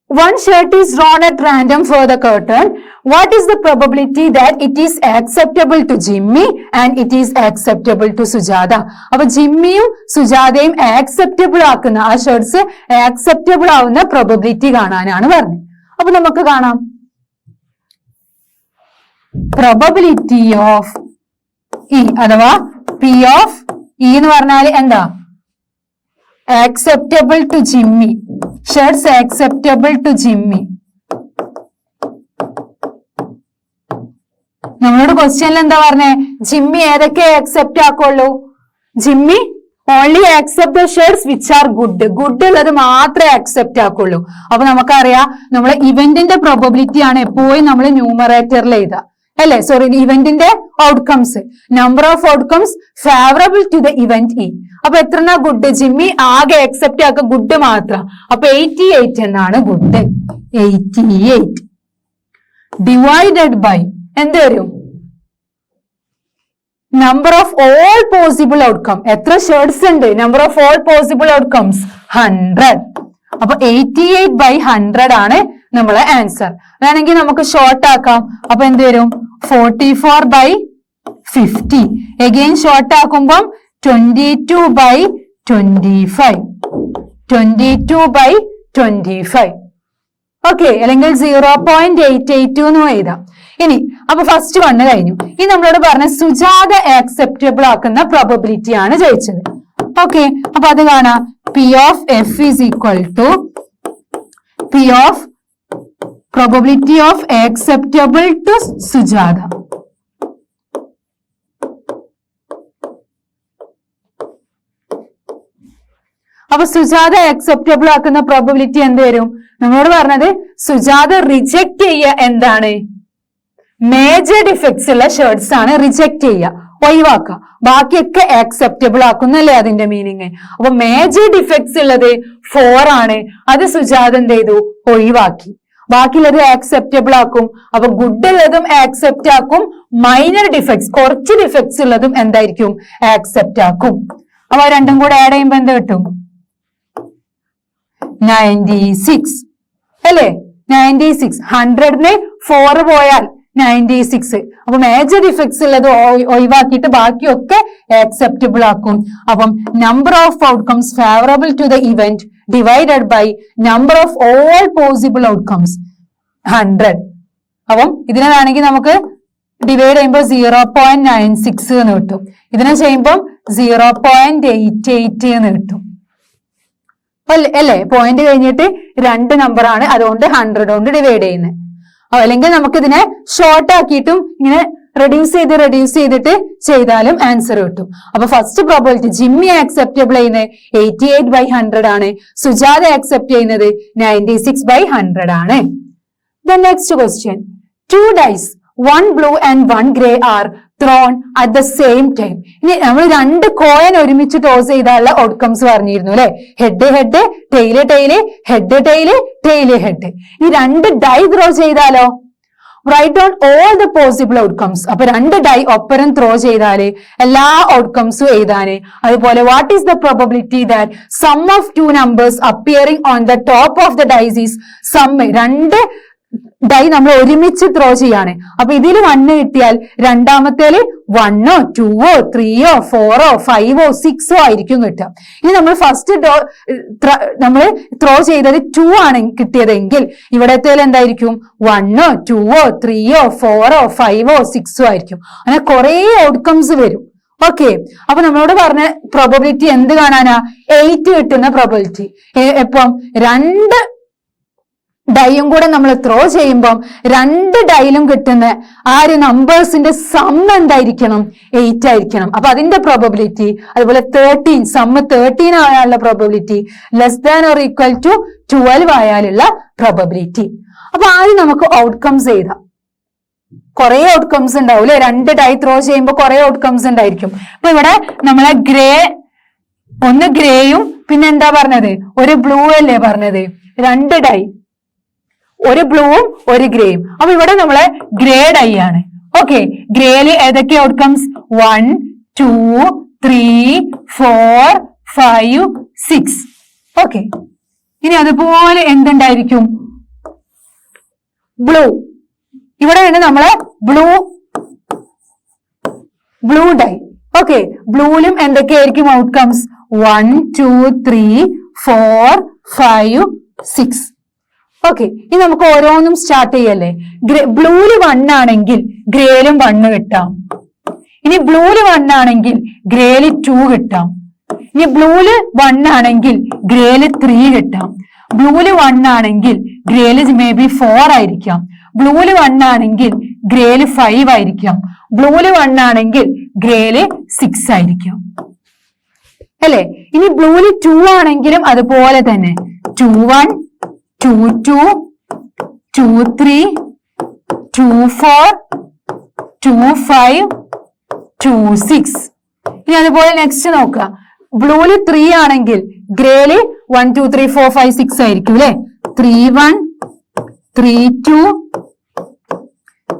Speaker 1: 1 shirt is drawn at random for the curtain. What is the probability that it is acceptable to Jimmy and it is acceptable to Sujata? അപ്പൊ ജിമ്മിയും സുജാതയും ആക്സെപ്റ്റബിൾ ആക്കുന്ന ആ ഷർട്ട്സ് ആക്സെപ്റ്റബിൾ ആവുന്ന പ്രോബബിലിറ്റി കാണാനാണ് പറഞ്ഞത്. അപ്പൊ നമുക്ക് കാണാം. പ്രോബബിലിറ്റി ഓഫ് ഇ അഥവാ പി ഓഫ് ഇ എന്ന് പറഞ്ഞാൽ എന്താ? acceptable to Jimmy. Shirts acceptable to Jimmy. നമ്മളോട് ക്വസ്റ്റ്യനിൽ എന്താ പറഞ്ഞേ? ജിമ്മി ഏതൊക്കെ ആക്സെപ്റ്റ് ആക്കുള്ളൂ? Jimmy only accept the shirts which are good. Good ഉള്ളത് മാത്രമേ ആക്സെപ്റ്റ് ആക്കുള്ളൂ. അപ്പൊ നമുക്കറിയാം നമ്മളെ ഇവന്റിന്റെ പ്രോബബിലിറ്റി ആണ് എപ്പോഴും നമ്മൾ ന്യൂമറേറ്ററിൽ എഴുതുക അല്ലെ? സോറി, ഇവന്റിന്റെ outcomes. Number of outcomes favourable to the event E. അപ്പൊ എത്രണ്ണ ഗുഡ്? ജിമ്മി ആകെ അക്സെപ്റ്റ് ആക്കുക ഗുഡ് മാത്രം. അപ്പൊ 88 എന്നാണ് ഗുഡ്. 88 ഡിവൈഡഡ് ബൈ എന്ത് വരും? Number of all possible outcome. എത്ര ഷർട്ട്സ് ഉണ്ട്? Number of all possible outcomes 100. അപ്പൊ 88/100 ആണ് നമ്മളെ ആൻസർ. വേണമെങ്കിൽ നമുക്ക് ഷോർട്ട് ആക്കാം. അപ്പൊ എന്ത് വരും? 44/50. Again short ആക്കുമ്പം 22/25. 22/25. ഓക്കെ, അല്ലെങ്കിൽ 0.882 എന്ന് എഴുതാം. ഇനി അപ്പൊ ഫസ്റ്റ് 1 കഴിഞ്ഞു. ഇനി നമ്മളോട് പറഞ്ഞ സുജാത ആക്സെപ്റ്റബിൾ ആക്കുന്ന പ്രോബബിലിറ്റി ആണ് ചോദിച്ചത്. ഓക്കെ, അപ്പൊ അത് കാണാം. P of F is equal to P of probability of acceptable to Sujatha. അപ്പൊ സുജാത ആക്സെപ്റ്റബിൾ ആക്കുന്ന പ്രോബബിലിറ്റി എന്ത് വരും? നമ്മളോട് പറഞ്ഞത് സുജാത റിജക്ട് ചെയ്യുക എന്താണ്? മേജർ ഡിഫക്ട്സ് ഉള്ള ഷർട്ട്സ് ആണ് റിജക്ട് ചെയ്യുക, ഒഴിവാക്കുക. ബാക്കിയൊക്കെ ആക്സെപ്റ്റബിൾ ആക്കുന്നല്ലേ അതിന്റെ മീനിങ്. അപ്പൊ മേജർ ഡിഫക്ട്സ് ഉള്ളത് 4 ആണ്. അത് സുജാത എന്ത് ചെയ്തു? ഒഴിവാക്കി. ബാക്കിയുള്ളത് ആക്സെപ്റ്റബിൾ ആക്കും. അപ്പൊ ഗുഡ് ഉള്ളതും ആക്സെപ്റ്റ് ആക്കും. മൈനർ ഡിഫക്ട്സ് കുറച്ച് ഡിഫക്ട്സ് ഉള്ളതും എന്തായിരിക്കും? ആക്സെപ്റ്റ് ആക്കും. അപ്പൊ രണ്ടും കൂടെ ആഡ് ചെയ്യുമ്പോ എന്ത് കിട്ടും? 96 അല്ലേ? 96. 100ന് 4 പോയാൽ 96. അപ്പൊ മേജർ ഡിഫക്ട്സ് ഉള്ളത് ഒഴിവാക്കിയിട്ട് ബാക്കിയൊക്കെ ആക്സെപ്റ്റബിൾ ആക്കും. അപ്പം number of outcomes favourable to the event divided by number of all possible outcomes. 100. അപ്പം ഇതിനെ വേണമെങ്കിൽ നമുക്ക് ഡിവൈഡ് ചെയ്യുമ്പോൾ 0.96 എന്ന് കിട്ടും. ഇതിനെ ചെയ്യുമ്പോൾ 0.88 എന്ന് കിട്ടും അല്ലേ. പോയിന്റ് കഴിഞ്ഞിട്ട് 2 നമ്പർ ആണ്, അതുകൊണ്ട് 100 കൊണ്ട് ഡിവൈഡ് ചെയ്യുന്നത്. അല്ലെങ്കിൽ നമുക്ക് ഇതിനെ ഷോർട്ട് ആക്കിയിട്ടും ഇങ്ങനെ റെഡ്യൂസ് ചെയ്തിട്ട് ചെയ്താലും ആൻസർ കിട്ടും. അപ്പൊ ഫസ്റ്റ് പ്രോബബിലിറ്റി ജിമ്മി ആക്സെപ്റ്റബിൾ ചെയ്യുന്നത് 88/100 ആണ്. സുജാത ആക്സെപ്റ്റ് ചെയ്യുന്നത് 96/100 ആണ്. The next question. 2 dice, 1 blue and 1 grey are thrown at the same time. ഇനി നമ്മൾ 2 കോയിൻ ഒരുമിച്ച് ടോസ് ചെയ്താലുള്ള ഔട്ട്കംസ് പറഞ്ഞിരുന്നു അല്ലെ. Head head, tail tail, head tail, tail head. ഈ 2 ഡൈ ത്രോ ചെയ്താലോ? Write down all the possible outcomes. അപ്പൊ 2 ഡൈ ഒപ്പരം ത്രോ ചെയ്താല് എല്ലാ ഔട്ട്കംസും എഴുതാന്. അതുപോലെ what is the probability that sum of 2 numbers appearing on the top of the dice is sum. 2 die നമ്മൾ ഒരുമിച്ച് ത്രോ ചെയ്യാണ്. അപ്പൊ ഇതിൽ 1 കിട്ടിയാൽ രണ്ടാമത്തേല് 1ഓ 2ഓ 3ഓ 4ഓ 5ഓ 6ഓ ആയിരിക്കും കിട്ടുക. ഇനി നമ്മൾ ഫസ്റ്റ് നമ്മൾ ത്രോ ചെയ്തത് 2 ആണ് കിട്ടിയതെങ്കിൽ ഇവിടത്തേൽ എന്തായിരിക്കും 1ഓ 2ഓ 3ഓ 4ഓ 5ഓ 6ഓ ആയിരിക്കും. അങ്ങനെ കുറെ ഔട്ട്കംസ് വരും. ഓക്കെ, അപ്പൊ നമ്മളോട് പറഞ്ഞ പ്രോബബിലിറ്റി എന്ത് കാണാനാ? 8 കിട്ടുന്ന പ്രോബബിലിറ്റി. എപ്പം 2 ഡൈയും കൂടെ നമ്മൾ ത്രോ ചെയ്യുമ്പോൾ 2 ഡൈയിലും കിട്ടുന്ന ആ ഒരു നമ്പേഴ്സിന്റെ സം എന്തായിരിക്കണം? 8 ആയിരിക്കണം. അപ്പൊ അതിന്റെ പ്രോബബിലിറ്റി, അതുപോലെ 13 സം 13 ആയാലുള്ള probability less than or equal to 12 ആയാലുള്ള പ്രോബബിലിറ്റി. അപ്പൊ ആദ്യം നമുക്ക് ഔട്ട്കംസ് എഴുതാം. കുറെ ഔട്ട്കംസ് ഉണ്ടാവും അല്ലെ. 2 ഡൈ ത്രോ ചെയ്യുമ്പോൾ കുറെ ഔട്ട്കംസ് ഉണ്ടായിരിക്കും. അപ്പൊ ഇവിടെ നമ്മളെ ഒന്ന് ഗ്രേയും പിന്നെ എന്താ പറഞ്ഞത്? ഒരു ബ്ലൂ അല്ലേ പറഞ്ഞത്? 2 ഡൈ, ഒരു ബ്ലൂവും ഒരു ഗ്രേയും. അപ്പൊ ഇവിടെ നമ്മളെ ഗ്രേ ഡൈ ആണ്. ഓക്കെ, ഗ്രേയില് ഏതൊക്കെ ഔട്ട്കംസ്? 1 2 3 4 5 6. ഓക്കെ, ഇനി അതുപോലെ എന്തുണ്ടായിരിക്കും? ബ്ലൂ. ഇവിടെയാണ് നമ്മളെ ബ്ലൂ ഡൈ. ഓക്കെ, ബ്ലൂയിലും എന്തൊക്കെയായിരിക്കും ഔട്ട്കംസ്? 1 2 3 4 5 6. ഓക്കെ, ഇനി നമുക്ക് ഓരോന്നും സ്റ്റാർട്ട് ചെയ്യല്ലേ. ബ്ലൂല് 1 ആണെങ്കിൽ ഗ്രേയിലും 1 കിട്ടാം. ഇനി ബ്ലൂല് 1 ആണെങ്കിൽ ഗ്രേയില് 2 കിട്ടാം. ഇനി ബ്ലൂല് 1 ആണെങ്കിൽ ഗ്രേയില് 3 കിട്ടാം. ബ്ലൂല് 1 ആണെങ്കിൽ ഗ്രേയില് മേ ബി 4 ആയിരിക്കാം. ബ്ലൂല് 1 ആണെങ്കിൽ ഗ്രേയില് 5 ആയിരിക്കാം. ബ്ലൂല് 1 ആണെങ്കിൽ ഗ്രേയില് 6 ആയിരിക്കാം അല്ലെ. ഇനി ബ്ലൂല് 2 ആണെങ്കിലും അതുപോലെ തന്നെ 2 1 2 2 2 3 2 4 2 5 2 6. ഇനി അതുപോലെ നെക്സ്റ്റ് നോക്കുക. ബ്ലൂല് 3 ആണെങ്കിൽ ഗ്രേയില് 1 2 3 4 5 6 ആയിരിക്കും അല്ലെ. 3 1 3 2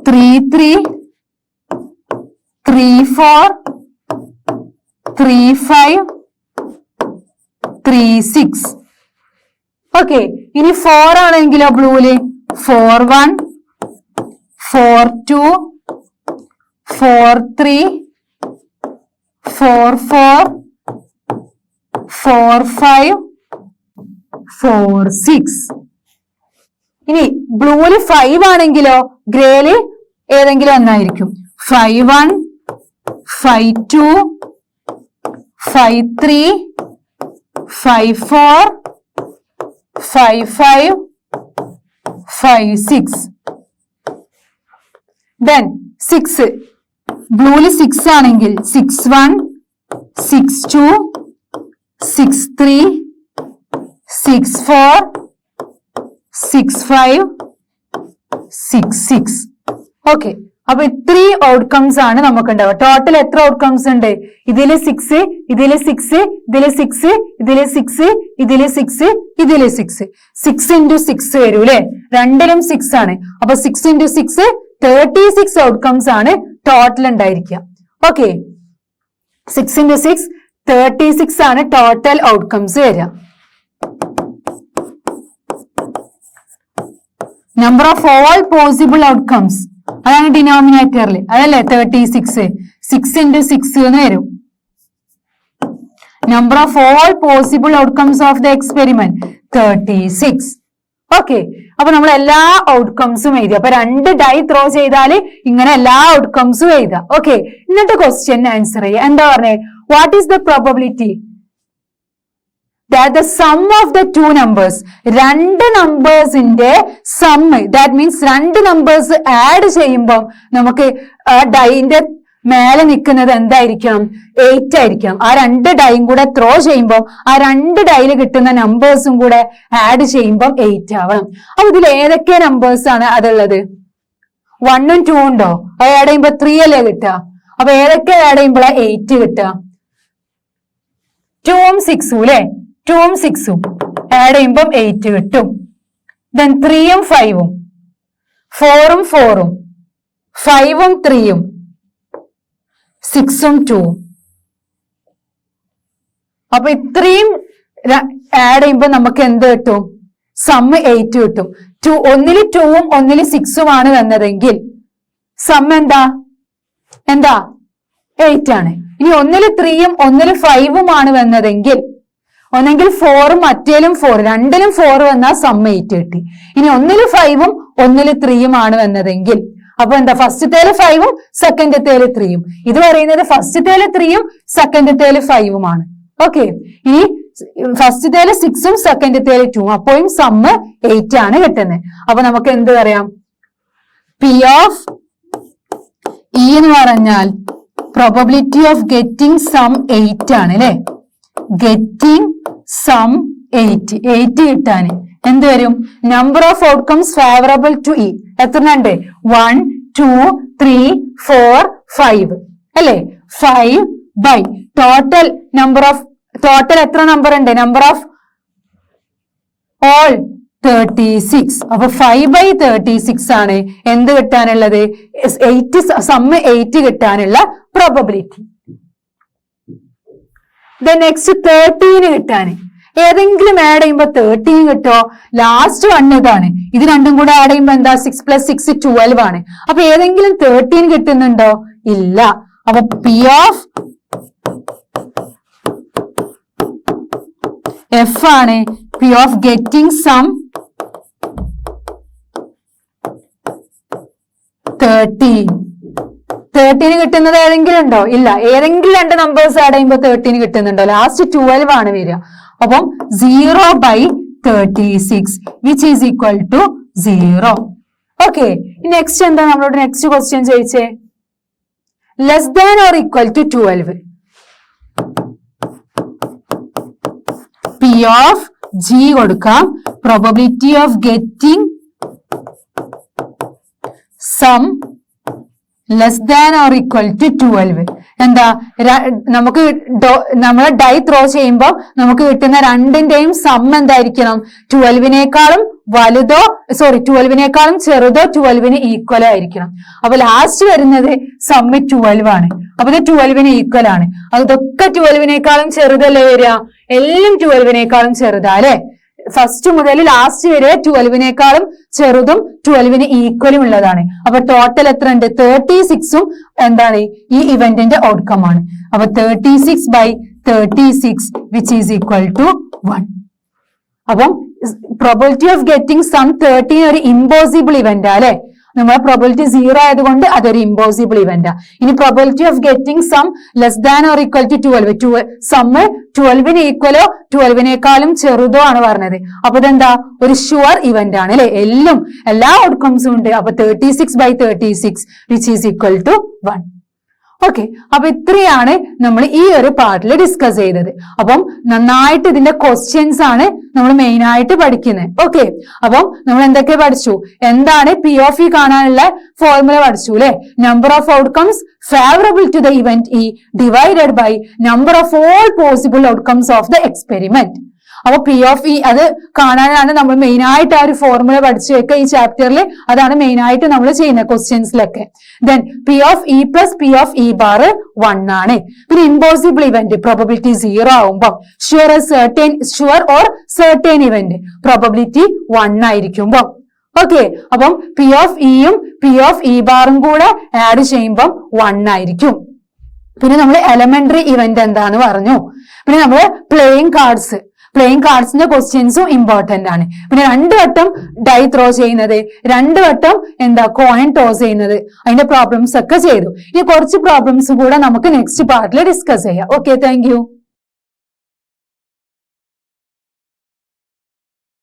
Speaker 1: 3 3 3 4 3 5 3 6. ഓക്കെ, ഇനി 4 ആണെങ്കിലോ ബ്ലൂല് 4 1 4 2 4 3 4 4 4 5 4 6. ഇനി ബ്ലൂല് 5 ആണെങ്കിലോ ഗ്രേയില് ഏതെങ്കിലും ഒന്നായിരിക്കും. 5 1 5 2 5 3 5 4 5 5 5 6. Then 6. ബ്ലൂല് 6 ആണെങ്കിൽ 6 1 6 2 6 3 6 4 6 5 6 6. ഓക്കെ, അപ്പൊ ഇത്രയും ഔട്ട്കംസ് ആണ് നമുക്ക് ഉണ്ടാവുക. ടോട്ടൽ എത്ര ഔട്ട്കംസ് ഉണ്ട്? ഇതില് 6, ഇതില് 6, ഇതില് 6, ഇതില് 6, ഇതില് 6, ഇതില് 6. 6 into 6 വരും അല്ലെ. രണ്ടിലും 6 ആണ്. അപ്പൊ 6 into 6 36 ഔട്ട്കംസ് ആണ് ടോട്ടൽ ഉണ്ടായിരിക്കുക. ഓക്കെ, 6 into 6 36 ആണ് ടോട്ടൽ ഔട്ട്കംസ് വരിക. Number of all possible outcomes അതാണ് ഡിനോമിനേറ്ററിൽ. അതല്ലേ 36. 6 into 6 എന്ന് വരും. Number of all possible outcomes of the experiment 36. Okay, അപ്പൊ നമ്മൾ എല്ലാ ഔട്ട്കംസും എഴുതി. അപ്പൊ 2 ഡൈ ത്രോ ചെയ്താൽ ഇങ്ങനെ എല്ലാ ഔട്ട്കംസും എഴുതാം. ഓക്കെ, എന്നിട്ട് ക്വസ്റ്റ്യൻ ആൻസർ ചെയ്യുക. എന്താ പറഞ്ഞേ? What is the probability that the sum of the two numbers, രണ്ട് നമ്പേഴ്സിന്റെ സം, ദാറ്റ് മീൻസ് രണ്ട് നമ്പേഴ്സ് ആഡ് ചെയ്യുമ്പോൾ നമുക്ക് ഡൈന്റെ മേലെ നിൽക്കുന്നത് എന്തായിരിക്കണം? 8 ആയിരിക്കണം. ആ 2 ഡൈയും കൂടെ ത്രോ ചെയ്യുമ്പോൾ ആ 2 ഡൈയിൽ കിട്ടുന്ന നമ്പേഴ്സും കൂടെ ആഡ് ചെയ്യുമ്പോൾ 8 ആവണം. അപ്പൊ ഇതിൽ ഏതൊക്കെ നമ്പേഴ്സ് ആണ് അതുള്ളത്? 1 ഉം 2 ഉണ്ടോ? അത് ആഡ് ചെയ്യുമ്പോൾ 3 അല്ലേ കിട്ടുക? അപ്പൊ ഏതൊക്കെ ആഡ് ചെയ്യുമ്പോഴാണ് 8 കിട്ടുക? 2 ഉം 6 ഉം അല്ലെ? 2 ഉം 6 ഉം ആഡ് ചെയ്യുമ്പോൾ 8 കിട്ടും. ദെൻ 3 ഉം 5 ഉം 4 ഉം 4 ഉം 5 ഉം 3 ഉം 6 ഉം 2 ഉം. അപ്പൊ ഇത്രയും ആഡ് ചെയ്യുമ്പോൾ നമുക്ക് എന്ത് കിട്ടും? സം 8 കിട്ടും. ഒന്നില് 2 ഉം ഒന്നില് 6 ഉം ആണ് വന്നതെങ്കിൽ സം എന്താ? 8 ആണ്. ഇനി ഒന്നില് 3 ഉം ഒന്നില് 5 ഉം ആണ് വന്നതെങ്കിൽ ഒന്നെങ്കിൽ 4 ഉം മറ്റേലും 4, രണ്ടിലും 4 വന്നാൽ സം 8 കിട്ടി. ഇനി ഒന്നില് 5 ഉം ഒന്നില് 3 ഉം ആണ് വന്നതെങ്കിൽ അപ്പൊ എന്താ? ഫസ്റ്റത്തേല് 5 ഉം സെക്കൻഡത്തേല് 3 ഉം. ഇത് പറയുന്നത് ഫസ്റ്റത്തേല് 3 ഉം സെക്കൻഡത്തേല് 5 ഉം ആണ്. ഓക്കെ, ഇനി ഫസ്റ്റത്തേല് 6 ഉം സെക്കൻഡത്തേല് 2 ഉം. അപ്പോഴും സം 8 ആണ് കിട്ടുന്നത്. അപ്പൊ നമുക്ക് എന്ത് പറയാം? പി ഓഫ് ഇ എന്ന് പറഞ്ഞാൽ പ്രോബബിലിറ്റി ഓഫ് ഗെറ്റിംഗ് സം 8 ആണ് അല്ലെ? ഗെറ്റിംഗ് സം 8 കിട്ടാൻ എന്ത് വരും? Number of outcomes favourable to E എത്ര ഉണ്ട്? 1 2 3 4 5 അല്ലെ? 5 ബൈ ടോട്ടൽ നമ്പർ ഓഫ് എത്ര നമ്പർ ഉണ്ട്? Number of all 36. അപ്പൊ 5 ബൈ 36 ആണ് എന്ത് കിട്ടാനുള്ളത്? 8 സം 8 കിട്ടാനുള്ള പ്രോബബിലിറ്റി. നെക്സ്റ്റ് 13 കിട്ടാൻ ഏതെങ്കിലും ആഡ് ചെയ്യുമ്പോ 13 കിട്ടോ? ലാസ്റ്റ് 1 ഇതാണ്. ഇത് രണ്ടും കൂടെ ആഡ് ചെയ്യുമ്പോ എന്താ? 6 + 6 12 ആണ്. അപ്പൊ ഏതെങ്കിലും 13 കിട്ടുന്നുണ്ടോ? ഇല്ല. അപ്പൊ പി ഓഫ് എഫ് ആണ് പി ഓഫ് ഗെറ്റിംഗ് സം 13 കിട്ടുന്നത് ഏതെങ്കിലും ഉണ്ടോ? ഇല്ല. ഏതെങ്കിലും 2 നമ്പേഴ്സ് ആഡ് ചെയ്യുമ്പോൾ 13 കിട്ടുന്നുണ്ടോ? ലാസ്റ്റ് 12 ആണ് വരിക. അപ്പം 0 by 36 which is equal to 0. Okay, next എന്താ നമ്മളോട് നെക്സ്റ്റ് ക്വസ്റ്റ്യൻ ചോദിച്ചേ? Less than or equal to 12. P of G കൊടുക്കാം. Probability of getting sum less than or equal to 12. എന്താ? നമുക്ക് നമ്മൾ ഡൈ ത്രോ ചെയ്യുമ്പോൾ നമുക്ക് കിട്ടുന്ന രണ്ടിന്റെയും സം എന്തായിരിക്കണം? 12നേക്കാളും വലുതോ 12നേക്കാളും ചെറുതോ 12ന് ഈക്വലോ ആയിരിക്കണം. അപ്പൊ ലാസ്റ്റ് വരുന്നത് സം 12 ആണ്. അപ്പൊ ഇത് 12ന് ഈക്വൽ ആണ്. അതൊക്കെ 12നേക്കാളും ചെറുതല്ലേ വരിക? എല്ലാം 12നേക്കാളും ചെറുതാ അല്ലെ? ഫസ്റ്റ് മുതൽ ലാസ്റ്റ് വരെ 12നേക്കാളും ചെറുതും 12ന് ഈക്വലും ഉള്ളതാണ്. അപ്പൊ ടോട്ടൽ എത്ര ഉണ്ട്? 36ഉം എന്താണ്? ഈ ഇവന്റിന്റെ ഔട്ട്കം ആണ്. അപ്പൊ 36 by 36 which is equal to 1. അപ്പം പ്രോബിലിറ്റി ഓഫ് ഗെറ്റിംഗ് സം 13 ഒരു ഇമ്പോസിബിൾ ഇവന്റ് അല്ലെ? നമ്മളെ പ്രോബിലിറ്റി 0 ആയതുകൊണ്ട് അതൊരു ഇമ്പോസിബിൾ ഇവന്റ്. ഇനി probability of getting sum less than or equal to 12. Sum 12ന് ഈക്വലോ 12നേക്കാളും ചെറുതോ ആണ് പറഞ്ഞത്. അപ്പൊ ഇതെന്താ? ഒരു ഷുവർ ഇവന്റ് ആണ് അല്ലെ? എല്ലാ ഔട്ട്കംസും ഉണ്ട്. അപ്പൊ 36 by 36 which is equal to 1. ഓക്കെ, അപ്പൊ ഇത്രയാണ് നമ്മൾ ഈ ഒരു പാർട്ടിൽ ഡിസ്കസ് ചെയ്തത്. അപ്പം നന്നായിട്ട് ഇതിന്റെ ക്വസ്റ്റ്യൻസ് ആണ് നമ്മൾ മെയിൻ ആയിട്ട് പഠിക്കുന്നത്. ഓക്കെ, അപ്പം നമ്മൾ എന്തൊക്കെ പഠിച്ചു? എന്താണ് പി ഓഫ് ഇ കാണാനുള്ള ഫോർമുല പഠിച്ചു അല്ലെ? Number of outcomes favourable to the event E divided by number of all possible outcomes of the experiment. അപ്പൊ പി ഓഫ് ഇ അത് കാണാനാണ് നമ്മൾ മെയിൻ ആയിട്ട് ആ ഒരു ഫോർമുല പഠിച്ചു വെക്കുക ഈ ചാപ്റ്ററിൽ. അതാണ് മെയിൻ ആയിട്ട് നമ്മൾ ചെയ്യുന്ന ക്വസ്റ്റ്യൻസിലൊക്കെ. Then P of E plus P of E bar 1 ആണ്. പിന്നെ ഇമ്പോസിബിൾ ഇവന്റ് പ്രോബബിലിറ്റി 0 ആവുമ്പോൾ sure or certain event probability 1 ആയിരിക്കുമ്പോ. ഓക്കെ, അപ്പം പി ഓഫ് ഇയും പി ഓഫ് ഇ ബാറും കൂടെ ആഡ് ചെയ്യുമ്പോൾ 1 ആയിരിക്കും. പിന്നെ നമ്മൾ എലമെന്ററി ഇവന്റ് എന്താന്ന് പറഞ്ഞു. പിന്നെ നമ്മൾ പ്ലേയിങ് കാർഡ്സ് പ്ലേയിങ് കാർഡ്സിന്റെ ക്വസ്റ്റ്യൻസും ഇമ്പോർട്ടന്റ് ആണ്. പിന്നെ 2 വട്ടം ഡൈ ത്രോ ചെയ്യുന്നത്, 2 വട്ടം കോയിൻ ടോസ് ചെയ്യുന്നത്, അതിന്റെ പ്രോബ്ലംസ് ഒക്കെ ചെയ്തു. ഇനി കുറച്ച് പ്രോബ്ലംസ് കൂടെ നമുക്ക് നെക്സ്റ്റ് പാർട്ടിൽ ഡിസ്കസ് ചെയ്യാം. Okay, thank you.